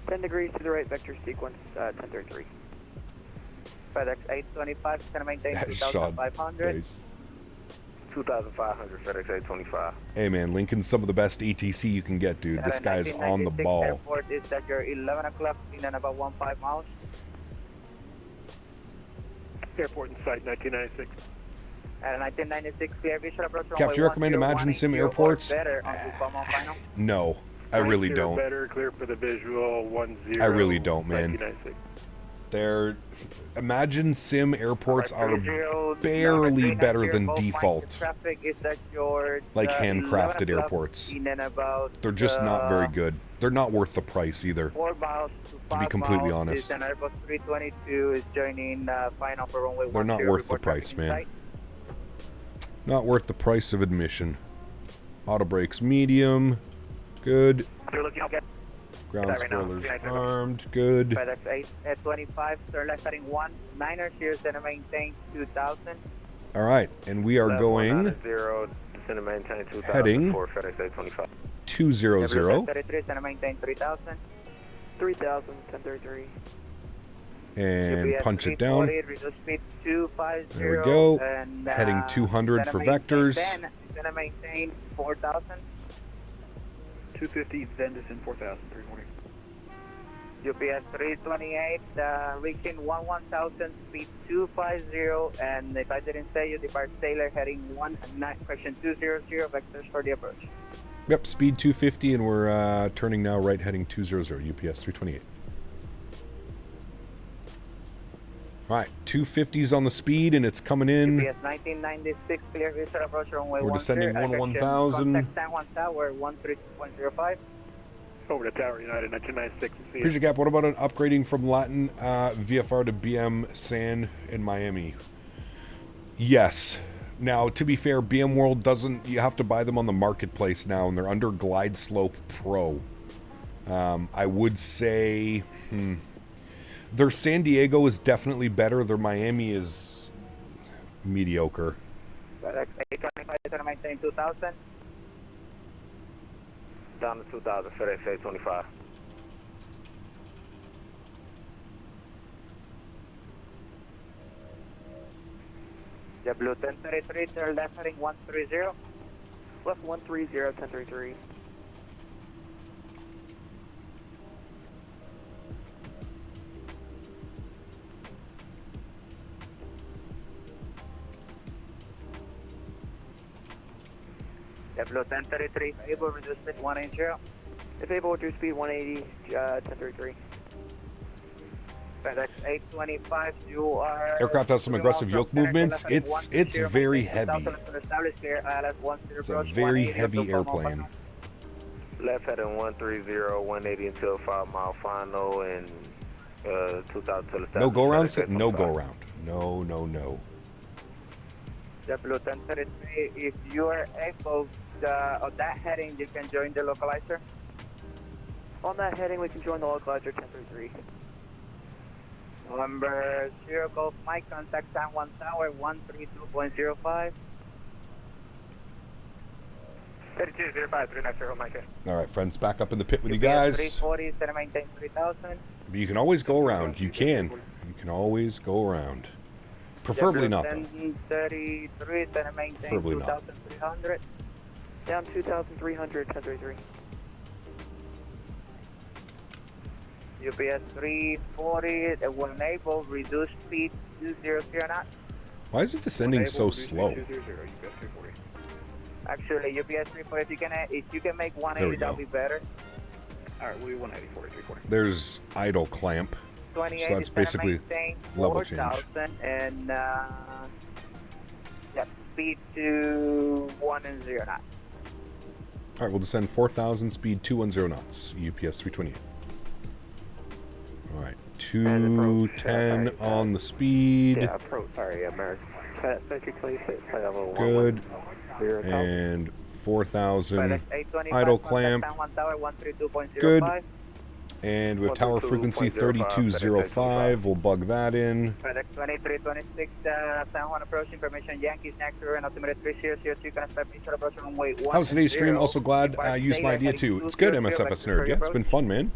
[SPEAKER 5] 10 degrees to the right, vector sequence 1033. FedEx 825 is going to maintain 2,500.
[SPEAKER 2] Nice.
[SPEAKER 13] 2,500, FedEx 825.
[SPEAKER 2] Hey, man, Lincoln's some of the best ATC you can get, dude. This guy's on the ball.
[SPEAKER 5] Airport is at your 11 o'clock, in and about 15 miles.
[SPEAKER 13] Airport in sight, 1996.
[SPEAKER 5] At 1996, clear visual approach.
[SPEAKER 2] Cap, do you recommend Imagine Sim airports? No, I really don't.
[SPEAKER 13] Better, clear for the visual, 10.
[SPEAKER 2] I really don't, man. They're Imagine Sim airports are barely better than default. Like handcrafted airports. They're just not very good. They're not worth the price either.
[SPEAKER 5] 4 miles
[SPEAKER 2] to be completely honest.
[SPEAKER 5] Airbus 322 is joining final for runway 10.
[SPEAKER 2] They're not worth the price, man. Not worth the price of admission. Auto brakes medium. Good.
[SPEAKER 5] You're looking okay.
[SPEAKER 2] Ground spoilers armed. Good.
[SPEAKER 5] FedEx 8 at 25, turn left heading 1, 9er, Sears, center maintain 2000.
[SPEAKER 2] All right, and we are going
[SPEAKER 13] center maintain 2000
[SPEAKER 2] heading
[SPEAKER 13] for FedEx 825.
[SPEAKER 2] 200.
[SPEAKER 5] 33, center maintain 3000. 3000, 1033.
[SPEAKER 2] And punch it down.
[SPEAKER 5] Reduce speed 250.
[SPEAKER 2] There we go.
[SPEAKER 5] And,
[SPEAKER 2] heading 200 for vectors.
[SPEAKER 5] Center maintain 4000.
[SPEAKER 13] 250, then descend 4000, 340.
[SPEAKER 5] UPS 328, reaching 11,000, speed 250, and if I didn't say you, depart Sailor heading 200, vectors for the approach.
[SPEAKER 2] Yep, speed 250, and we're turning now right heading 200, UPS 328. All right, 250's on the speed, and it's coming in.
[SPEAKER 5] UPS 1996, clear visual approach runway 10.
[SPEAKER 2] We're descending 1000.
[SPEAKER 5] Contact San Juan Tower 132.05.
[SPEAKER 13] Over to Tower United 1996.
[SPEAKER 2] Appreciate Gap. What about an upgrading from Latin VFR to BM San in Miami? Yes. Now, to be fair, BM World doesn't. You have to buy them on the marketplace now, and they're under Glide Slope Pro. I would say their San Diego is definitely better. Their Miami is mediocre.
[SPEAKER 5] FedEx 825, center maintain 2000.
[SPEAKER 13] Down to 2000, FedEx 825.
[SPEAKER 5] JetBlue 1033, turn left heading 130. Left 130, 1033. JetBlue 1033, able to reduce speed 180. If able to reduce speed 180, 1033. FedEx 825, you are...
[SPEAKER 2] Aircraft has some aggressive yoke movements. It's very heavy. It's a very heavy airplane.
[SPEAKER 13] Left heading 130, 180 until 5 mile final, and 2000
[SPEAKER 2] No go around? No go around. No, no, no.
[SPEAKER 5] JetBlue 1033, if you are able on that heading, you can join the localizer. On that heading, we can join the localizer 1033. Number 0 Golf Mike, contact San Juan Tower 132.05. 3205, 390 Mike.
[SPEAKER 2] All right, friends, back up in the pit with you guys.
[SPEAKER 5] 340, center maintain 3000.
[SPEAKER 2] But you can always go around. You can. You can always go around. Preferably not, though.
[SPEAKER 5] 33, center maintain
[SPEAKER 2] Preferably not.
[SPEAKER 5] 2300. Down 2300, 1033. UPS 340, when able, reduce speed 200 knots.
[SPEAKER 2] Why is it descending so slow?
[SPEAKER 5] Actually, UPS 340, if you can make 180, that'll be better.
[SPEAKER 13] Alright, we'll do 180, 40, 340.
[SPEAKER 2] There's idle clamp. So that's basically level change.
[SPEAKER 5] And speed to 110 knots.
[SPEAKER 2] All right, we'll descend 4,000, speed 210 knots. UPS 328. All right, 210 on the speed.
[SPEAKER 13] Yeah, approach. Sorry, American.
[SPEAKER 2] Good. And 4,000 idle clamp. Good. And we have tower frequency 3205. We'll bug that in.
[SPEAKER 5] FedEx 2326, San Juan approach information, Yankees next to and altimeter 3002, can expect mutual approach on way 1.
[SPEAKER 2] How was today's stream? Also glad I used my idea too. It's good, MSFS nerd. Yeah, it's been fun, man.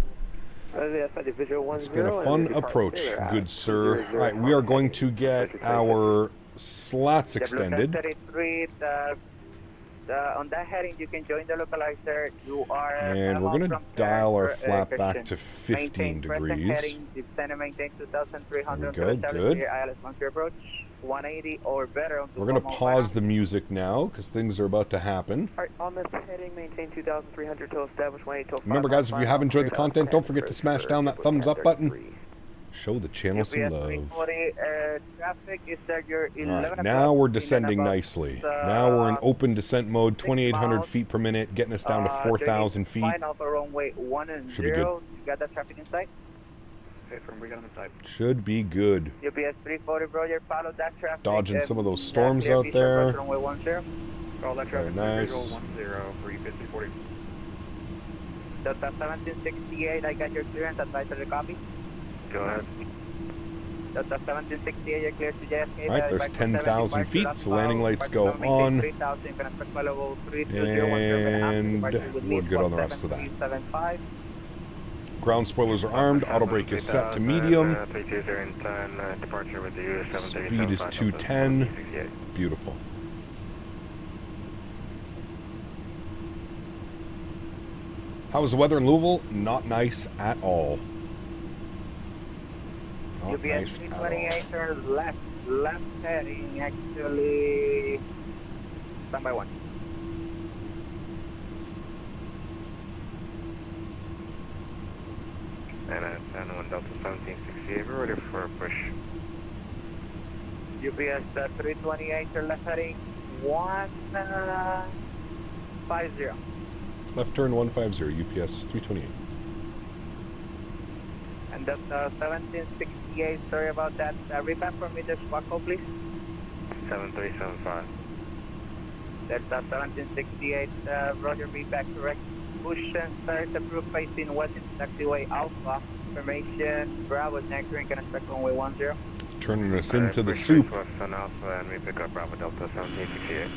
[SPEAKER 2] It's been a fun approach, good sir. All right, we are going to get our slots extended.
[SPEAKER 5] On that heading, you can join the localizer. You are
[SPEAKER 2] and we're going to dial our flap back to 15 degrees.
[SPEAKER 5] Heading, center maintain 2300.
[SPEAKER 2] There we go, good.
[SPEAKER 5] Approach 180 or better.
[SPEAKER 2] We're going to pause the music now because things are about to happen.
[SPEAKER 5] All right, on this heading, maintain 2300 to establish 180 till 5.
[SPEAKER 2] Remember, guys, if you have enjoyed the content, don't forget to smash down that thumbs up button. Show the channel some love. Alright, now we're descending nicely. Now we're in open descent mode, 2,800 feet per minute, getting us down to 4,000 feet. Should be good.
[SPEAKER 5] You got that traffic in sight?
[SPEAKER 2] Should be good.
[SPEAKER 5] UPS 340, Roger, follow that traffic.
[SPEAKER 2] Dodging some of those storms out there. Very nice.
[SPEAKER 5] Delta 1768, I got your clearance, advisory copy.
[SPEAKER 3] Go ahead.
[SPEAKER 5] Delta 1768, you're clear to JFK.
[SPEAKER 2] Alright, there's 10,000 feet, so landing lights go on. And we're good on the rest of that. Ground spoilers are armed, auto brake is set to medium. Speed is 210. Beautiful. How was the weather in Louisville? Not nice at all. Not nice at all.
[SPEAKER 5] left heading, actually, standby 1.
[SPEAKER 13] And San Juan Delta 1768, we're ready for a push.
[SPEAKER 5] UPS 328, your left heading 150.
[SPEAKER 2] Left turn 150, UPS 328.
[SPEAKER 5] And that's 1768, sorry about that. Revamp for me the Squawko, please.
[SPEAKER 13] 7375.
[SPEAKER 5] That's 1768, Roger, be back correct. Push and start approved facing west in taxiway Alpha. Formation Bravo is anchoring, can expect runway 10.
[SPEAKER 2] Turning us into the soup.
[SPEAKER 13] Sun Alpha, and we pick up Bravo Delta 1768.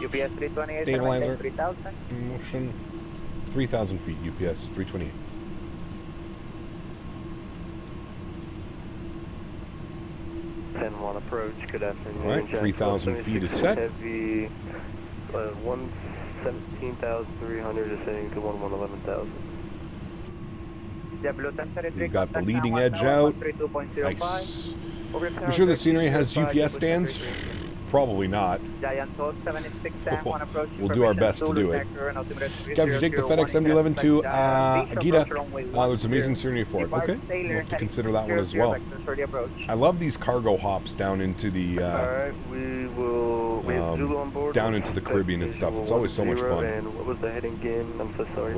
[SPEAKER 5] UPS 328,
[SPEAKER 2] Stabilizer.
[SPEAKER 5] 3000.
[SPEAKER 2] Motion 3,000 feet, UPS 328.
[SPEAKER 13] San Juan approach, good afternoon.
[SPEAKER 2] Alright, 3,000 feet is set.
[SPEAKER 13] Heavy, 17,300 ascending to 11,000.
[SPEAKER 2] We've got the leading edge out. Nice. I'm sure the scenery has UPS stands. Probably not. We'll do our best to do it. Captain, take the FedEx MD-11 to Agita. There's amazing scenery for it. Okay, we'll have to consider that one as well. I love these cargo hops down into the down into the Caribbean and stuff. It's always so much fun. We're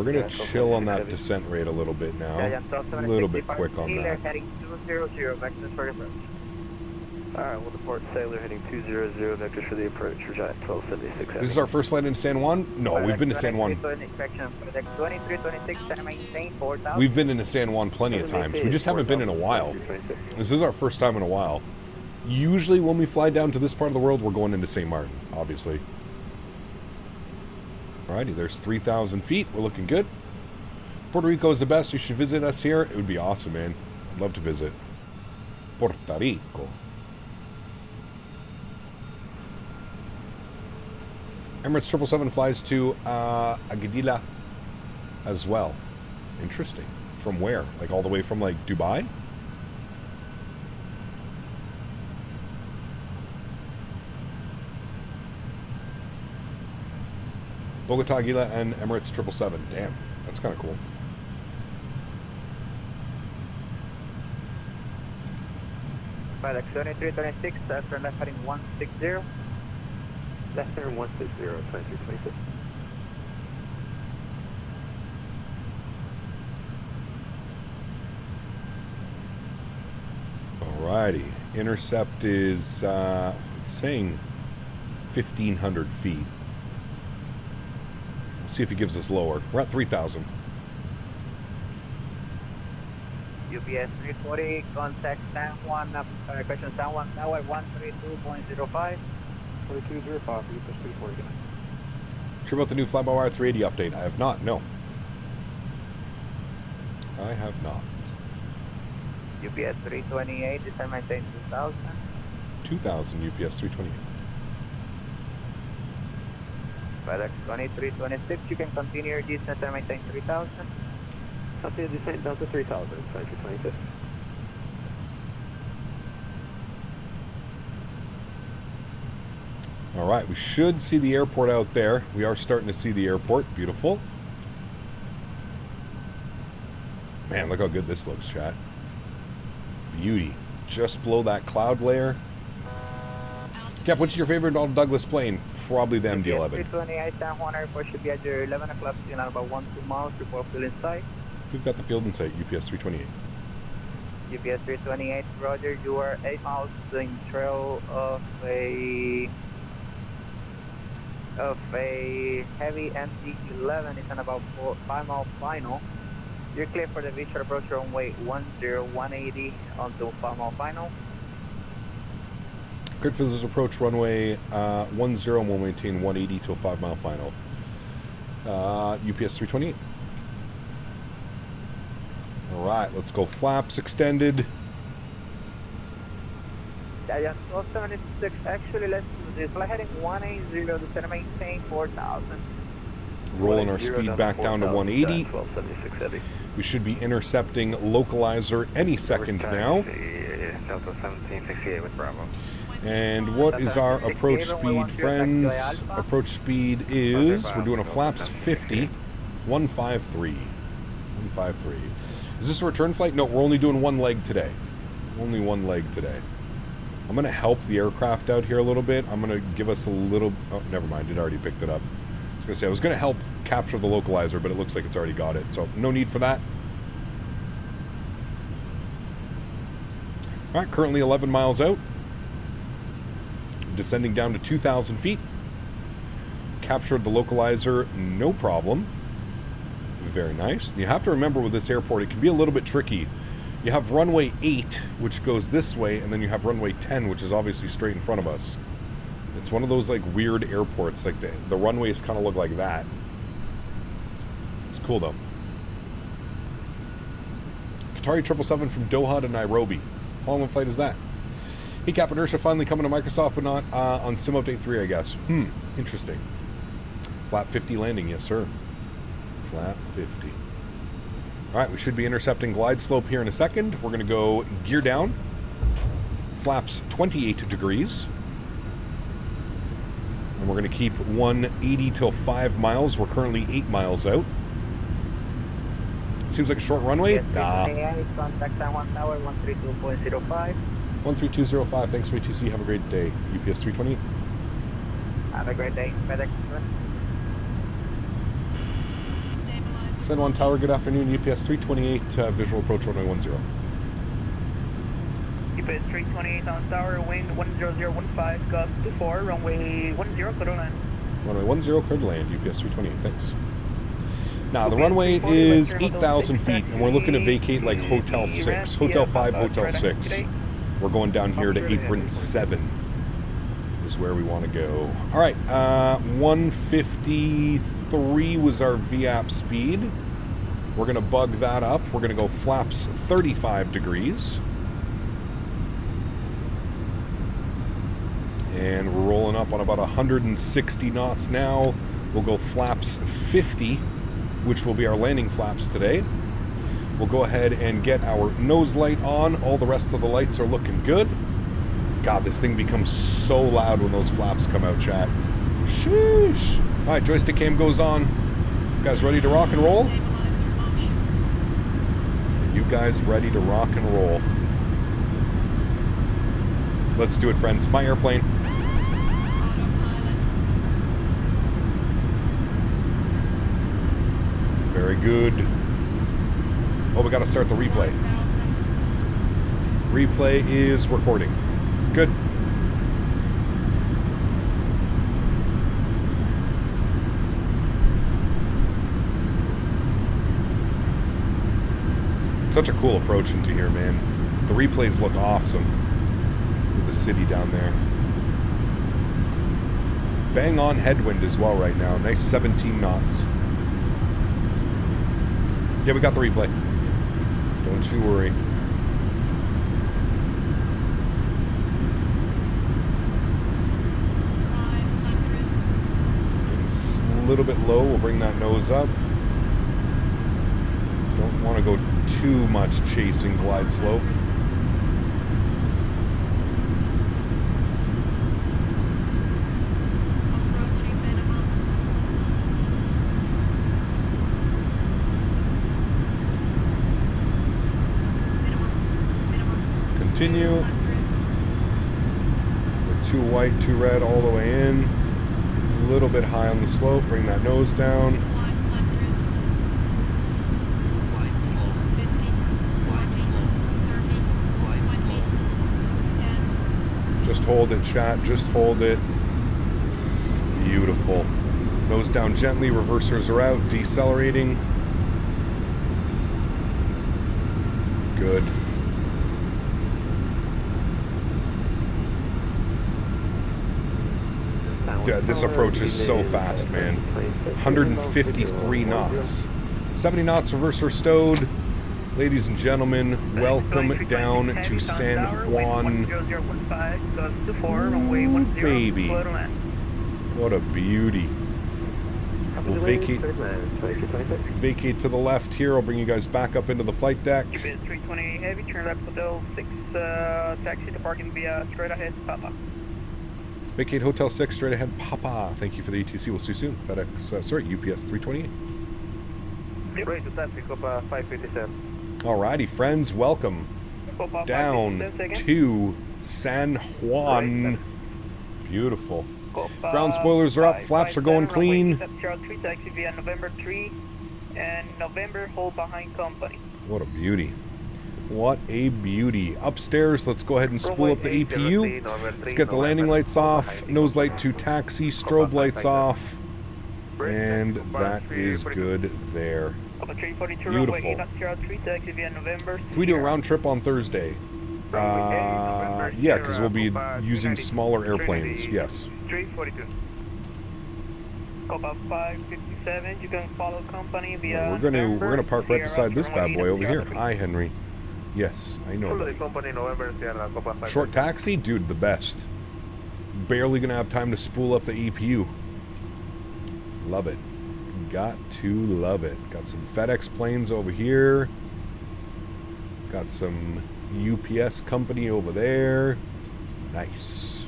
[SPEAKER 2] gonna chill on that descent rate a little bit now. A little bit quick on that.
[SPEAKER 13] Alright, we'll deport Sailor heading 200, vectors for the approach for Giant 1276.
[SPEAKER 2] This is our first flight into San Juan? No, we've been to San Juan. We've been into San Juan plenty of times. We just haven't been in a while. This is our first time in a while. Usually when we fly down to this part of the world, we're going into St. Martin, obviously. Alrighty, there's 3,000 feet. We're looking good. Puerto Rico is the best. You should visit us here. It would be awesome, man. I'd love to visit. Puerto Rico. Emirates 777 flies to Agadir as well. Interesting. From where? Like all the way from like Dubai? Bogota, Aguila, and Emirates 777. Damn, that's kind of cool.
[SPEAKER 5] FedEx 2326, after left heading 160.
[SPEAKER 13] Left turn 160, 2326.
[SPEAKER 2] Alrighty. Intercept is it's saying 1,500 feet. We'll see if he gives us lower. We're at 3,000.
[SPEAKER 5] UPS 340, contact San Juan, question San Juan Tower 132.05.
[SPEAKER 13] 4205, UPS 340.
[SPEAKER 2] Sure about the new fly-by-wire 380 update? I have not, no. I have not.
[SPEAKER 5] UPS 328, descend maintain 2,000.
[SPEAKER 2] 2,000 UPS 328.
[SPEAKER 5] FedEx 2326, you can continue your descent and maintain 3,000.
[SPEAKER 13] Continue descent down to 3,000, 2326.
[SPEAKER 2] All right, we should see the airport out there. We are starting to see the airport. Beautiful. Man, look how good this looks, chat. Beauty. Just below that cloud layer. Cap, what's your favorite Douglas plane? Probably the MD-11.
[SPEAKER 5] 328 San Juan Airport should be at your 11 o'clock, in about 1-2 miles before fuel in sight.
[SPEAKER 2] We've got the field in sight, UPS 328.
[SPEAKER 5] GPS 328, roger, you are 8 miles in trail of a heavy MD-11. It's on about 5 mile final. You're clear for the visual approach runway 10, 180 onto 5 mile final.
[SPEAKER 2] Good for this approach runway 10, and we'll maintain 180 to a 5 mile final. UPS 328. All right, let's go flaps extended.
[SPEAKER 5] Yeah, 1276. Actually, let's do this. Fly heading 180 to center, maintain 4000.
[SPEAKER 2] Rolling our speed back down to 180.
[SPEAKER 5] 1276 heavy.
[SPEAKER 2] We should be intercepting localizer any second now.
[SPEAKER 5] Delta 1768 with Bravo.
[SPEAKER 2] And what is our approach speed, friends? Approach speed is, we're doing a flaps 50, 153. 153. Is this a return flight? No, we're only doing one leg today. Only one leg today. I'm going to help the aircraft out here a little bit. I'm going to give us a little... Oh, never mind. It already picked it up. I was going to say, I was going to help capture the localizer, but it looks like it's already got it. So, no need for that. All right, currently 11 miles out. Descending down to 2,000 feet. Captured the localizer, no problem. Very nice. You have to remember with this airport, it can be a little bit tricky. You have runway 8, which goes this way, and then you have runway 10, which is obviously straight in front of us. It's one of those like weird airports, like the runways kind of look like that. It's cool though. Qatari 777 from Doha to Nairobi. How long of a flight is that? Hey, Cap Inertia finally coming to Microsoft, but not on Sim Update 3, I guess. Interesting. Flap 50 landing, yes sir. Flap 50. All right, we should be intercepting glide slope here in a second. We're going to go gear down. Flaps 28 degrees. And we're going to keep 180 till 5 miles. We're currently 8 miles out. Seems like a short runway. Nah.
[SPEAKER 5] Contact time 1 tower 132.05.
[SPEAKER 2] 13205. Thanks for ATC. Have a great day. UPS 320.
[SPEAKER 5] Have a great day. FedEx.
[SPEAKER 2] San Juan Tower, good afternoon. UPS 328, visual approach runway 10.
[SPEAKER 5] UPS 328 on tower, wind 10015, gust 24, runway 10, clear to land.
[SPEAKER 2] Runway 10, clear to land. UPS 328, thanks. Now, the runway is 8,000 feet, and we're looking to vacate like Hotel 6. Hotel 5, Hotel 6. We're going down here to Apron 7 is where we want to go. All right, 153 was our VAP speed. We're going to bug that up. We're going to go flaps 35 degrees. And we're rolling up on about 160 knots now. We'll go flaps 50, which will be our landing flaps today. We'll go ahead and get our nose light on. All the rest of the lights are looking good. God, this thing becomes so loud when those flaps come out, chat. Sheesh. All right, joystick cam goes on. You guys ready to rock and roll? Are you guys ready to rock and roll? Let's do it, friends. My airplane. Very good. Oh, we got to start the replay. Replay is recording. Good. Such a cool approach into here, man. The replays look awesome with the city down there. Bang on headwind as well right now. Nice 17 knots. Yeah, we got the replay. Don't you worry. It's a little bit low. We'll bring that nose up. Don't want to go too much chasing glide slope. Continue. We're too white, too red all the way in. A little bit high on the slope. Bring that nose down. Just hold it, chat. Just hold it. Beautiful. Nose down gently. Reversers are out. Decelerating. Good. This approach is so fast, man. 153 knots. 70 knots, reverser stowed. Ladies and gentlemen, welcome down to San Juan. Ooh, baby. What a beauty. We'll vacate to the left here. I'll bring you guys back up into the flight deck.
[SPEAKER 5] 320 heavy, turn left Hotel 6, taxi to parking via straight ahead, Papa.
[SPEAKER 2] Vacate Hotel 6, straight ahead, Papa. Thank you for the ETC. We'll see you soon. FedEx, UPS 328.
[SPEAKER 5] Great, pick up 557.
[SPEAKER 2] Alrighty, friends, welcome down to San Juan. Beautiful. Ground spoilers are up, flaps are going clean.
[SPEAKER 5] Taxi via November 3 and November, hold behind company.
[SPEAKER 2] What a beauty. What a beauty. Upstairs, let's go ahead and spool up the APU. Let's get the landing lights off, nose light to taxi, strobe lights off, and that is good there. Beautiful. Can we do a round trip on Thursday? Yeah, because we'll be using smaller airplanes, yes.
[SPEAKER 5] 342. About 557, you can follow company via.
[SPEAKER 2] We're gonna park right beside this bad boy over here. Hi, Henry. Yes, I know that. Short taxi? Dude, the best. Barely gonna have time to spool up the EPU. Love it. Got to love it. Got some FedEx planes over here. Got some UPS company over there. Nice.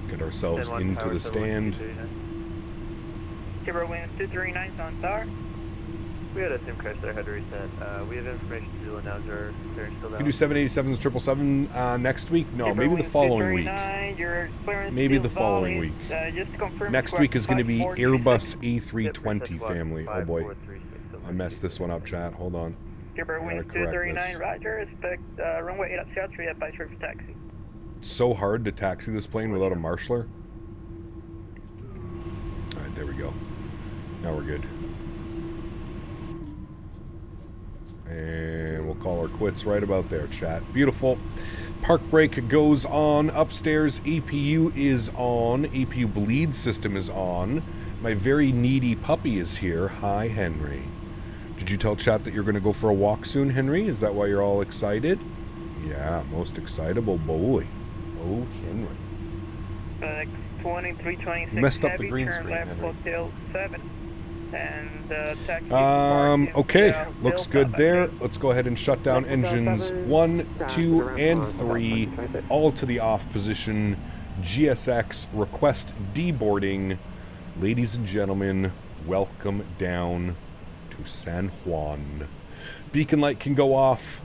[SPEAKER 2] Get ourselves into the stand.
[SPEAKER 5] Timber winds 239 on tower.
[SPEAKER 13] We had a SIM crash there, had to reset. We have information to do now, are still down.
[SPEAKER 2] You do 787s, 777 next week? No, maybe the following week. Maybe the following week. Next week is going to be Airbus A320 family. Oh boy. I messed this one up, chat. Hold on.
[SPEAKER 5] Timber winds 239, roger. Expect runway 8 up 3 advice for taxi.
[SPEAKER 2] So hard to taxi this plane without a marshaller. Alright, there we go. Now we're good. And we'll call our quits right about there, chat. Beautiful. Park brake goes on. Upstairs, APU is on. APU bleed system is on. My very needy puppy is here. Hi, Henry. Did you tell chat that you're going to go for a walk soon, Henry? Is that why you're all excited? Yeah, most excitable boy. Oh, Henry.
[SPEAKER 5] 2326
[SPEAKER 2] messed up
[SPEAKER 5] heavy,
[SPEAKER 2] the green
[SPEAKER 5] turn
[SPEAKER 2] screen,
[SPEAKER 5] left
[SPEAKER 2] Henry.
[SPEAKER 5] Hotel 7. And taxi
[SPEAKER 2] okay, looks good there. Let's go ahead and shut down engines 1, 2, and 3, all to the off position. GSX, request deboarding. Ladies and gentlemen, welcome down to San Juan. Beacon light can go off,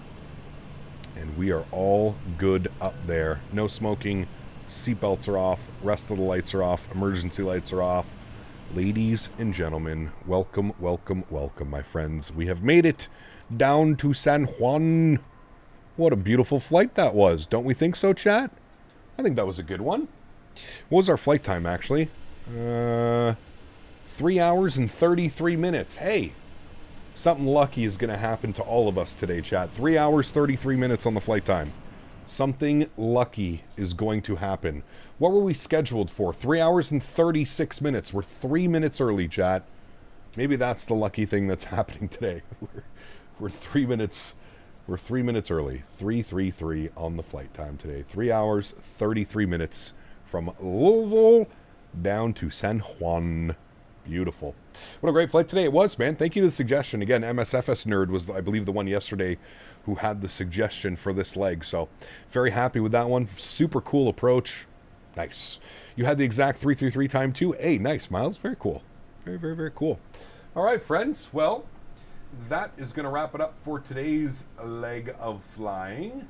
[SPEAKER 2] and we are all good up there. No smoking, seatbelts are off, rest of the lights are off, emergency lights are off. Ladies and gentlemen, welcome, welcome, welcome, my friends. We have made it down to San Juan. What a beautiful flight that was. Don't we think so, chat? I think that was a good one. What was our flight time, actually? 3 hours and 33 minutes. Hey, something lucky is going to happen to all of us today, chat. 3 hours, 33 minutes on the flight time. Something lucky is going to happen. What were we scheduled for? 3 hours and 36 minutes. We're 3 minutes early, chat. Maybe that's the lucky thing that's happening today. We're 3 minutes. We're 3 minutes early. 3:33 on the flight time today. 3 hours, 33 minutes from Louisville down to San Juan. Beautiful. What a great flight today it was, man. Thank you to the suggestion. Again, MSFS Nerd was, I believe, the one yesterday who had the suggestion for this leg. So very happy with that one. Super cool approach. Nice. You had the exact 333 time too. Hey, nice, Miles. Very cool. Very, very, very cool. All right, friends. Well, that is going to wrap it up for today's leg of flying.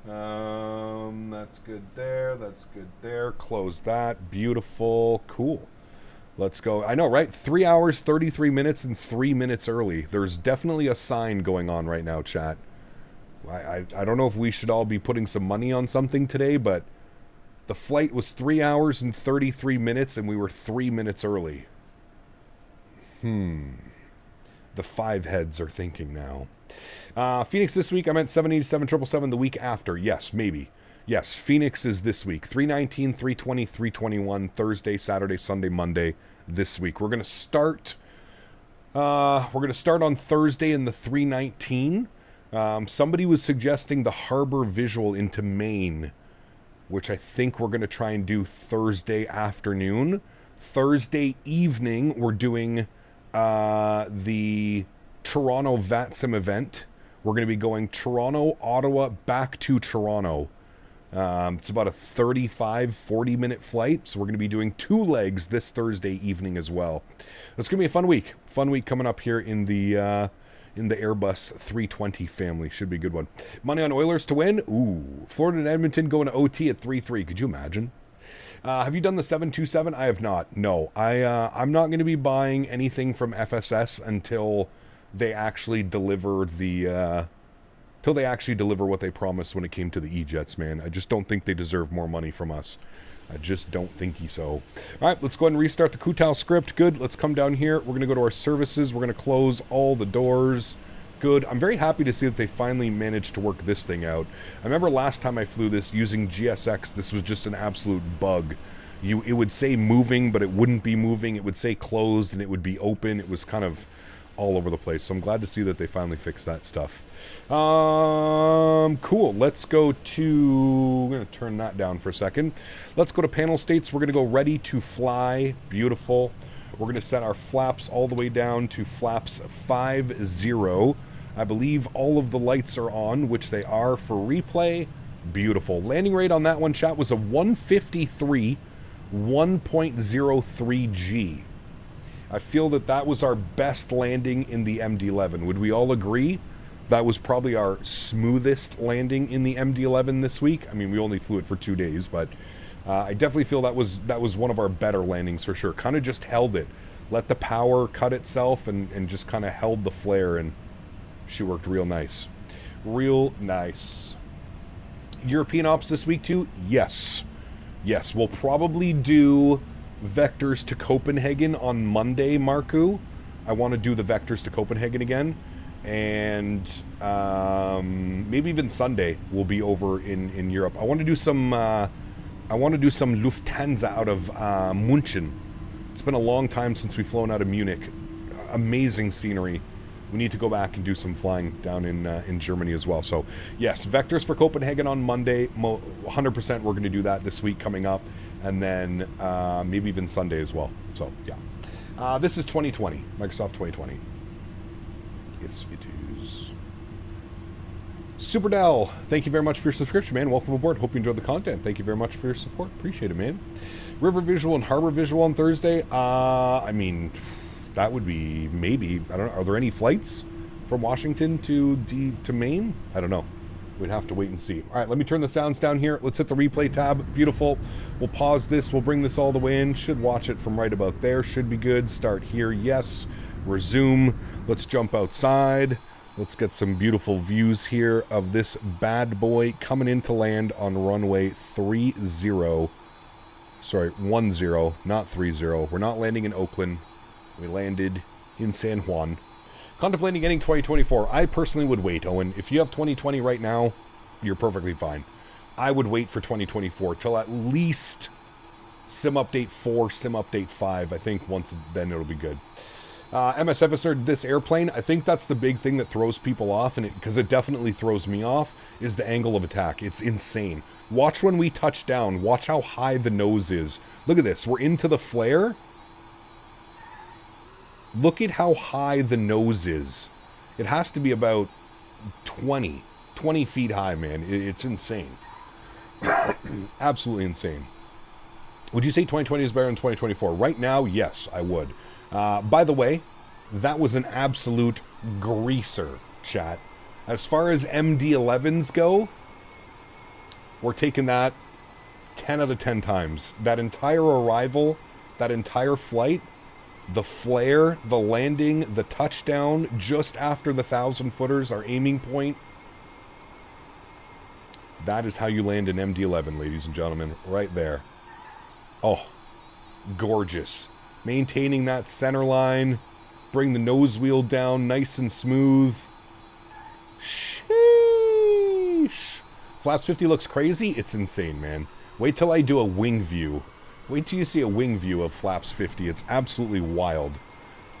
[SPEAKER 2] That's good there. That's good there. Close that. Beautiful. Cool. Let's go. I know, right? 3 hours, 33 minutes, and 3 minutes early. There's definitely a sign going on right now, chat. I don't know if we should all be putting some money on something today, but the flight was 3 hours and 33 minutes, and we were 3 minutes early. The five heads are thinking now. Phoenix this week, I meant 787, 777 the week after. Yes, maybe. Yes, Phoenix is this week. 319, 320, 321, Thursday, Saturday, Sunday, Monday this week. We're going to start on Thursday in the 319. Somebody was suggesting the harbor visual into Maine, which I think we're going to try and do Thursday afternoon. Thursday evening, we're doing the Toronto VATSIM event. We're going to be going Toronto, Ottawa, back to Toronto. It's about a 35-40 minute flight, so we're going to be doing 2 legs this Thursday evening as well. It's going to be a fun week. Fun week coming up here in the Airbus 320 family. Should be a good one. Money on Oilers to win. Ooh, Florida and Edmonton going to OT at 3-3. Could you imagine? Have you done the 727? I have not. No, I'm not going to be buying anything from FSS until they actually deliver what they promised when it came to the E-Jets, man. I just don't think they deserve more money from us. I just don't think so. All right, let's go ahead and restart the Kutao script. Good. Let's come down here. We're going to go to our services. We're going to close all the doors. Good. I'm very happy to see that they finally managed to work this thing out. I remember last time I flew this using GSX, this was just an absolute bug. It would say moving, but it wouldn't be moving. It would say closed, and it would be open. It was kind of all over the place. So I'm glad to see that they finally fixed that stuff. Cool. Let's go to... I'm going to turn that down for a second. Let's go to panel states. We're going to go ready to fly. Beautiful. We're going to set our flaps all the way down to flaps 50. I believe all of the lights are on, which they are for replay. Beautiful. Landing rate on that one, chat, was a 153, 1.03 G. I feel that was our best landing in the MD-11. Would we all agree? That was probably our smoothest landing in the MD-11 this week. I mean, we only flew it for 2 days, but I definitely feel that was one of our better landings for sure. Kind of just held it. Let the power cut itself and just kind of held the flare, and she worked real nice. Real nice. European ops this week too? Yes. Yes, we'll probably do vectors to Copenhagen on Monday, Marku. I want to do the vectors to Copenhagen again. And maybe even Sunday we'll be over in Europe. I want to do some Lufthansa out of München. It's been a long time since we've flown out of Munich. Amazing scenery. We need to go back and do some flying down in Germany as well. So yes, vectors for Copenhagen on Monday. 100% we're going to do that this week coming up, and then maybe even Sunday as well. So yeah, this is 2020, Microsoft 2020. Yes, it is. Superdell, thank you very much for your subscription, man. Welcome aboard. Hope you enjoyed the content. Thank you very much for your support. Appreciate it, man. River Visual and Harbor Visual on Thursday. I mean, that would be maybe. I don't know. Are there any flights from Washington to Maine? I don't know. We'd have to wait and see. All right, let me turn the sounds down here. Let's hit the replay tab. Beautiful. We'll pause this. We'll bring this all the way in. Should watch it from right about there. Should be good. Start here. Yes. Resume. Let's jump outside. Let's get some beautiful views here of this bad boy coming in to land on runway 30. Sorry, 10, not 30. We're not landing in Oakland. We landed in San Juan. Contemplating getting 2024. I personally would wait, Owen. If you have 2020 right now, you're perfectly fine. I would wait for 2024 till at least Sim Update 4, Sim Update 5. I think once then it'll be good. MSF started this airplane. I think that's the big thing that throws people off, and because it definitely throws me off, is the angle of attack. It's insane. Watch when we touch down. Watch how high the nose is. Look at this. We're into the flare. Look at how high the nose is. It has to be about 20 feet high, man. It's insane. Absolutely insane. Would you say 2020 is better than 2024? Right now, yes, I would. By the way, that was an absolute greaser, chat. As far as MD-11s go, we're taking that 10 out of 10 times. That entire arrival, that entire flight, the flare, the landing, the touchdown, just after the 1,000 footers, our aiming point, That is how you land an MD-11, ladies and gentlemen, right there. Oh, gorgeous. Maintaining that center line, bring the nose wheel down nice and smooth. Sheesh. Flaps 50 looks crazy. It's insane, man. Wait till I do a wing view. Wait till you see a wing view of Flaps 50. It's absolutely wild.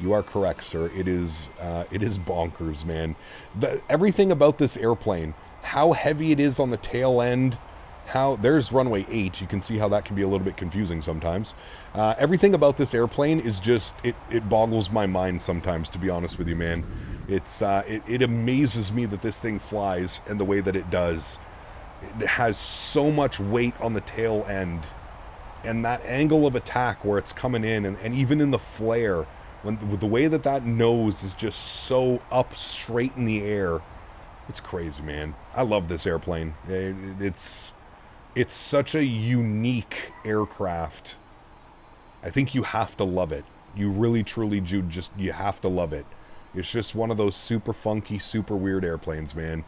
[SPEAKER 2] You are correct, sir. It is bonkers, man. Everything about this airplane, how heavy it is on the tail end, there's runway 8. You can see how that can be a little bit confusing sometimes. Everything about this airplane is just, it boggles my mind sometimes, to be honest with you, man. It amazes me that this thing flies and the way that it does. It has so much weight on the tail end, and that angle of attack where it's coming in, and even in the flare, with the way that nose is just so up straight in the air. It's crazy, man. I love this airplane. It's such a unique aircraft. I think you have to love it. You really, truly do. You have to love it. It's just one of those super funky, super weird airplanes, man.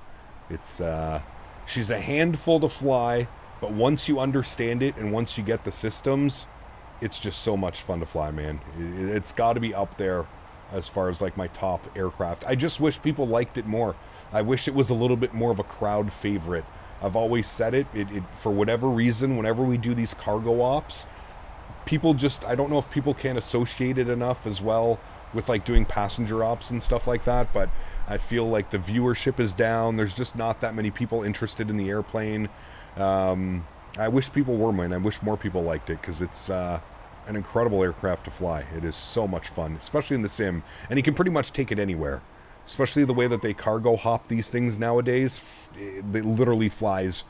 [SPEAKER 2] She's a handful to fly, but once you understand it and once you get the systems, it's just so much fun to fly, man. It's got to be up there as far as like my top aircraft. I just wish people liked it more. I wish it was a little bit more of a crowd favorite. I've always said it for whatever reason, whenever we do these cargo ops, people just, I don't know if people can't associate it enough as well with like doing passenger ops and stuff like that, but I feel like the viewership is down. There's just not that many people interested in the airplane. I wish people were, man. I wish more people liked it, because it's an incredible aircraft to fly. It is so much fun, especially in the sim, and you can pretty much take it anywhere. Especially the way that they cargo hop these things nowadays. It literally flies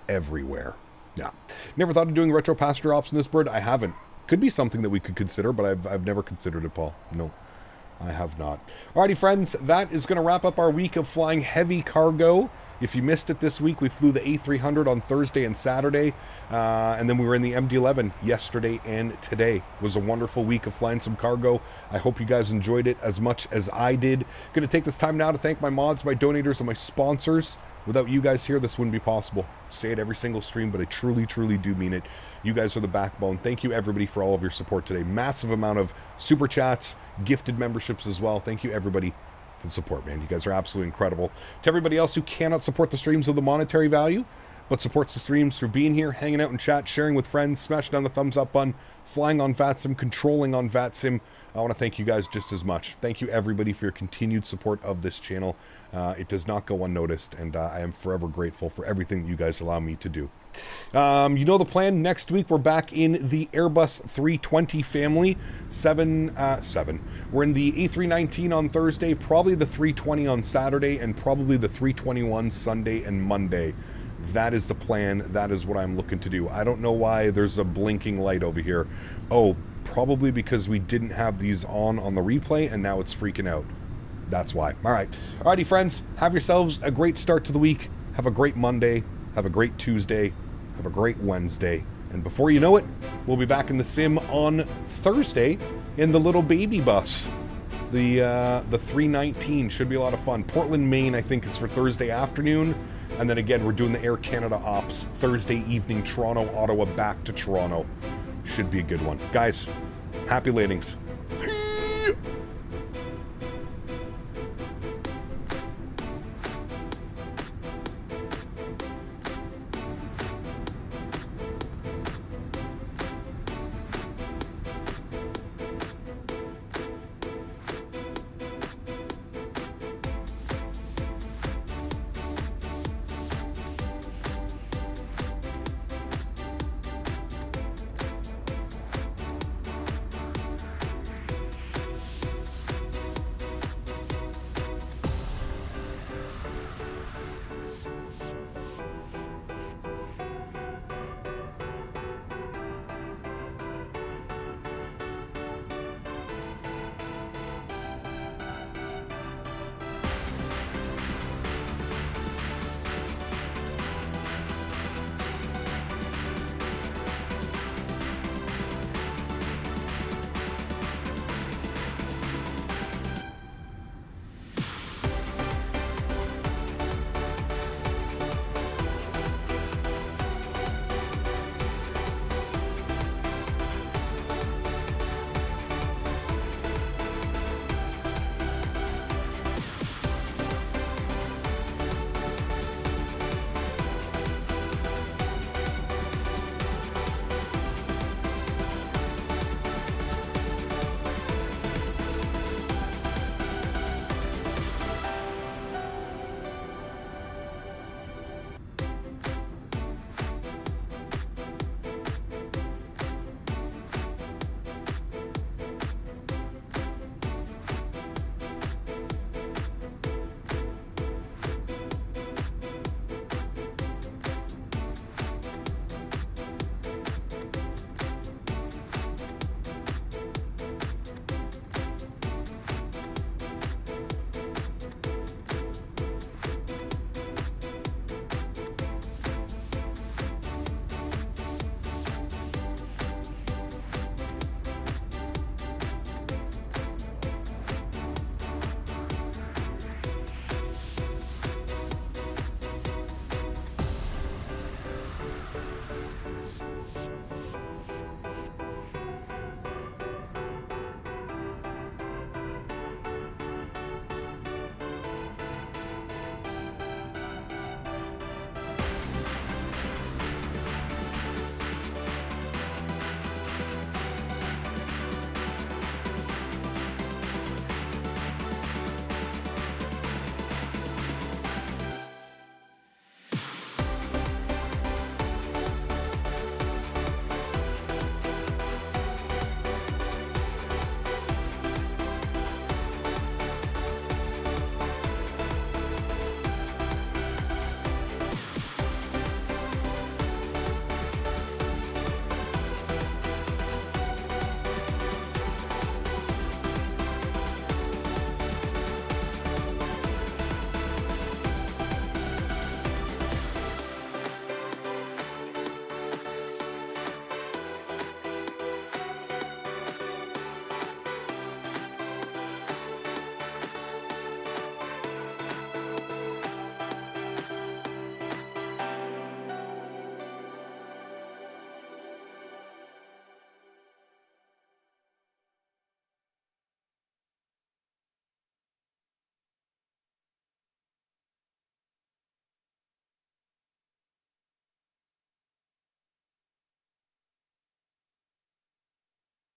[SPEAKER 2] everywhere. Yeah. Never thought of doing retro passenger ops in this bird. I haven't. Could be something that we could consider, but I've never considered it, Paul. No, I have not. Alrighty, friends. That is going to wrap up our week of flying heavy cargo. If you missed it this week, we flew the A300 on Thursday and Saturday, and then we were in the MD-11 yesterday and today. It was a wonderful week of flying some cargo. I hope you guys enjoyed it as much as I did. Going to take this time now to thank my mods, my donators, and my sponsors. Without you guys here, this wouldn't be possible. I say it every single stream, but I truly, truly do mean it. You guys are the backbone. Thank you, everybody, for all of your support today. Massive amount of super chats, gifted memberships as well. Thank you, everybody, for the support, man. You guys are absolutely incredible. To everybody else who cannot support the streams with the monetary value, but supports the streams through being here, hanging out in chat, sharing with friends, smashing down the thumbs up button, flying on VATSIM, controlling on VATSIM, I want to thank you guys just as much. Thank you, everybody, for your continued support of this channel. It does not go unnoticed, and I am forever grateful for everything that you guys allow me to do. You know the plan. Next week, we're back in the Airbus 320 family. We're in the A319 on Thursday, probably the 320 on Saturday, and probably the 321 Sunday and Monday. That is the plan. That is what I'm looking to do. I don't know why there's a blinking light over here. Oh, probably because we didn't have these on the replay, and now it's freaking out. That's why. All right. Alrighty, friends. Have yourselves a great start to the week. Have a great Monday. Have a great Tuesday. Have a great Wednesday. And before you know it, we'll be back in the sim on Thursday in the little baby bus. The 319 should be a lot of fun. Portland, Maine, I think, is for Thursday afternoon. And then again, we're doing the Air Canada ops Thursday evening, Toronto, Ottawa, back to Toronto. Should be a good one. Guys, happy landings.